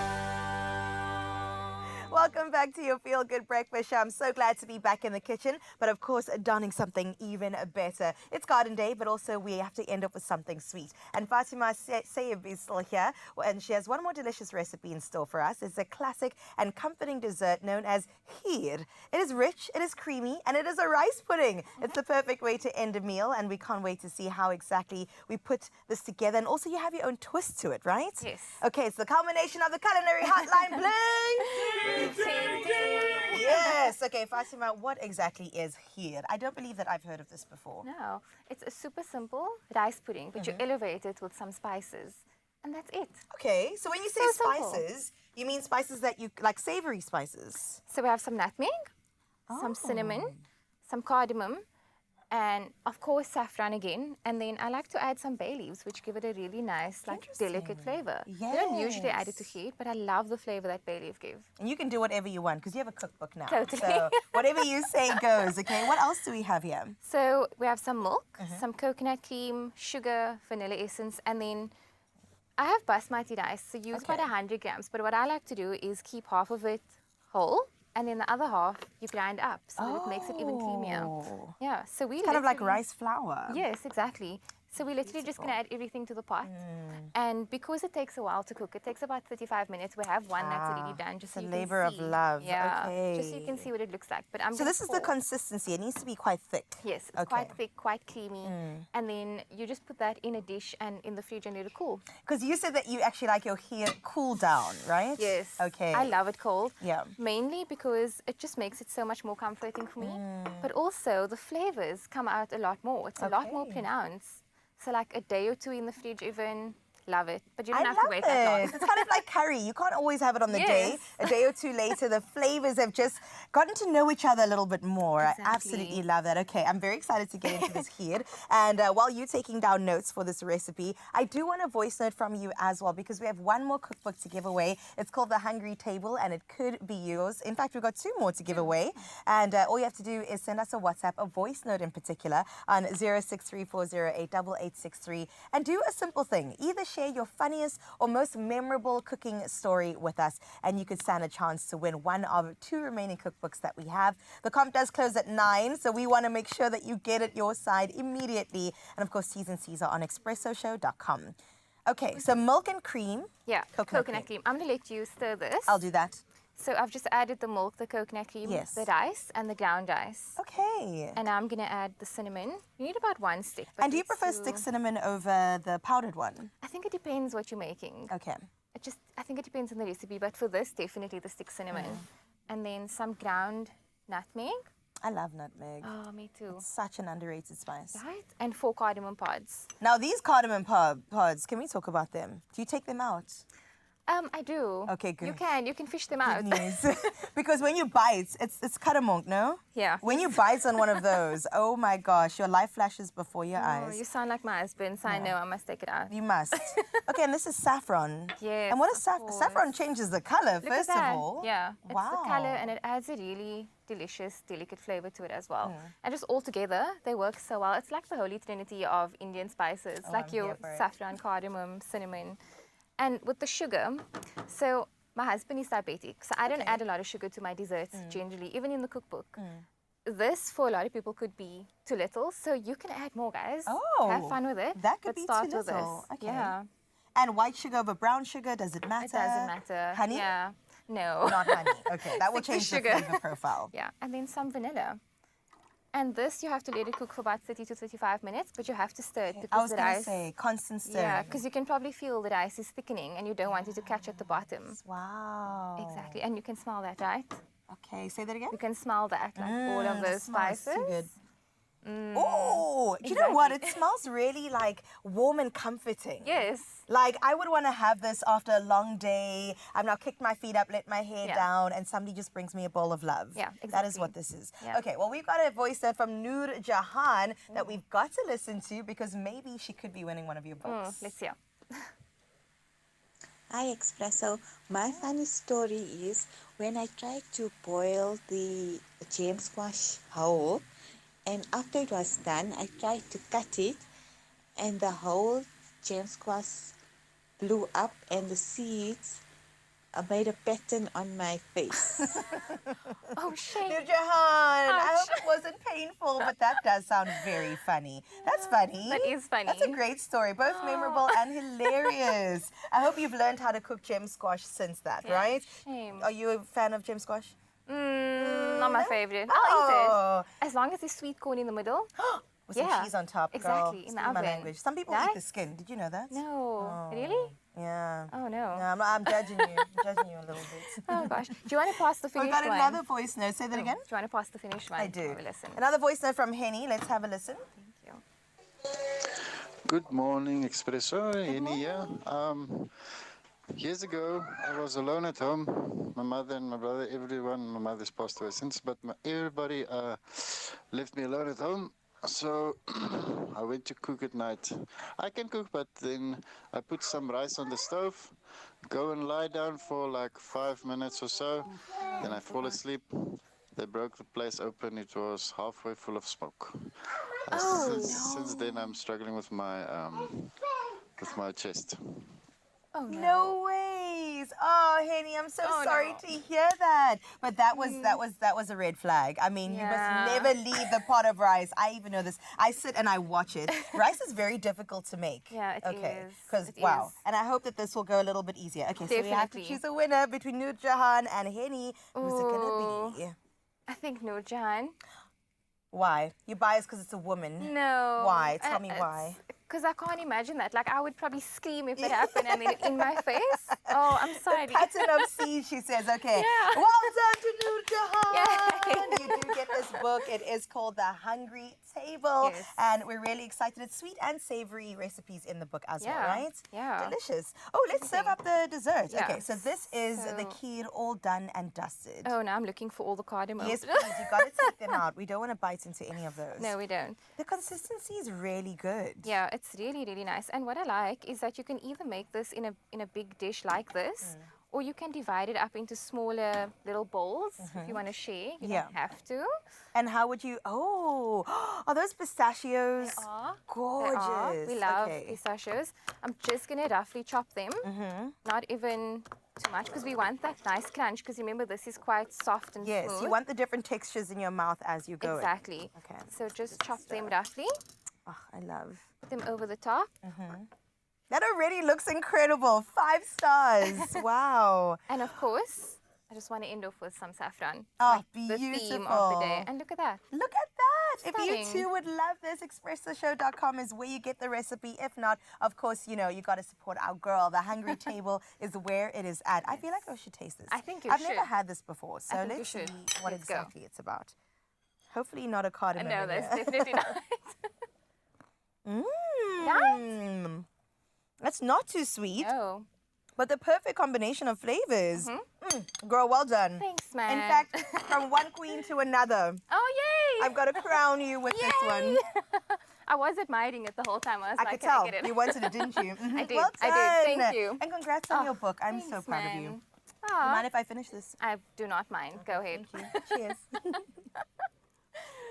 Welcome back to your Feel Good Breakfast Show. I'm so glad to be back in the kitchen, but of course, donning something even better. It's garden day, but also we have to end up with something sweet. And Fatima Sayeb is still here, and she has one more delicious recipe in store for us. It's a classic and comforting dessert known as Kheer. It is rich, it is creamy, and it is a rice pudding. It's the perfect way to end a meal, and we can't wait to see how exactly we put this together. And also, you have your own twist to it, right? Yes. Okay, it's the culmination of the culinary hotline bling. Yes. Okay, Fatima, what exactly is Kheer? I don't believe that I've heard of this before. No, it's a super simple rice pudding, but you elevate it with some spices, and that's it. Okay, so when you say So simple. spices, you mean spices that you like, savory spices? So we have some nutmeg, some cinnamon, some cardamom, and of course saffron again. And then I like to add some bay leaves, which give it a really nice, like delicate flavor. You don't usually add it to Kheer, but I love the flavor that bay leaf gives. And you can do whatever you want because you have a cookbook now. Totally. So whatever you say goes, okay? What else do we have here? So we have some milk, some coconut cream, sugar, vanilla essence, and then I have basmati rice, so use about 100 grams. But what I like to do is keep half of it whole, and then the other half you grind up, so that it makes it even creamier. Yeah, so we It's kind of like literally- rice flour. Yes, exactly. So we're literally just going to add everything to the pot. And because it takes a while to cook, it takes about 35 minutes. We have one that's already done. Just so It's a you can labor of see. love. Yeah, Okay. just so you can see what it looks like. But I'm So gonna this is the pour. consistency. It needs to be quite thick. Yes, it's quite thick, quite creamy. And then you just put that in a dish and in the fridge and let it cool. Because you said that you actually like your Kheer cool down, right? Yes. Okay. I love it cold. Yeah. Mainly because it just makes it so much more comforting for me. But also the flavors come out a lot more. It's a lot more pronounced. So like a day or two in the fridge even, Love it. But you don't have to wait that long. It's kind of like curry. You can't always have it on the day. A day or two later, the flavors have just gotten to know each other a little bit more. Exactly. I absolutely love that. Okay, I'm very excited to get into this kheer. And while you're taking down notes for this recipe, I do want a voice note from you as well, because we have one more cookbook to give away. It's called The Hungry Table, and it could be yours. In fact, we've got 2 more to give away. And all you have to do is send us a WhatsApp, a voice note in particular, on 0634088863. And do a simple thing. Either share your funniest or most memorable cooking story with us, and you could stand a chance to win one of 2 remaining cookbooks that we have. The comp does close at 9, so we want to make sure that you get it your side immediately. And of course, T's and C's are on expressoshow.com. Okay, so milk and cream. Yeah, coconut cream. I'm going to let you stir this. I'll do that. So I've just added the milk, the coconut cream, the rice, and the ground rice. Okay. And now I'm going to add the cinnamon. You need about 1 stick. And do you prefer stick cinnamon over the powdered one? I think it depends what you're making. Okay. I think it depends on the recipe, but for this, definitely the stick cinnamon. And then some ground nutmeg. I love nutmeg. Oh, me too. It's such an underrated spice. Right? And 4 cardamom pods. Now, these cardamom pods, can we talk about them? Do you take them out? I do. Okay, good. You can fish them out. Good news. Because when you bite, it's cardamom, no? Yeah. When you bite on one of those, oh my gosh, your life flashes before your eyes. You sound like my husband, so I know I must take it out. You must. Okay, and this is saffron. Yes. And what is saffron? Saffron changes the color, Look first at that. of all. Yeah. It's Wow. the color, and it adds a really delicious, delicate flavor to it as well. And just all together, they work so well. It's like the holy trinity of Indian spices, like I'm your here for it. saffron, cardamom, cinnamon. And with the sugar, so my husband is diabetic, so I don't add a lot of sugar to my desserts generally, even in the cookbook. This, for a lot of people, could be too little, so you can add more, guys. Oh. Have fun with it. That could but be start too with little. this. Okay. Yeah. And white sugar over brown sugar, does it matter? It doesn't matter. Honey? Yeah. No. Not honey. Okay, that will Stick to change the sugar. flavor profile. Yeah, and then some vanilla. And this, you have to let it cook for about 30 to 35 minutes, but you have to stir it because I was the going to rice... say, constant stir. Yeah, because you can probably feel the rice is thickening and you don't want it to catch at the bottom. Wow. Exactly, and you can smell that, right? Okay, say that again. You can smell that, like all of the those smell is spices. too good. Oh, you know what? It smells really like warm and comforting. Yes. Like I would want to have this after a long day. I've now kicked my feet up, let my hair down, and somebody just brings me a bowl of love. Yeah, That is what this is. Yeah. Okay, well, we've got a voice note from Noor Jahan that we've got to listen to because maybe she could be winning one of your books. Let's hear. Hi Expresso. My funny story is when I tried to boil the gem squash whole, and after it was done, I tried to cut it, and the whole gem squash blew up, and the seeds made a pattern on my face. Oh, shame. Noor Jahan, I hope it wasn't painful, but that does sound very funny. That's funny. That is funny. That's a great story, both memorable and hilarious. I hope you've learned how to cook gem squash since that, right? Shame. Are you a fan of gem squash? Not my favorite. I'll eat it. As long as there's sweet corn in the middle. With some cheese on top, girl. Exactly, in the Speak my oven. language. Some people eat the skin. Did you know that? No. Really? Yeah. Oh, no. Yeah, I'm judging you. I'm judging you a little bit. Oh, gosh. Do you want to pass the We've finished got one? another voice note. Say that again. Do you want to pass the finished one? I do. Have a listen. Another voice note from Henny. Let's have a listen. Thank you. Good morning, Expresso. Henny here. Years ago, I was alone at home. My mother and my brother, everyone, my mother's passed away since, but everybody left me alone at home. So I went to cook at night. I can cook, but then I put some rice on the stove, go and lie down for like 5 minutes or so. Then I fall asleep. They broke the place open. It was halfway full of smoke. Since then, I'm struggling with my chest. Oh, no ways. Oh, Henny, I'm so sorry to hear that. But that was a red flag. I mean, you must never leave the pot of rice. I even know this. I sit and I watch it. Rice is very difficult to make. Yeah, it is. Because, wow. is. And I hope that this will go a little bit easier. Okay, so we have to Definitely. choose a winner between Noor Jahan and Henny. Who's it going to be? I think Noor Jahan. Why? You're biased because it's a woman. No. Why? Tell me why. Because I can't imagine that. Like, I would probably scream if it happened and then in my face. Oh, I'm sorry. The pattern of seeds, she says. Okay. Yeah. Well done to Noor Jahan. You do get this book. It is called The Hungry Table. Yes. And we're really excited. It's sweet and savory recipes in the book as well, Yeah, right? yeah. Delicious. Oh, let's serve up the dessert. Yeah. Okay, so this is the Kheer all done and dusted. Oh, now I'm looking for all the cardamom. Yes, please. You got to take them out. We don't want to bite into any of those. No, we don't. The consistency is really good. Yeah, it's really, really nice. And what I like is that you can either make this in a big dish like this, or you can divide it up into smaller little bowls if you want to share. You don't have to. And how would you, are those pistachios? They are. Gorgeous. They are. We love pistachios. I'm just going to roughly chop them. Not even too much, because we want that nice crunch, because remember this is quite soft and Yes, smooth. you want the different textures in your mouth as you go. Exactly. Okay. So just chop them roughly. Oh, I love. Put them over the top. That already looks incredible. 5 stars. Wow. And of course, I just want to end off with some saffron. Oh, The theme of beautiful. the day. And look at that. Look at that. If Stunning. you too would love this, expressoshow.com is where you get the recipe. If not, of course, you know, you got to support our girl. The Hungry Table is where it is at. I feel like I should taste this. I think you I've should. never had this before, so think you let's see should. what Let's go. exactly it's about. Hopefully not a cardamom. No, in that's here. definitely not. Mmm. That's not too sweet. No. But the perfect combination of flavors. Girl, well done. Thanks, man. In fact, from one queen to another. Oh, yay! I've got to crown you with this one. I was admiring it the whole time. I was I like, could can tell. I get it? You wanted it, didn't you? I did. Well I done. did. Thank you. And congrats on your book. I'm so proud of you. Do you mind if I finish this? I do not mind. Go ahead. Cheers.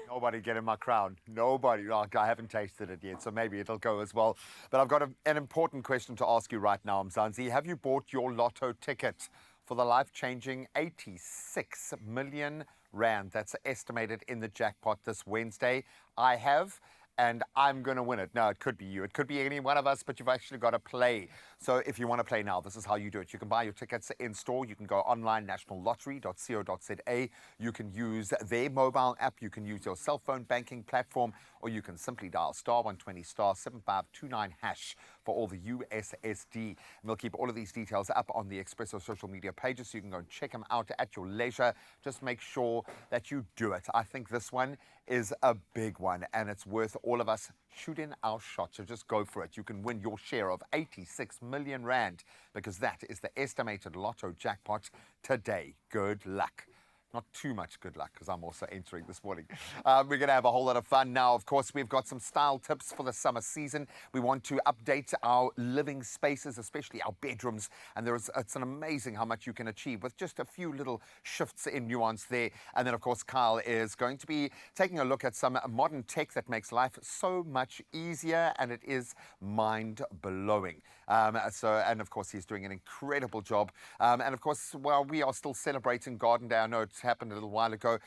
Nobody getting my crown. Nobody. Like, I haven't tasted it yet, so maybe it'll go as well. But I've got an important question to ask you right now, Mzansi. Have you bought your lotto ticket for the life-changing 86 million rand that's estimated in the jackpot this Wednesday? I have. And I'm going to win it. No, it could be you. It could be any one of us, but you've actually got to play. So if you want to play now, this is how you do it. You can buy your tickets in store. You can go online, nationallottery.co.za. You can use their mobile app. You can use your cell phone banking platform, or you can simply dial *120 *7529# for all the USSD. And we'll keep all of these details up on the Expresso social media pages, so you can go and check them out at your leisure. Just make sure that you do it. I think this one is a big one, and it's worth all of us shooting our shot. So just go for it. You can win your share of 86 million rand, because that is the estimated lotto jackpot today. Good luck. Not too much good luck, because I'm also entering this morning. We're going to have a whole lot of fun now. Of course, we've got some style tips for the summer season. We want to update our living spaces, especially our bedrooms. And it's an amazing how much you can achieve with just a few little shifts in nuance there. And then, of course, Kyle is going to be taking a look at some modern tech that makes life so much easier, and it is mind-blowing. And of course, he's doing an incredible job. And of course, while we are still celebrating Garden Day, I know it's happened a little while ago,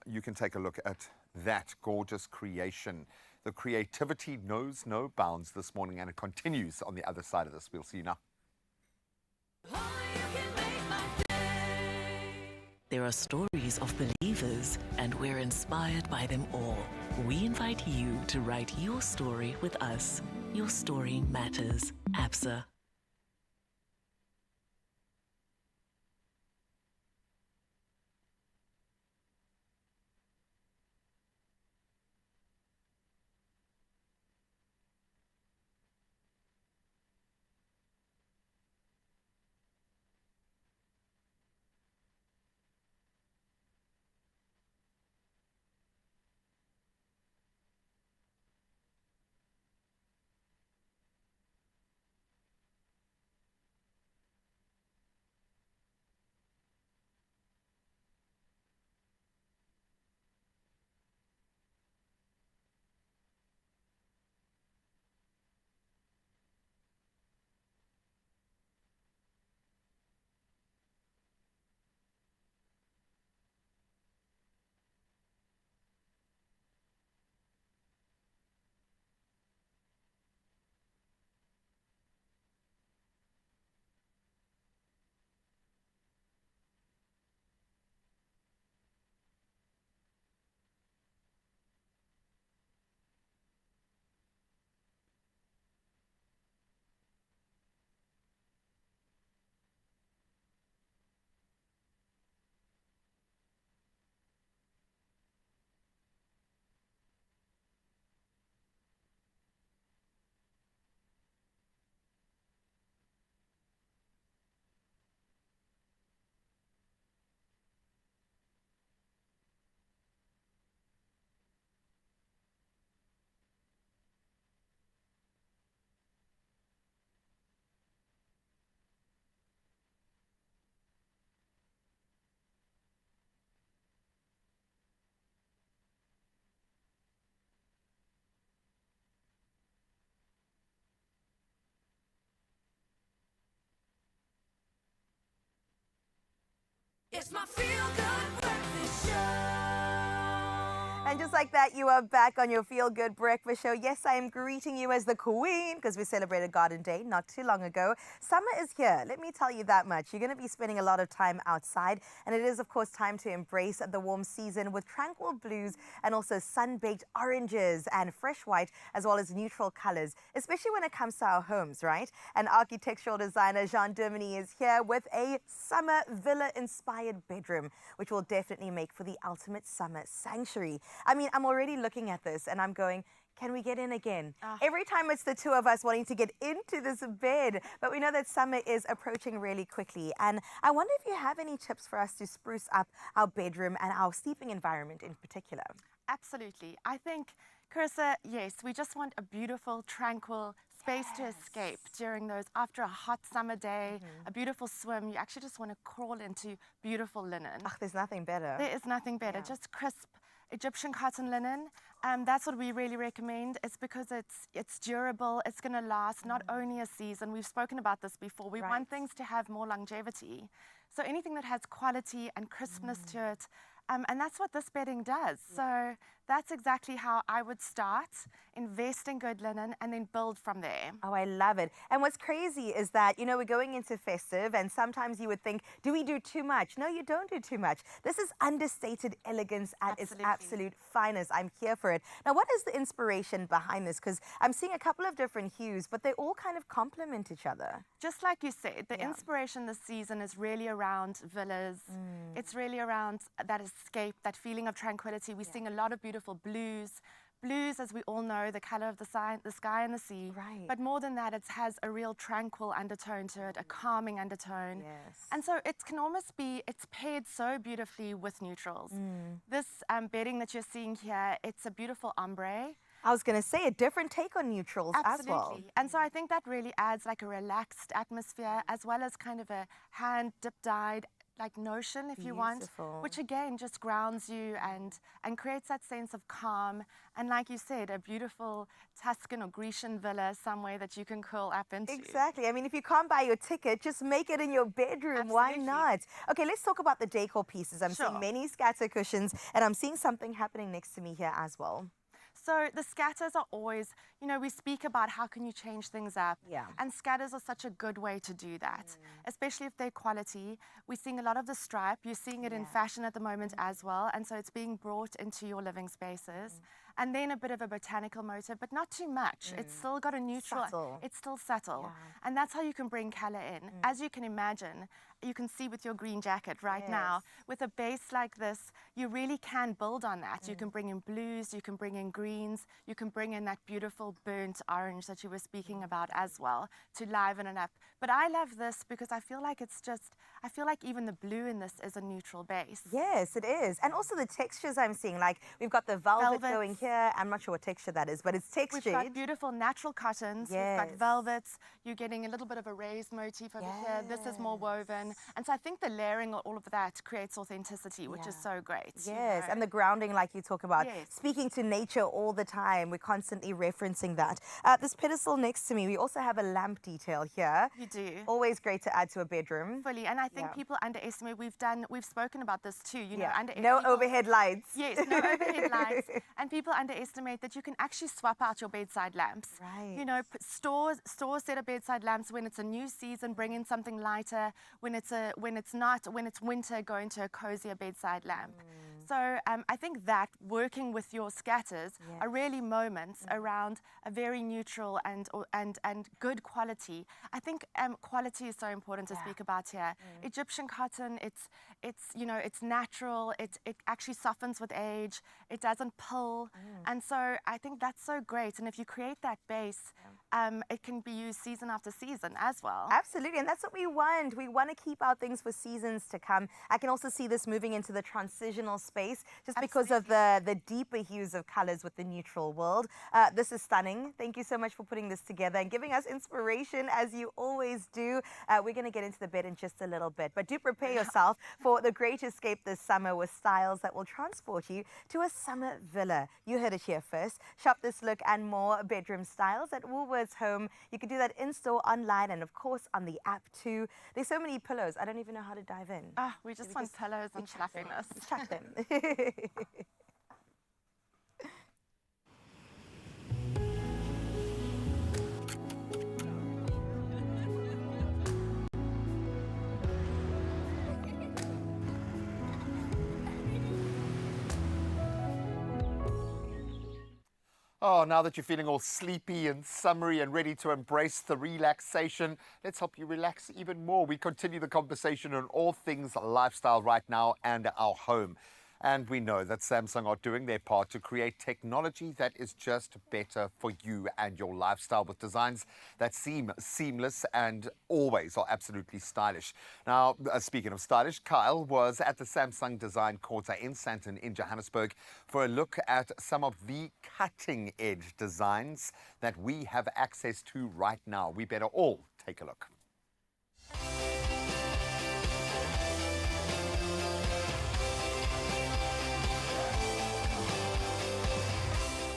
you can take a look at that gorgeous creation. The creativity knows no bounds this morning, and it continues on the other side of this. We'll see you now. There are stories of believers, and we're inspired by them all. We invite you to write your story with us. Your story matters. ABSA. It's my feel-good breakfast show. And just like that, you are back on your Feel Good Breakfast Show. Yes, I am greeting you as the Queen because we celebrated Garden Day not too long ago. Summer is here. Let me tell you that much. You're going to be spending a lot of time outside, and it is, of course, time to embrace the warm season with tranquil blues and also sun-baked oranges and fresh white, as well as neutral colors, especially when it comes to our homes, right? And architectural designer Jean Dermany is here with a summer villa-inspired bedroom, which will definitely make for the ultimate summer sanctuary. I mean, I'm already looking at this and I'm going, can we get in again? Every time it's the two of us wanting to get into this bed, but we know that summer is approaching really quickly. And I wonder if you have any tips for us to spruce up our bedroom and our sleeping environment in particular. Absolutely. I think, Carissa, yes, we just want a beautiful, tranquil space to escape during those, after a hot summer day, a beautiful swim. You actually just want to crawl into beautiful linen. There's nothing better. There is nothing better. Just crisp Egyptian cotton linen. That's what we really recommend. It's because it's durable. It's going to last not only a season. We've spoken about this before. We want things to have more longevity. So anything that has quality and crispness to it, and that's what this bedding does. So that's exactly how I would start. Invest in good linen and then build from there. Oh, I love it. And what's crazy is that, you know, we're going into festive and sometimes you would think, do we do too much? No, you don't do too much. This is understated elegance at its absolute finest. I'm here for it. Now, what is the inspiration behind this? Because I'm seeing a couple of different hues, but they all kind of complement each other. Just like you said, the inspiration this season is really around villas. It's really around that escape, that feeling of tranquility. We're seeing a lot of beautiful blues. Blues, as we all know, the color of the sky and the sea. Right. But more than that, it has a real tranquil undertone to it, a calming undertone. Yes. And so it can almost be, it's paired so beautifully with neutrals. This bedding that you're seeing here, it's a beautiful ombre. I was going to say a different take on neutrals as well. Absolutely. And so I think that really adds like a relaxed atmosphere as well as kind of a hand dip-dyed like notion, if you want, which again just grounds you and creates that sense of calm. And like you said, a beautiful Tuscan or Grecian villa somewhere that you can curl up into. Exactly. I mean, if you can't buy your ticket, just make it in your bedroom. Why not? Okay, let's talk about the decor pieces. I'm seeing many scatter cushions and I'm seeing something happening next to me here as well. So the scatters are always, you know, we speak about how can you change things up. And scatters are such a good way to do that, especially if they're quality. We're seeing a lot of the stripe. You're seeing it in fashion at the moment as well. And so it's being brought into your living spaces. And then a bit of a botanical motive, but not too much. It's still got a neutral, it's still subtle. And that's how you can bring color in. As you can imagine, you can see with your green jacket right now, with a base like this, you really can build on that. You can bring in blues, you can bring in greens, you can bring in that beautiful burnt orange that you were speaking about as well to liven it up. But I love this because I feel like it's just, I feel like even the blue in this is a neutral base. Yes, it is. And also the textures I'm seeing, like we've got the velvet going here. I'm not sure what texture that is, but it's textured. We've got beautiful natural cottons. We've got velvets. You're getting a little bit of a raised motif over here. This is more woven. And so I think the layering of all of that creates authenticity, which is so great. Yes, you know? and the grounding like you talk about. Speaking to nature all the time. We're constantly referencing that. This pedestal next to me, we also have a lamp detail here. You do. Always great to add to a bedroom. Fully. And I think people underestimate, we've spoken about this too, you know. No overhead lights. Yes, no overhead lights. And people underestimate that you can actually swap out your bedside lamps. Right. You know, stores set up bedside lamps when it's a new season, bring in something lighter. When it's winter, go into a cozier bedside lamp. So I think that working with your scatters are really moments around a very neutral and good quality. I think quality is so important to speak about here. Egyptian cotton, it's you know, it's natural. It actually softens with age. It doesn't pull, and so I think that's so great. And if you create that base, it can be used season after season as well. Absolutely, and that's what we want. We want to keep our things for seasons to come. I can also see this moving into the transitional space just because of the deeper hues of colors with the neutral world. This is stunning. Thank you so much for putting this together and giving us inspiration as you always do. We're going to get into the bed in just a little bit, but do prepare yourself for the great escape this summer with styles that will transport you to a summer villa. You heard it here first. Shop this look and more bedroom styles at Woolworths. comforts home. You can do that in-store, online, and of course on the app too. There's so many pillows. I don't even know how to dive in. We just want pillows and fluffiness. Chuck them. Oh, now that you're feeling all sleepy and summery and ready to embrace the relaxation, let's help you relax even more. We continue the conversation on all things lifestyle right now and our home. And we know that Samsung are doing their part to create technology that is just better for you and your lifestyle, with designs that seem seamless and always are absolutely stylish. Now, speaking of stylish, Kyle was at the Samsung Design Quarter in Sandton in Johannesburg for a look at some of the cutting-edge designs that we have access to right now. We better all take a look.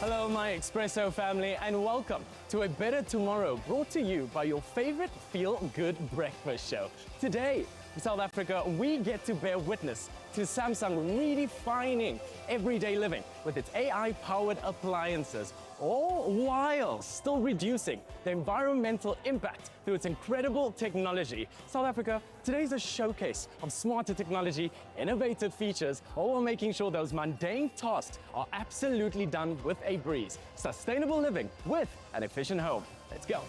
Hello, my Expresso family, and welcome to A Better Tomorrow, brought to you by your favorite feel-good breakfast show. Today, in South Africa, we get to bear witness to Samsung redefining everyday living with its AI-powered appliances, all while still reducing the environmental impact through its incredible technology. South Africa, today's a showcase of smarter technology, innovative features, all while making sure those mundane tasks are absolutely done with a breeze. Sustainable living with an efficient home. Let's go.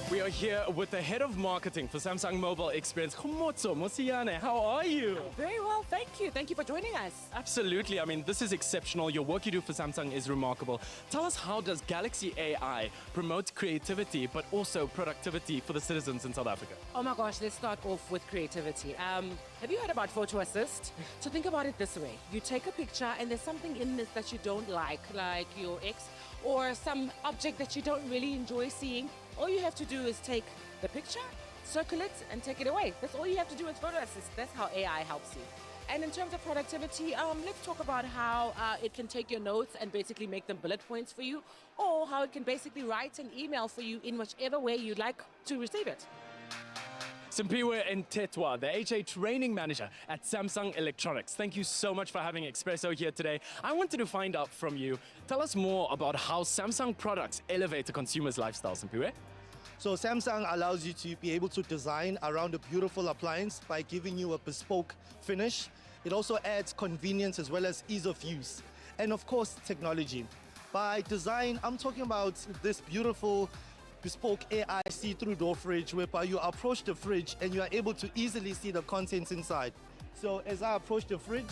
We are here with the head of marketing for Samsung Mobile Experience, Khomotso Mosiane. How are you? Very well, thank you. Thank you for joining us. Absolutely. I mean, this is exceptional. Your work you do for Samsung is remarkable. Tell us, how does Galaxy AI promote creativity but also productivity for the citizens in South Africa? Oh my gosh, let's start off with creativity. Have you heard about Photo Assist? So think about it this way. You take a picture and there's something in this that you don't like your ex, or some object that you don't really enjoy seeing. All you have to do is take the picture, circle it, and take it away. That's all you have to do with Photo Assist. That's how AI helps you. And in terms of productivity, let's talk about how it can take your notes and basically make them bullet points for you, or how it can basically write an email for you in whichever way you'd like to receive it. Simpiwe Ntetwa, the HA training manager at Samsung Electronics. Thank you so much for having Expresso here today. I wanted to find out from you, tell us more about how Samsung products elevate a consumer's lifestyle, Simpiwe. So Samsung allows you to be able to design around a beautiful appliance by giving you a bespoke finish. It also adds convenience as well as ease of use. And of course, technology. By design, I'm talking about this beautiful bespoke AI see-through door fridge, whereby you approach the fridge and you are able to easily see the contents inside. So as I approach the fridge,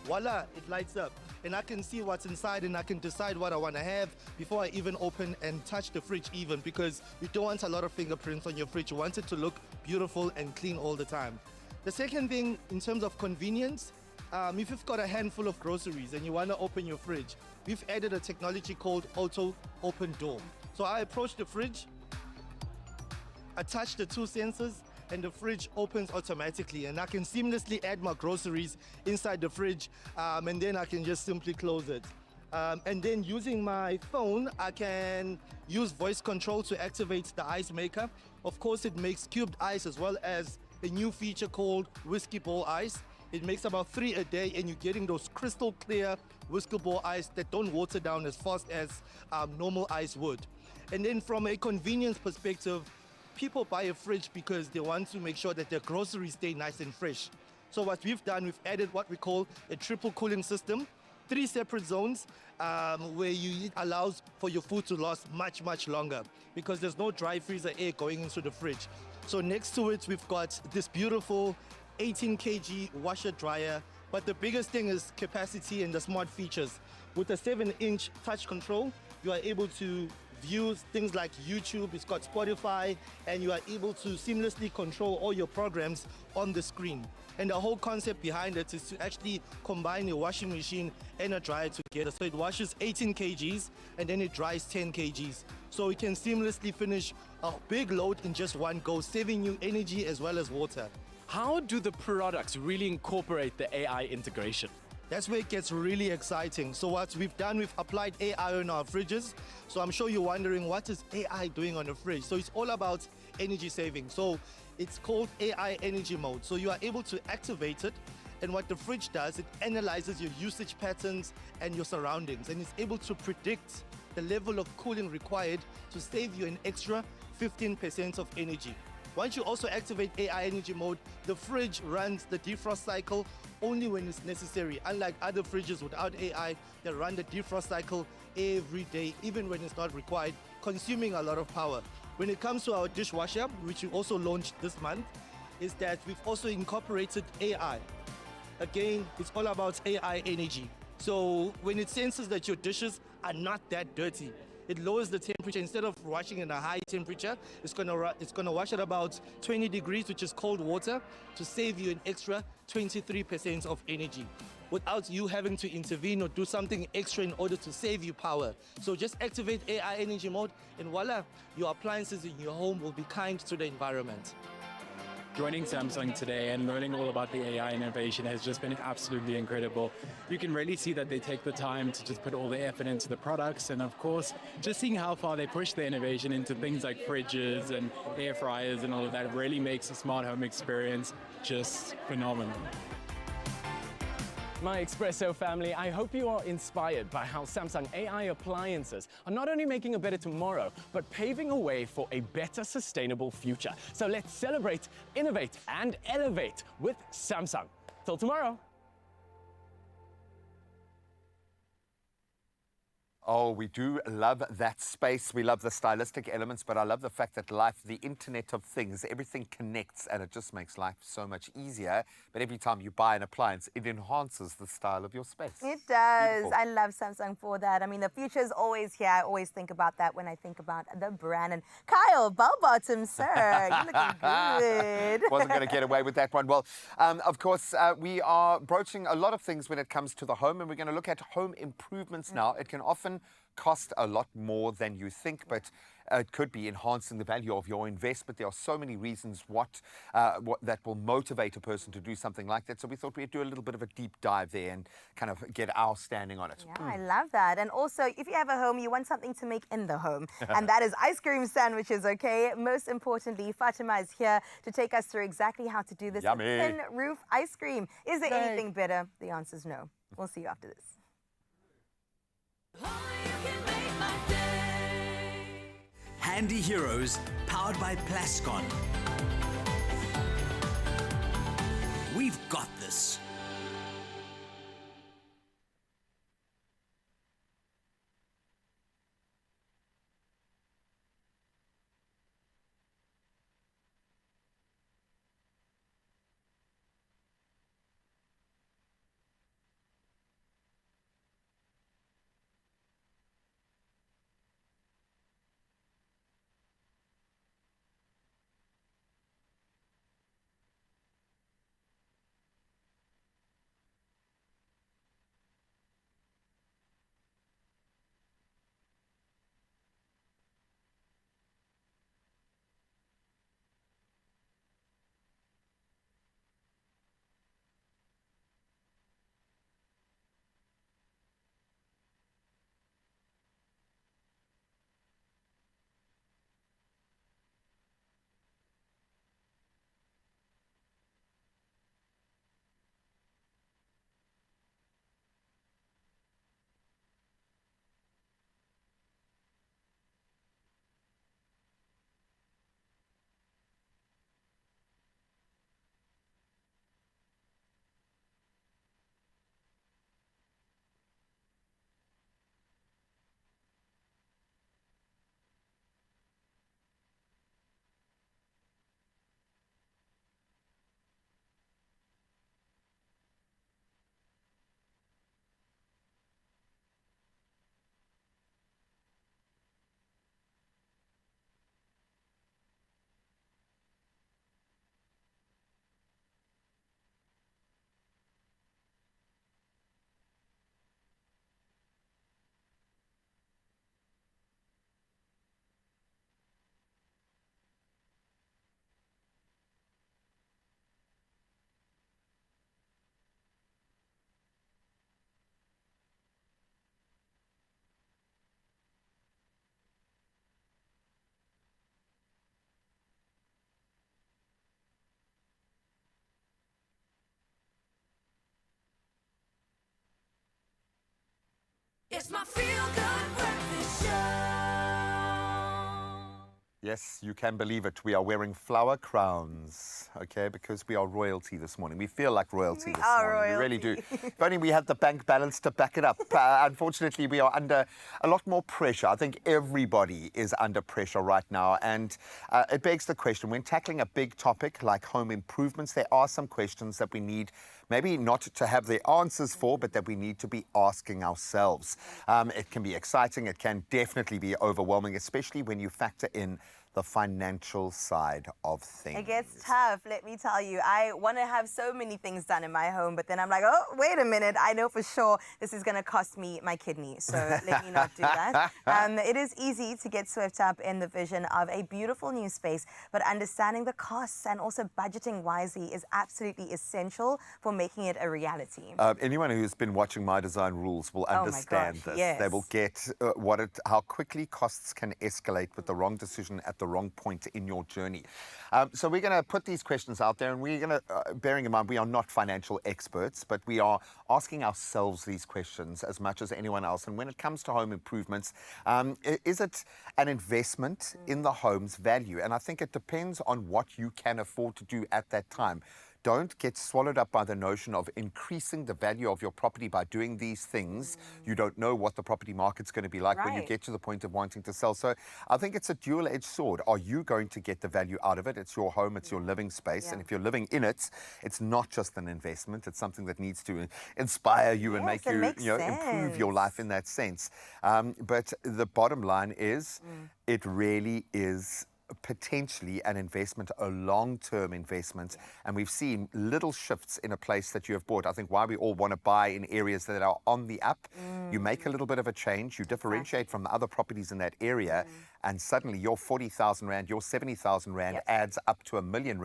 voila, it lights up. And I can see what's inside and I can decide what I want to have before I even open and touch the fridge even, because you don't want a lot of fingerprints on your fridge. You want it to look beautiful and clean all the time. The second thing, in terms of convenience, if you've got a handful of groceries and you want to open your fridge, we've added a technology called Auto Open Door. So I approach the fridge, I touch the two sensors, and the fridge opens automatically, and I can seamlessly add my groceries inside the fridge, and then I can just simply close it. And then using my phone, I can use voice control to activate the ice maker. Of course, it makes cubed ice as well as a new feature called whiskey ball ice. It makes about 3 a day, and you're getting those crystal clear whiskey ball ice that don't water down as fast as normal ice would. And then from a convenience perspective, people buy a fridge because they want to make sure that their groceries stay nice and fresh. So what we've done, we've added what we call a triple cooling system, 3 separate zones where it allows for your food to last much, much longer because there's no dry freezer air going into the fridge. So next to it, we've got this beautiful 18 kg washer dryer, but the biggest thing is capacity and the smart features. With a 7-inch touch control, you are able to view things like YouTube, it's got Spotify, and you are able to seamlessly control all your programs on the screen. And the whole concept behind it is to actually combine a washing machine and a dryer together. So it washes 18 kgs and then it dries 10 kgs. So it can seamlessly finish a big load in just one go, saving you energy as well as water. How do the products really incorporate the AI integration? That's where it gets really exciting. So what we've done, we've applied AI on our fridges. So I'm sure you're wondering, what is AI doing on a fridge? So it's all about energy saving. So it's called AI energy mode. So you are able to activate it. And what the fridge does, it analyzes your usage patterns and your surroundings. And it's able to predict the level of cooling required to save you an extra 15% of energy. Once you also activate AI energy mode, the fridge runs the defrost cycle only when it's necessary. Unlike other fridges without AI, that run the defrost cycle every day, even when it's not required, consuming a lot of power. When it comes to our dishwasher, which we also launched this month, is that we've also incorporated AI. Again, it's all about AI energy. So when it senses that your dishes are not that dirty, it lowers the temperature. Instead of washing in a high temperature, it's gonna wash at about 20 degrees, which is cold water, to save you an extra 23% of energy without you having to intervene or do something extra in order to save you power. So just activate AI energy mode and voila, your appliances in your home will be kind to the environment. Joining Samsung today and learning all about the AI innovation has just been absolutely incredible. You can really see that they take the time to just put all the effort into the products, and of course, just seeing how far they push the innovation into things like fridges and air fryers and all of that really makes a smart home experience just phenomenal. My Expresso family, I hope you are inspired by how Samsung AI appliances are not only making a better tomorrow, but paving a way for a better sustainable future. So let's celebrate, innovate, and elevate with Samsung. Till tomorrow. Oh, we do love that space. We love the stylistic elements, but I love the fact that life, the Internet of Things, everything connects and it just makes life so much easier. But every time you buy an appliance, it enhances the style of your space. It does. Beautiful. I love Samsung for that. I mean, the future is always here. I always think about that when I think about the brand. And Kyle, bell bottom, sir, you're looking good. Wasn't going to get away with that one. Well, of course, we are broaching a lot of things when it comes to the home, and we're going to look at home improvements now. It can often cost a lot more than you think, but it could be enhancing the value of your investment. There are so many reasons what that will motivate a person to do something like that. So we thought we'd do a little bit of a deep dive there and kind of get our standing on it. Yeah, I love that. And also, if you have a home, you want something to make in the home. And that is ice cream sandwiches, okay? Most importantly, Fatima is here to take us through exactly how to do this with thin roof ice cream. Is there anything better? The answer is no. We'll see you after this. Handy Heroes, powered by Plascon. We've got this. It's my feel-good breakfast show. Yes, you can believe it. We are wearing flower crowns, okay, because we are royalty this morning. We feel like royalty this morning. We really do. If only we had the bank balance to back it up. Unfortunately, we are under a lot more pressure. I think everybody is under pressure right now. And it begs the question, when tackling a big topic like home improvements, there are some questions that we need maybe not to have the answers for, but that we need to be asking ourselves. It can be exciting. It can definitely be overwhelming, especially when you factor in the financial side of things. It gets tough, let me tell you. I want to have so many things done in my home, but then I'm like, oh, wait a minute. I know for sure this is going to cost me my kidney, so let me not do that. It is easy to get swept up in the vision of a beautiful new space, but understanding the costs and also budgeting wisely is absolutely essential for making it a reality. Anyone who's been watching My Design Rules will understand this. Yes. They will get how quickly costs can escalate with the wrong decision at the wrong point in your journey. So we're going to put these questions out there, and we're going to, bearing in mind we are not financial experts, but we are asking ourselves these questions as much as anyone else. And when it comes to home improvements, is it an investment in the home's value? And I think it depends on what you can afford to do at that time. Don't get swallowed up by the notion of increasing the value of your property by doing these things. You don't know what the property market's going to be like when you get to the point of wanting to sell. So I think it's a dual-edged sword. Are you going to get the value out of it? It's your home, it's your living space. And if you're living in it, it's not just an investment. It's something that needs to inspire you and make you, improve your life in that sense. But the bottom line is, it really is potentially an investment, a long-term investment, and we've seen little shifts in a place that you have bought. I think why we all want to buy in areas that are on the up, you make a little bit of a change, you differentiate from the other properties in that area, and suddenly your 40,000 Rand, your 70,000 Rand adds up to R1 million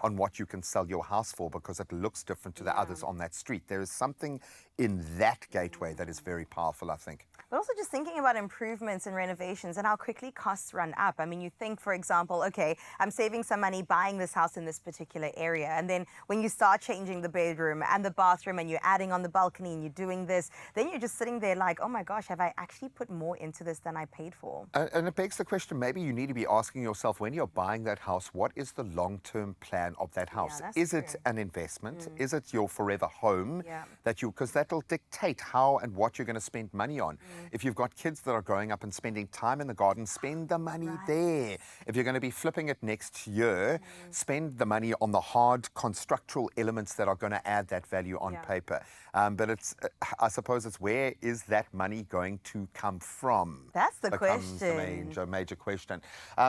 on what you can sell your house for, because it looks different to the others on that street. There is something in that gateway that is very powerful, I think. But also just thinking about improvements and renovations and how quickly costs run up. I mean, you think, for example, okay, I'm saving some money buying this house in this particular area. And then when you start changing the bedroom and the bathroom and you're adding on the balcony and you're doing this, then you're just sitting there like, oh my gosh, have I actually put more into this than I paid for? And it begs the question, maybe you need to be asking yourself, when you're buying that house, what is the long-term plan of that house? Is it an investment? Is it your forever home that you, because that'll dictate how and what you're going to spend money on. If you've got kids that are growing up and spending time in the garden, spend the money there. If you're going to be flipping it next year, spend the money on the hard constructural elements that are going to add that value on paper. But it's, I suppose it's, where is that money going to come from? That's the becomes question. the major question.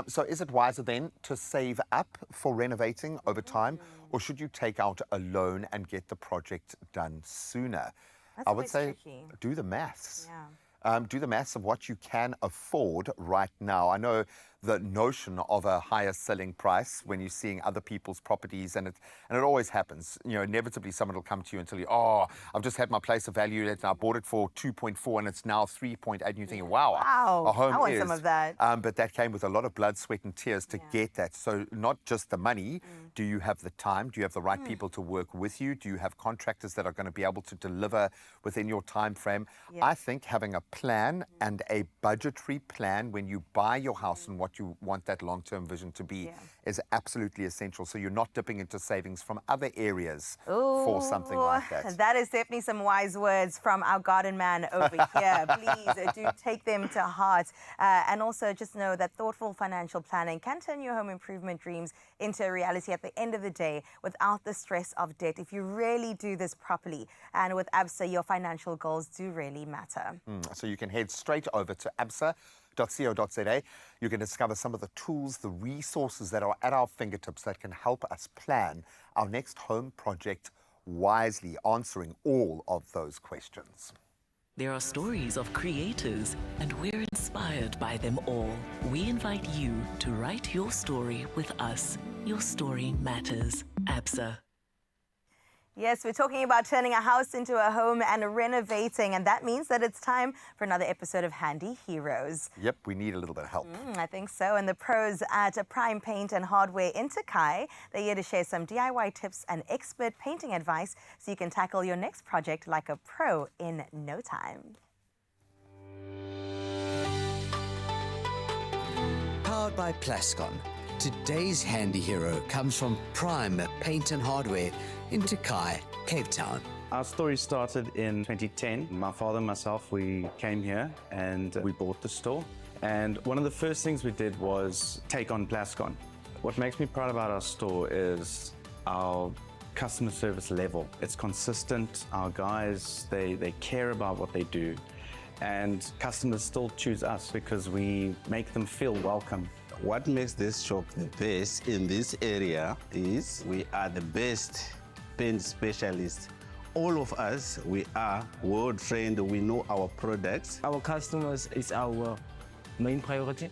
So is it wiser then to save up for renovating over time, or should you take out a loan and get the project done sooner? I would say do the maths. Do the maths of what you can afford right now. I know the notion of a higher selling price when you're seeing other people's properties, and it always happens. You know, inevitably someone will come to you and tell you, oh, I've just had my place evaluated and I bought it for 2.4 and it's now 3.8, and you're thinking, wow, a home I want is. some of that. But that came with a lot of blood, sweat and tears to get that. So not just the money, do you have the time? Do you have the right people to work with you? Do you have contractors that are going to be able to deliver within your time frame? I think having a plan and a budgetary plan when you buy your house and what you want that long-term vision to be is absolutely essential. So you're not dipping into savings from other areas for something like that. That is definitely some wise words from our garden man over here. Please do take them to heart. And also just know that thoughtful financial planning can turn your home improvement dreams into a reality at the end of the day without the stress of debt. If you really do this properly, and with ABSA, your financial goals do really matter. So you can head straight over to absa.co.za. You can discover some of the tools, the resources that are at our fingertips that can help us plan our next home project wisely, answering all of those questions. There are stories of creators, and we're inspired by them all. We invite you to write your story with us. Your story matters. ABSA. Yes, we're talking about turning a house into a home and renovating, and that means that it's time for another episode of Handy Heroes. Yep, we need a little bit of help. I think so. And the pros at Prime Paint and Hardware in Takai, they're here to share some DIY tips and expert painting advice so you can tackle your next project like a pro in no time. powered by Plascon. Today's handy hero comes from Prime Paint and Hardware in Kheer, Cape Town. Our story started in 2010. My father and myself, we came here and we bought the store. And one of the first things we did was take on Plascon. What makes me proud about our store is our customer service level. It's consistent. Our guys, they care about what they do. And customers still choose us because we make them feel welcome. What makes this shop the best in this area is we are the best paint specialists. All of us, we are world trained, we know our products. Our customers is our main priority.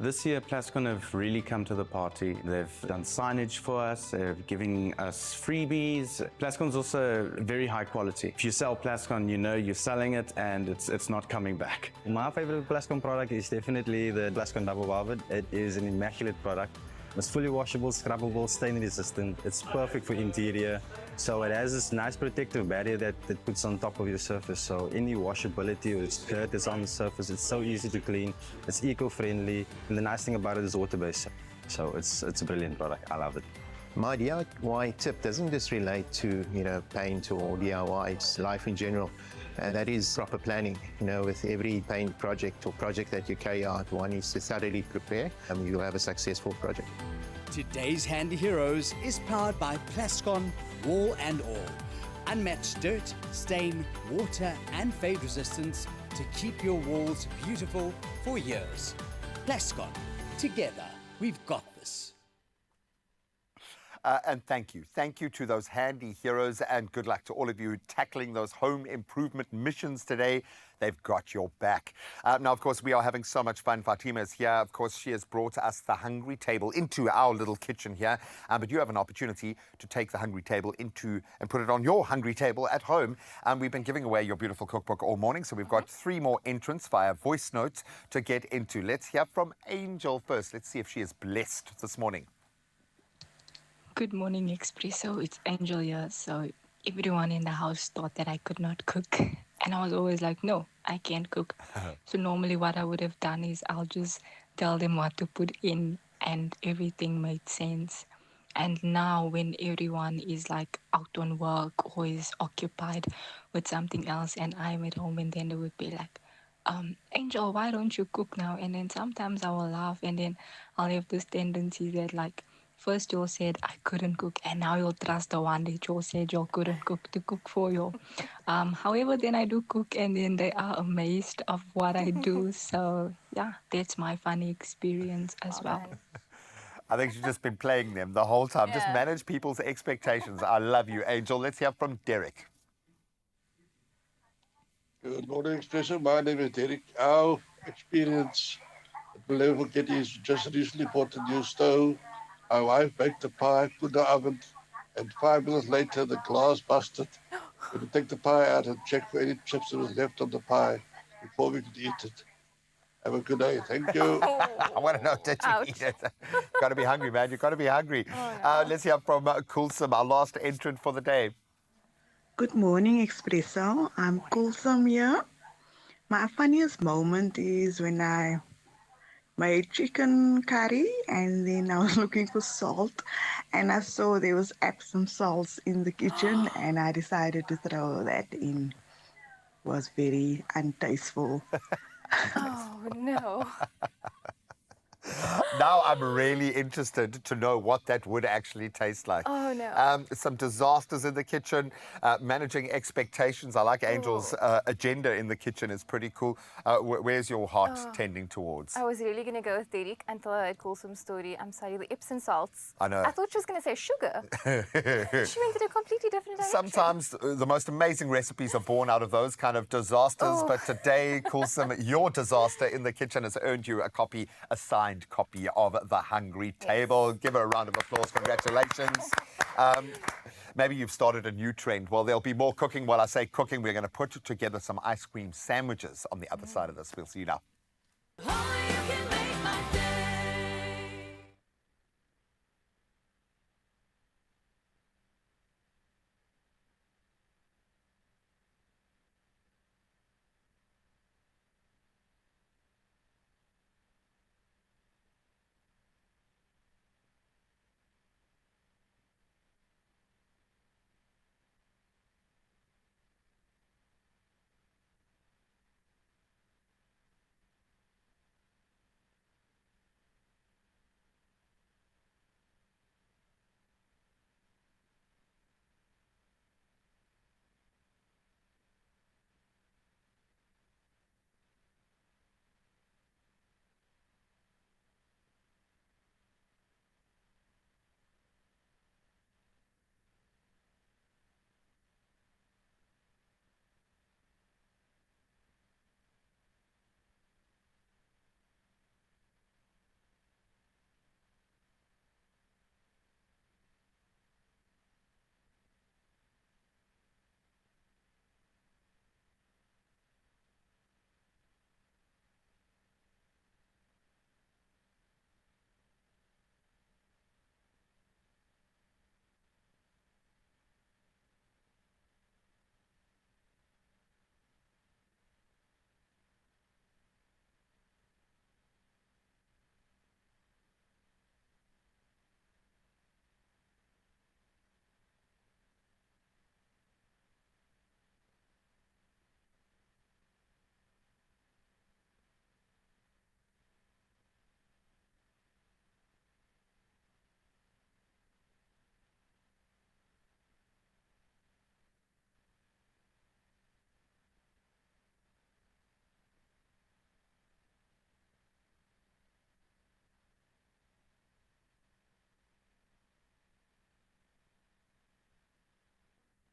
This year, Plascon have really come to the party. They've done signage for us, they're giving us freebies. Plascon's also very high quality. If you sell Plascon, you know you're selling it and it's not coming back. My favorite Plascon product is definitely the Plascon Double Velvet. It is an immaculate product. It's fully washable, scrubbable, stain resistant. It's perfect for interior. So it has this nice protective barrier that puts on top of your surface. So any washability or dirt that's on the surface, it's so easy to clean. It's eco-friendly. And the nice thing about it is water-based. So it's a brilliant product. I love it. My DIY tip doesn't just relate to, paint or DIY, it's life in general. And that is proper planning. With every paint project or project that you carry out, one needs to thoroughly prepare and you'll have a successful project. Today's Handy Heroes is powered by Plascon Wall and All. Unmatched dirt, stain, water and fade resistance to keep your walls beautiful for years. Plascon, together we've got this. And thank you. Thank you to those handy heroes and good luck to all of you tackling those home improvement missions today. They've got your back. Now, of course, we are having so much fun. Fatima is here. Of course, she has brought us the hungry table into our little kitchen here. But you have an opportunity to take the hungry table into and put it on your hungry table at home. We've been giving away your beautiful cookbook all morning. So we've got 3 more entrants via voice notes to get into. Let's hear from Angel first. Let's see if she is blessed this morning. Good morning, Expresso. It's Angel here. So everyone in the house thought that I could not cook. And I was always like, no, I can't cook. So normally what I would have done is I'll just tell them what to put in and everything made sense. And now when everyone is like out on work or is occupied with something else and I'm at home, and then they would be like, Angel, why don't you cook now? And then sometimes I will laugh and then I'll have this tendency that like, first you said I couldn't cook and now you'll trust the one that you said you couldn't cook to cook for you. However, then I do cook and then they are amazed of what I do. So yeah, that's my funny experience as well. I think she's just been playing them the whole time. Just manage people's expectations. I love you, Angel. Let's hear from Derek. Good morning, Expresso. My name is Derek. Our experience at Belevo Kitty is just recently bought a new stove. My wife baked a pie, put in the oven, and 5 minutes later the glass busted. We had to take the pie out and check for any chips that was left on the pie before we could eat it. Have a good day. Thank you. I want to know, did you eat it? You've got to be hungry, man. You've got to be hungry. Let's hear from Kulsum, our last entrant for the day. Good morning, Expresso. I'm Kulsum here. My funniest moment is when I made chicken curry and then I was looking for salt and I saw there was Epsom salts in the kitchen and I decided to throw that in. It was very untasteful. Oh, no. Now I'm really interested to know what that would actually taste like. Oh, no. Some disasters in the kitchen, managing expectations. I like Angel's agenda in the kitchen is pretty cool. Where's your heart tending towards? I was really going to go with Derek until I heard Kulsum's story. I'm sorry, the Epsom salts. I know. I thought she was going to say sugar. She went in a completely different direction. Sometimes the most amazing recipes are born out of those kind of disasters. But today, Kulsum, your disaster in the kitchen has earned you a signed copy of The Hungry Table. Give her a round of applause. Congratulations. Maybe you've started a new trend. Well, there'll be more cooking. While I say cooking, we're going to put together some ice cream sandwiches on the other side of this. We'll see you now.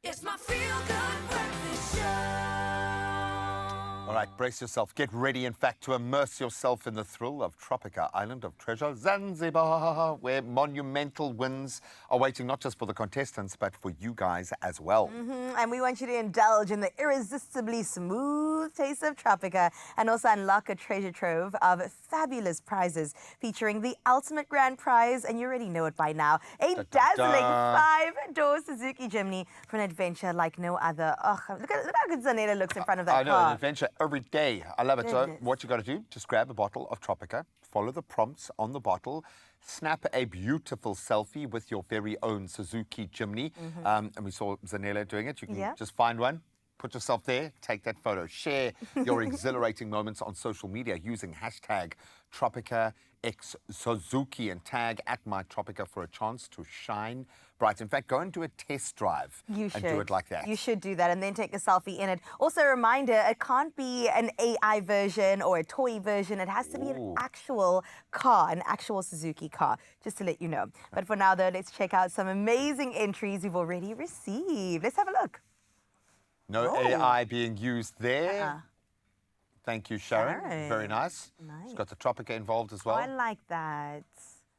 It's my feel-good breakfast show. All right, brace yourself. Get ready, in fact, to immerse yourself in the thrill of Tropica, Island of Treasure, Zanzibar, where monumental wins are waiting not just for the contestants, but for you guys as well. And we want you to indulge in the irresistibly smooth taste of Tropica and also unlock a treasure trove of fabulous prizes featuring the ultimate grand prize, and you already know it by now, a dazzling 5-door Suzuki Jimny for an adventure like no other. Oh, look how good Zanele looks in front of that I know, car. an adventure every day. I love it. So Goodness. what you got to do, just grab a bottle of Tropica, follow the prompts on the bottle, snap a beautiful selfie with your very own Suzuki Jimny. And we saw Zanele doing it. You can just find one, put yourself there, take that photo. Share your exhilarating moments on social media using hashtag TropicaXSuzuki and tag @MyTropica for a chance to shine bright. In fact, go and do a test drive You should. and do it like that. You should do that and then take a selfie in it. Also, a reminder, it can't be an AI version or a toy version. It has to be an actual car, an actual Suzuki car, just to let you know. But for now, though, let's check out some amazing entries we've already received. Let's have a look. No AI being used there. Thank you, Sharon. Sharon. Very nice. It's got the Tropica involved as well. Oh, I like that.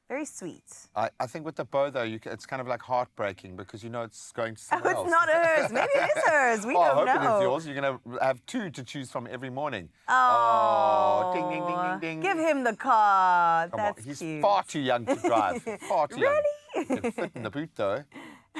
Very sweet. I think with the bow, though, it's kind of like heartbreaking because you know it's going to someone else. It's not hers. Maybe it is hers. We I don't hope know. it is yours. You're going to have 2 to choose from every morning. Oh, ding, ding, ding, ding, ding. Give him the car. Come on. That's He's cute. far too young to drive. Far too young. Really? Can fit in the boot, though.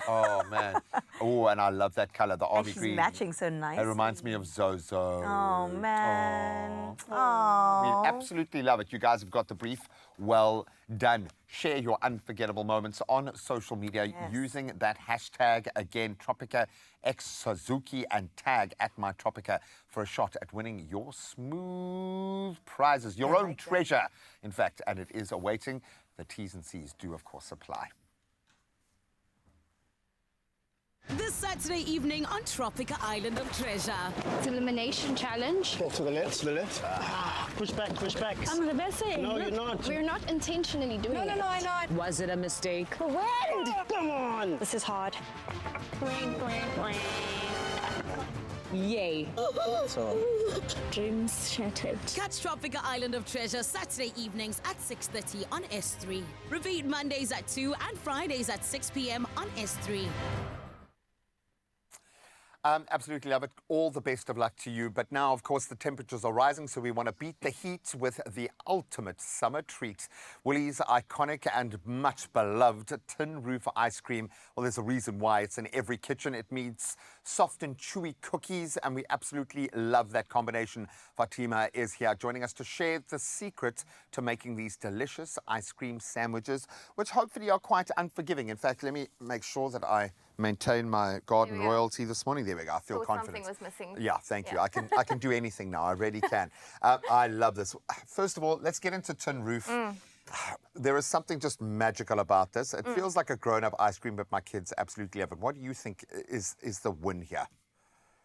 Oh, man. Oh, and I love that color, the army She's green. matching so nice. It reminds me of Zozo. Oh, man. We Oh. absolutely love it. You guys have got the brief. Well done. Share your unforgettable moments on social media using that hashtag, again, TropicaXSuzuki, and tag @MyTropica for a shot at winning your smooth prizes, your own treasure, in fact, and it is awaiting. The T's and C's do, of course, apply. This Saturday evening on Tropica Island of Treasure. It's an elimination challenge. To the left, to the left. Push back, push back. I'm the best thing. No, you're not. We're not intentionally doing it. No, I know. Was it a mistake? The wind! Come on! This is hard. Yay. Dreams shattered. Catch Tropica Island of Treasure Saturday evenings at 6:30 on S3. Repeat Mondays at 2 and Fridays at 6 p.m. on S3. Absolutely love it. All the best of luck to you. But now, of course, the temperatures are rising, so we want to beat the heat with the ultimate summer treat. Woolies' iconic and much beloved tin roof ice cream. Well, there's a reason why it's in every kitchen. It means soft and chewy cookies, and we absolutely love that combination. Fatima is here joining us to share the secret to making these delicious ice cream sandwiches, which hopefully are quite unforgiving. In fact, let me make sure that I maintain my garden royalty this morning. There we go. I feel confident. Something was missing. Yeah, thank you. I can do anything now. I really can. I love this. First of all, let's get into tin roof. There is something just magical about this. It feels like a grown-up ice cream, but my kids absolutely love it. What do you think is the win here?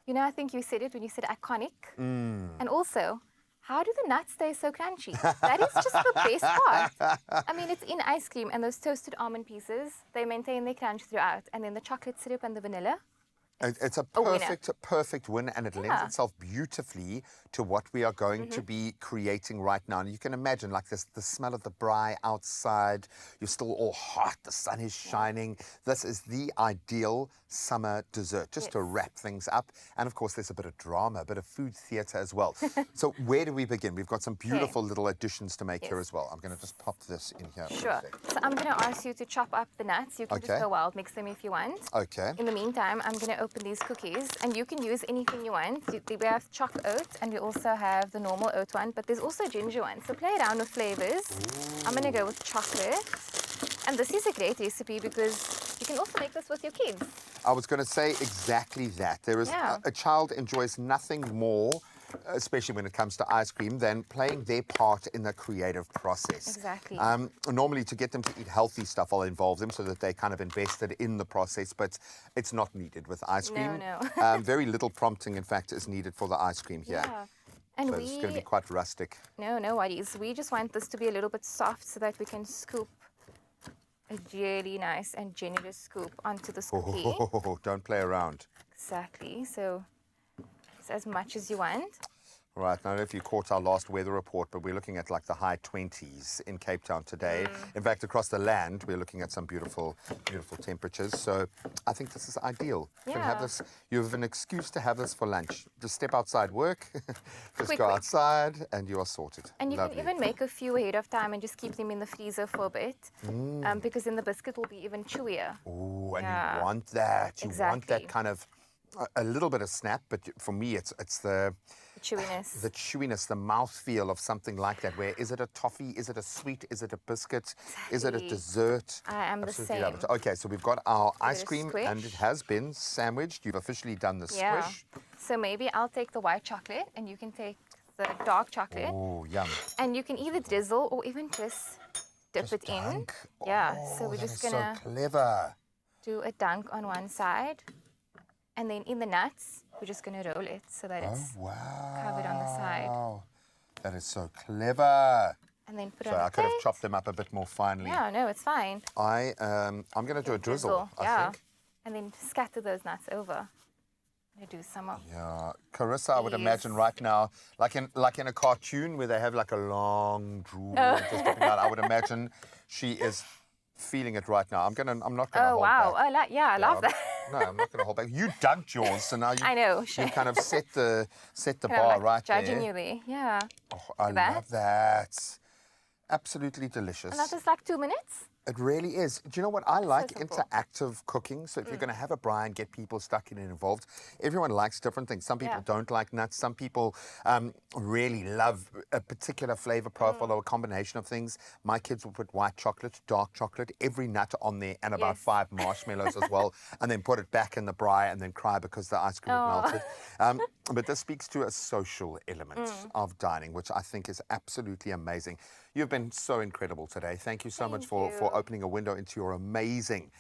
You know, I think you said it when you said iconic. And also, how do the nuts stay so crunchy? That is just the best part. I mean, it's in ice cream, and those toasted almond pieces, they maintain their crunch throughout. And then the chocolate syrup and the vanilla. It's a perfect win, and it lends itself beautifully to what we are going to be creating right now. And you can imagine, like this, the smell of the braai outside. You're still all hot. The sun is shining. This is the ideal summer dessert, just to wrap things up. And of course, there's a bit of drama, a bit of food theatre as well. So where do we begin? We've got some beautiful little additions to make here as well. I'm going to just pop this in here. Sure. So I'm going to ask you to chop up the nuts. You can just go wild, mix them if you want. Okay. In the meantime, I'm going to open these cookies, and you can use anything you want. We have chocolate oat, and we also have the normal oat one, but there's also ginger one. So play around with flavors. I'm going to go with chocolate. And this is a great recipe because you can also make this with your kids. I was going to say exactly that. There is a child enjoys nothing more, especially when it comes to ice cream, than playing their part in the creative process. Exactly. Normally, to get them to eat healthy stuff, I'll involve them so that they kind of invested in the process, but it's not needed with ice cream. No. Very little prompting, in fact, is needed for the ice cream here. Yeah. And so it's going to be quite rustic. No worries. We just want this to be a little bit soft so that we can scoop a really nice and generous scoop onto this cookie. Oh, don't play around. Exactly. So it's as much as you want. Right, I don't know if you caught our last weather report, but we're looking at like the high 20s in Cape Town today. In fact, across the land, we're looking at some beautiful, beautiful temperatures. So I think this is ideal. You can have Yeah. this, you have an excuse to have this for lunch. Just step outside work, just Quick, go quick. outside, and you are sorted. And you Lovely. can even make a few ahead of time and just keep them in the freezer for a bit. Because then the biscuit will be even chewier. Oh, and Yeah. you want that. You want Exactly. that kind of, a little bit of snap, but for me, it's the Chewiness. the chewiness, the mouthfeel of something like that. Where is it a toffee? Is it a sweet? Is it a biscuit? Is it a Exactly. dessert? I am the Absolutely love it. same. Okay, so we've got our Give it ice a cream, squish. and it has been sandwiched. You've officially done the Yeah. squish. So maybe I'll take the white chocolate and you can take the dark chocolate. Oh, yum. And you can either drizzle or even just dip it in. Yeah. So Oh, we're that just is gonna so clever. do a dunk on one side. And then in the nuts, we're just gonna roll it so that it's Oh, wow. covered on the side. That is so clever. And then put So it on I a could have plate. chopped them up a bit more finely. Yeah, no, it's fine. I'm going to do a drizzle, I yeah. think. And then scatter those nuts over. I'm gonna do some of Yeah, Carissa, I would Yes. imagine right now, like in a cartoon where they have like a long drool Oh. just dropping out. I would imagine she is feeling it right now. I'm not gonna Oh hold wow! back. I love that. No, I'm not gonna hold back. You dunked yours, so now you. I know. You kind of set the Kind of bar like right judging there. you there. Yeah. Oh, I that. love that. Absolutely delicious. And that is like 2 minutes. It really is. Do you know what? I like simple. interactive cooking. So if you're going to have a braai and get people stuck in and involved, everyone likes different things. Some people Yeah. don't like nuts. Some people really love a particular flavor profile or a combination of things. My kids will put white chocolate, dark chocolate, every nut on there, and about Yes. 5 marshmallows as well, and then put it back in the braai and then cry because the ice cream Oh. melted. But this speaks to a social element of dining, which I think is absolutely amazing. You've been so incredible today. Thank you so much for opening a window into your amazing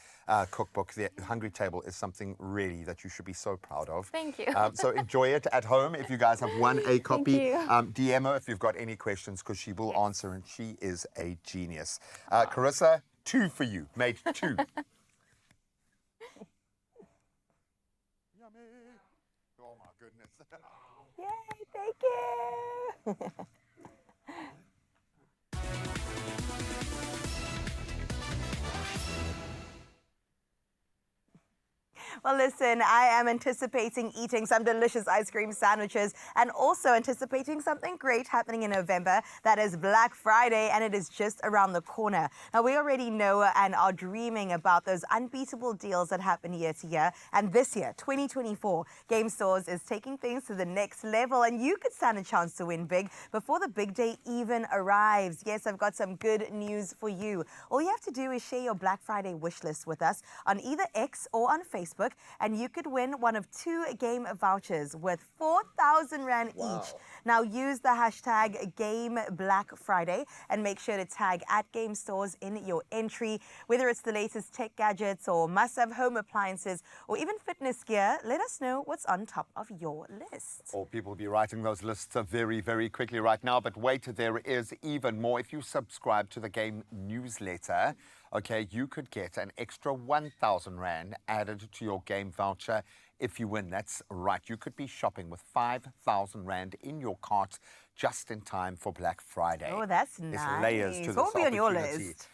cookbook. The Hungry Table is something really that you should be so proud of. Thank you. So enjoy it at home. If you guys have won a copy, you. DM her if you've got any questions because she will answer and she is a genius. Carissa, 2 for you. Made 2. Yummy. Oh my goodness. Yay, thank you. Well, listen, I am anticipating eating some delicious ice cream sandwiches and also anticipating something great happening in November. That is Black Friday, and it is just around the corner. Now, we already know and are dreaming about those unbeatable deals that happen year to year. And this year, 2024, Game Stores is taking things to the next level, and you could stand a chance to win big before the big day even arrives. Yes, I've got some good news for you. All you have to do is share your Black Friday wish list with us on either X or on Facebook, and you could win one of 2 game vouchers worth 4,000 Rand each. Now use the hashtag #GameBlackFriday and make sure to tag @Game Stores in your entry. Whether it's the latest tech gadgets or must-have home appliances or even fitness gear, let us know what's on top of your list. Or people will be writing those lists very, very quickly right now. But wait, there is even more. If you subscribe to the Game newsletter, okay, you could get an extra 1,000 Rand added to your game voucher if you win. That's right. You could be shopping with 5,000 Rand in your cart just in time for Black Friday. Oh, that's There's nice. layers to this What will be on your opportunity. list?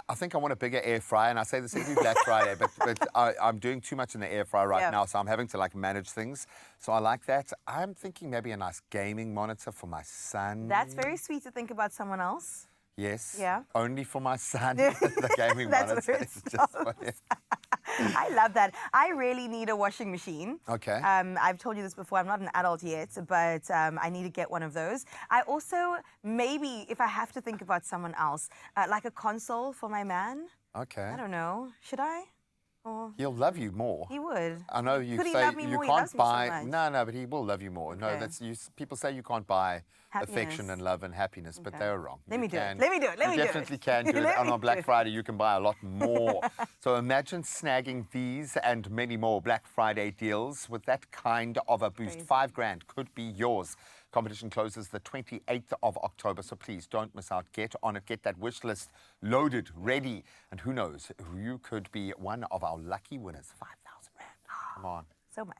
I think I want a bigger air fryer, and I say this every Black Friday, but I'm doing too much in the air fryer right now, so I'm having to like manage things. So I like that. I'm thinking maybe a nice gaming monitor for my son. That's very sweet to think about someone else. Yes. Yeah. Only for my son. The gaming That's monitor where it is just funny. I love that. I really need a washing machine. Okay. I've told you this before. I'm not an adult yet, but I need to get one of those. I also, maybe if I have to think about someone else, like a console for my man. Okay. I don't know. Should I? Or He'll love you more. he would. I know you Could he say love me you more? He can't loves me so buy. much. No, but he will love you more. No, Okay. that's you. People say you can't buy affection and love and happiness, but they were wrong. Let me do it. You definitely can do it. And on Black Friday, you can buy a lot more. So imagine snagging these and many more Black Friday deals with that kind of a boost. $5,000 could be yours. Competition closes the 28th of October, so please don't miss out. Get on it. Get that wish list loaded, ready. And who knows, you could be one of our lucky winners. $5,000. Come on. So much.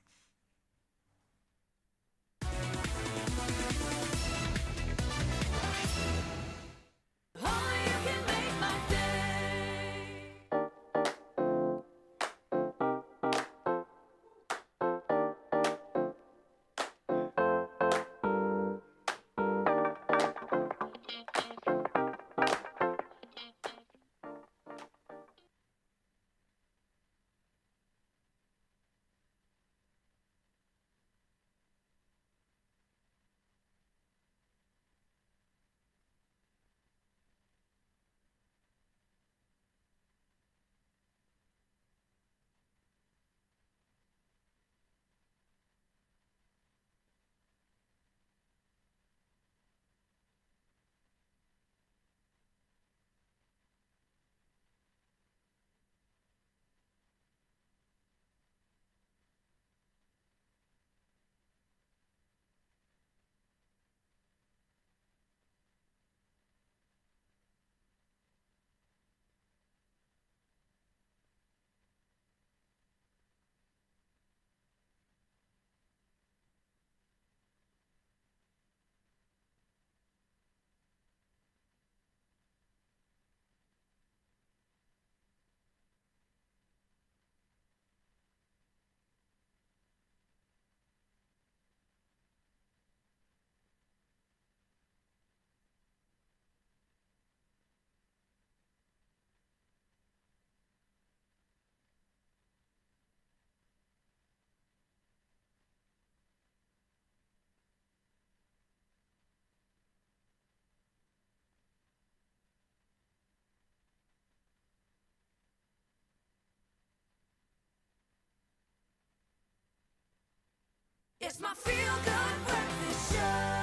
It's my feel-good breakfast show.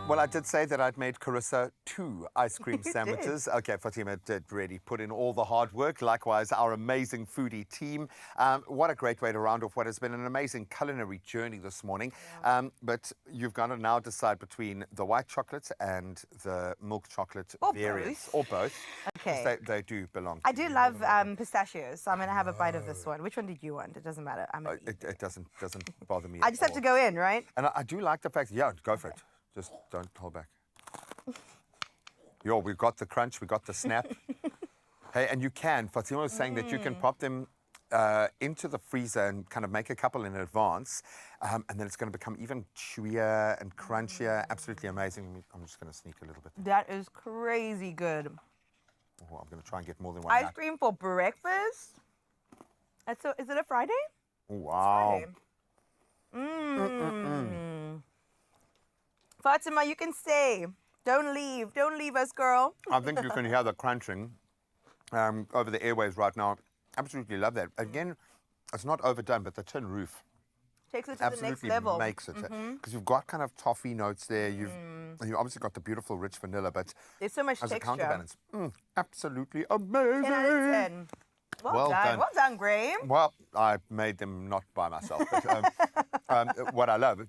Well, I did say that I'd made Carissa 2 ice cream sandwiches. Okay, Fatima did really put in all the hard work. Likewise, our amazing foodie team. What a great way to round off what has been an amazing culinary journey this morning. But you've got to now decide between the white chocolate and the milk chocolate variants. Or both. Okay. They do belong. I do love pistachios, so I'm going to have a bite of this one. Which one did you want? It doesn't matter. It doesn't bother me. I just have to go in, right? And I do like the fact, yeah, go for it. Just don't hold back. Yo, we've got the crunch, we got the snap. Hey, and you can, Fatima was saying that you can pop them into the freezer and kind of make a couple in advance. And then it's going to become even chewier and crunchier. Absolutely amazing. I'm just going to sneak a little bit. That is crazy good. Oh, I'm going to try and get more than one. Ice cream for breakfast? So, is it a Friday? Oh, wow. Fatima, you can stay. Don't leave. Don't leave us, girl. I think you can hear the crunching over the airwaves right now. Absolutely love that. Again, it's not overdone, but the tin roof takes it to the next level. Makes it. Because you've got kind of toffee notes there. You've obviously got the beautiful rich vanilla, but there's so much as texture. A counterbalance. Absolutely amazing. 10 out of 10. Well done. Well done, Graham. Well, I made them not by myself. But, what I love,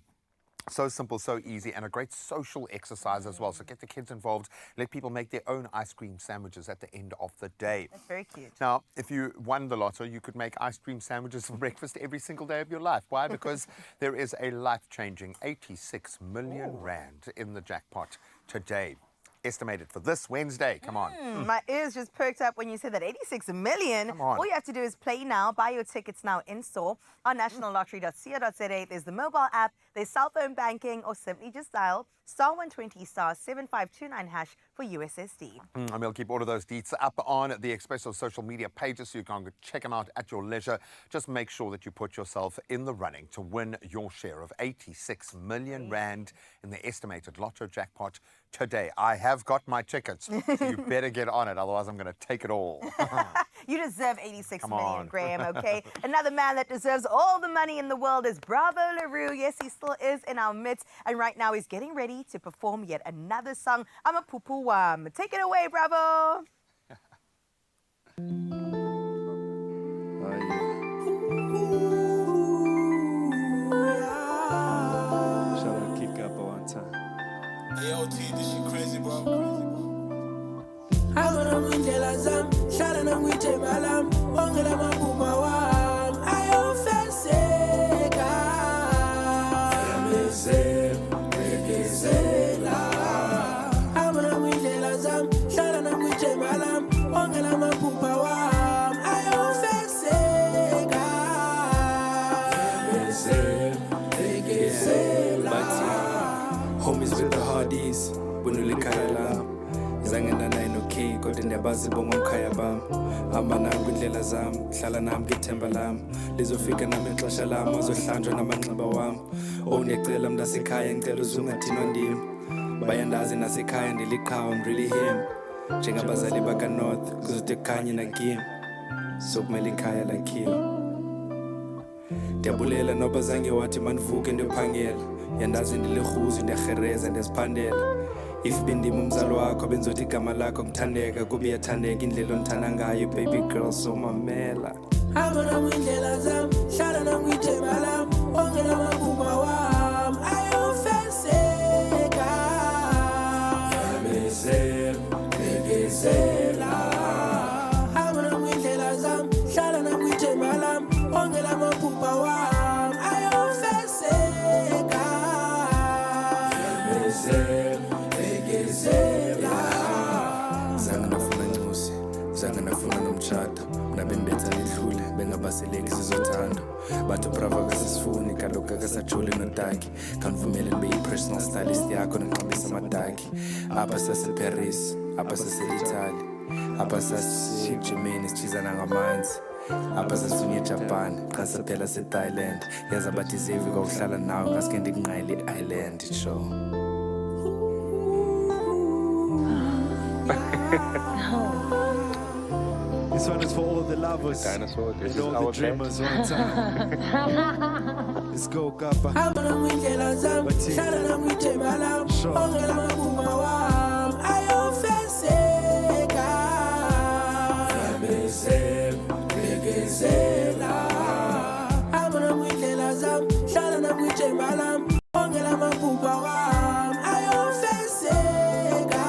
so simple, so easy, and a great social exercise as well. So get the kids involved. Let people make their own ice cream sandwiches at the end of the day. That's very cute. Now, if you won the lotto, you could make ice cream sandwiches for breakfast every single day of your life. Why? Because there is a life-changing 86 million rand in the jackpot today. Estimated for this Wednesday. Come on. My ears just perked up when you said that 86 million. Come on. All you have to do is play now, buy your tickets now in store on nationallottery.co.za. There's the mobile app, there's cell phone banking, or simply just dial *120 *7529# for USSD. And we'll keep all of those deets up on the Expresso social media pages so you can go check them out at your leisure. Just make sure that you put yourself in the running to win your share of 86 million rand in the estimated lotto jackpot today. I have got my tickets, so you better get on it, otherwise I'm going to take it all. You deserve 86 Come million, on. Graham, okay? Another man that deserves all the money in the world is Bravo LaRue. Yes, he still is in our midst. And right now he's getting ready to perform yet another song, I'm a Pupu Wam. Take it away, Bravo. Shout out Kick Up one time. AOT, this shit crazy, bro. Abona kwindlela zam hlala nangwithe malam ongela maphupha wam ayofeseka yamezela abona kwindlela zam hlala nangwithe malam ongela maphupha wam ayofeseka But homies with the hardies, bunulikhaya lam zangena naye no-key kodwa ndiyabazi bongomkhaya bam hamba nami kwindlela zam hlala nami ngithemba lam lizofika nami ixesha lam azohlanjwa namanxiba wam ndiyacela mntasekhaya ngicela uzungathinwa ndim bayandazi nasekhaya ndiliqhawe I'm really him njengabazali bakanorth kuzode kukhanye nakim sokumele ikhaya lakhiwe ndiyabulela noba zange wathi mandivuke ndiyophangela yandazi ndilirhuzi ndiyarhereza ndiyaziphandela if bendim umzali wakho benzothi igama lakho ngithandeka kube iyathandeka indlela ondithanda ngayo baby girl somamela abona kwindlela zam hlala nangwithemba lam ongela maphupha wam ayofeseka yamezela abona kwindlela zam hlala nangwithemba lam ongela maphupha wam ayofeseka zange ndafuna ncusi zange ndafuna nomtshato nabembetha lidlule bengabaseleki sizothanda bathi ubravo kasisifuni kaloku akasajuli notaki khanivumele ndibe yi-personal stylist yakho nixabisa amadaki apha saseparis apha sase-italy apha sasejimeni sitshizana ngamanzi apha sasifunye ejapan xa saphela sethailand yaza bathi zevi kwawuhlala nawe ngaske ndikunqayela i-island show. This one is for all the lovers and all the dreamers one time. Let's go, Kappa. abona kwindlela zam hlala nangwithemba lam ongela maphupha wam ayofeseka yamezela abona kwindlela zam hlala nangwithemba lam ongela maphupha wam ayofeseka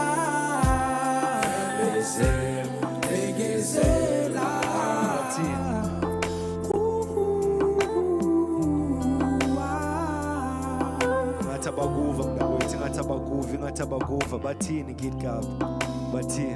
ngathi abakuva bathini Kid Gab bathini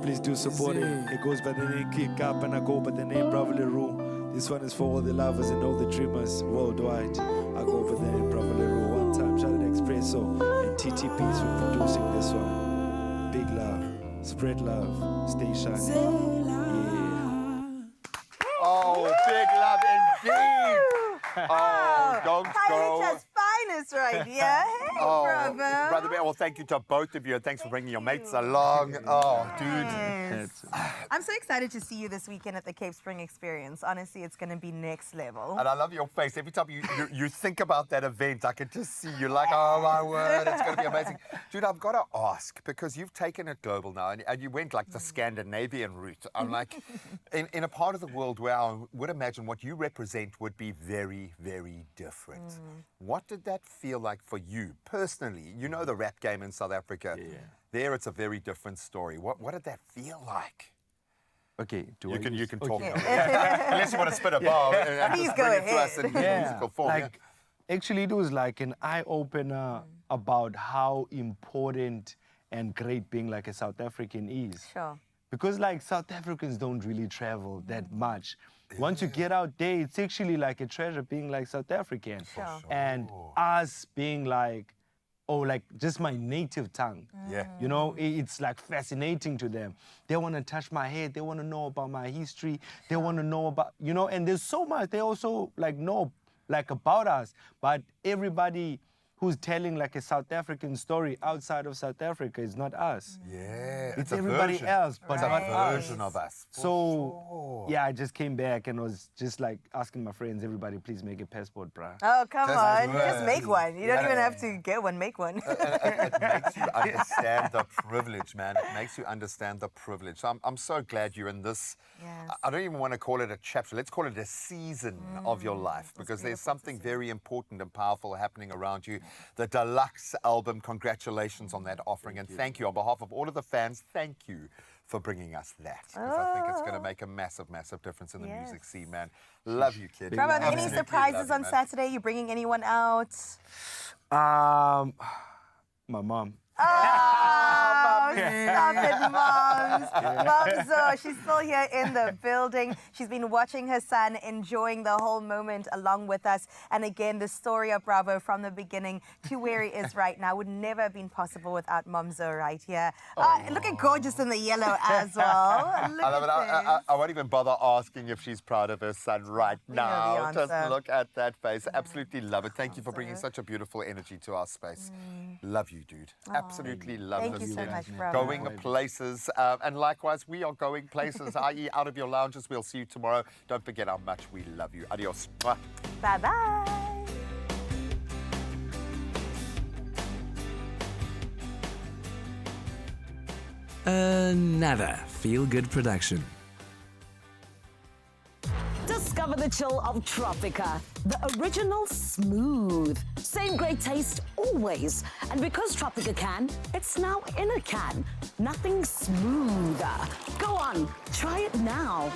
please do support it. It goes by the name Kid Gab and I go by the name Bravo LaRue. This one is for all the lovers and all the dreamers worldwide. I go by the name Bravo LaRue. One time shout out Expresso and TTPs for producing this one. Big love, spread love, stay shiny. Oh, big love indeed. Oh, don't go. Khayelitsha's finest right here. Hey, brother. Brother Bear, well, thank you to both of you, and thanks for bringing your mates along. Oh, dude. Yes. I'm so excited to see you this weekend at the Cape Spring Experience. Honestly, it's going to be next level. And I love your face. Every time you think about that event, I can just see you like, oh, my word, it's going to be amazing. Dude, I've got to ask, because you've taken it global now, and you went like the Scandinavian route. I'm like, in a part of the world where I would imagine what you represent would be very, very different. What did that feel like for you personally? You know the rap game in South Africa. Yeah. There, it's a very different story. What did that feel like? Okay, you can talk. Yeah. Unless you want to spit a bar and just bring it to us in musical form. Like, actually, it was like an eye-opener about how important and great being like a South African is. Sure. Because like South Africans don't really travel that much. Once you get out there, it's actually like a treasure being like South African. Sure. And us being like, oh, like just my native tongue. Yeah. You know, it's like fascinating to them. They want to touch my head. They want to know about my history. They want to know about, you know, and there's so much. They also like know like about us, but everybody who's telling like a South African story outside of South Africa is not us. Yeah, It's everybody else, but it's not a version us. of us. So, yeah, I just came back and was just like asking my friends, everybody, please make a passport, bruh. Oh, come Just on. work. Just make one. You don't Yeah. even have to get one, make one. It makes you understand the privilege, man. It makes you understand the privilege. So I'm so glad you're in this. Yes. I don't even want to call it a chapter. Let's call it a season of your life, because there's something very important and powerful happening around you. The deluxe album, congratulations on that offering. And thank you on behalf of all of the fans. Thank you for bringing us that, because I think it's going to make a massive, massive difference in the music scene, man. Love you, kid. Bravo, any Absolutely surprises love you, on man. Saturday? You bringing anyone out? My mom. Oh, stop it, Moms. Moms, she's still here in the building. She's been watching her son, enjoying the whole moment along with us. And again, the story of Bravo from the beginning to where he is right now would never have been possible without Momzo right here. Looking gorgeous in the yellow as well. Look I love it. at I won't even bother asking if she's proud of her son right know the now. Just answer. look at that face. Absolutely love it. Thank you for bringing such a beautiful energy to our space. Love you, dude. Absolutely love Thank this you so kid. much, Bravo. Going places. And likewise, we are going places, i.e. out of your lounges. We'll see you tomorrow. Don't forget how much we love you. Adios. Mwah. Bye-bye. Another feel-good production. Discover the chill of Tropica, the original smooth. Same great taste always. And because Tropica can, it's now in a can. Nothing smoother. Go on, try it now.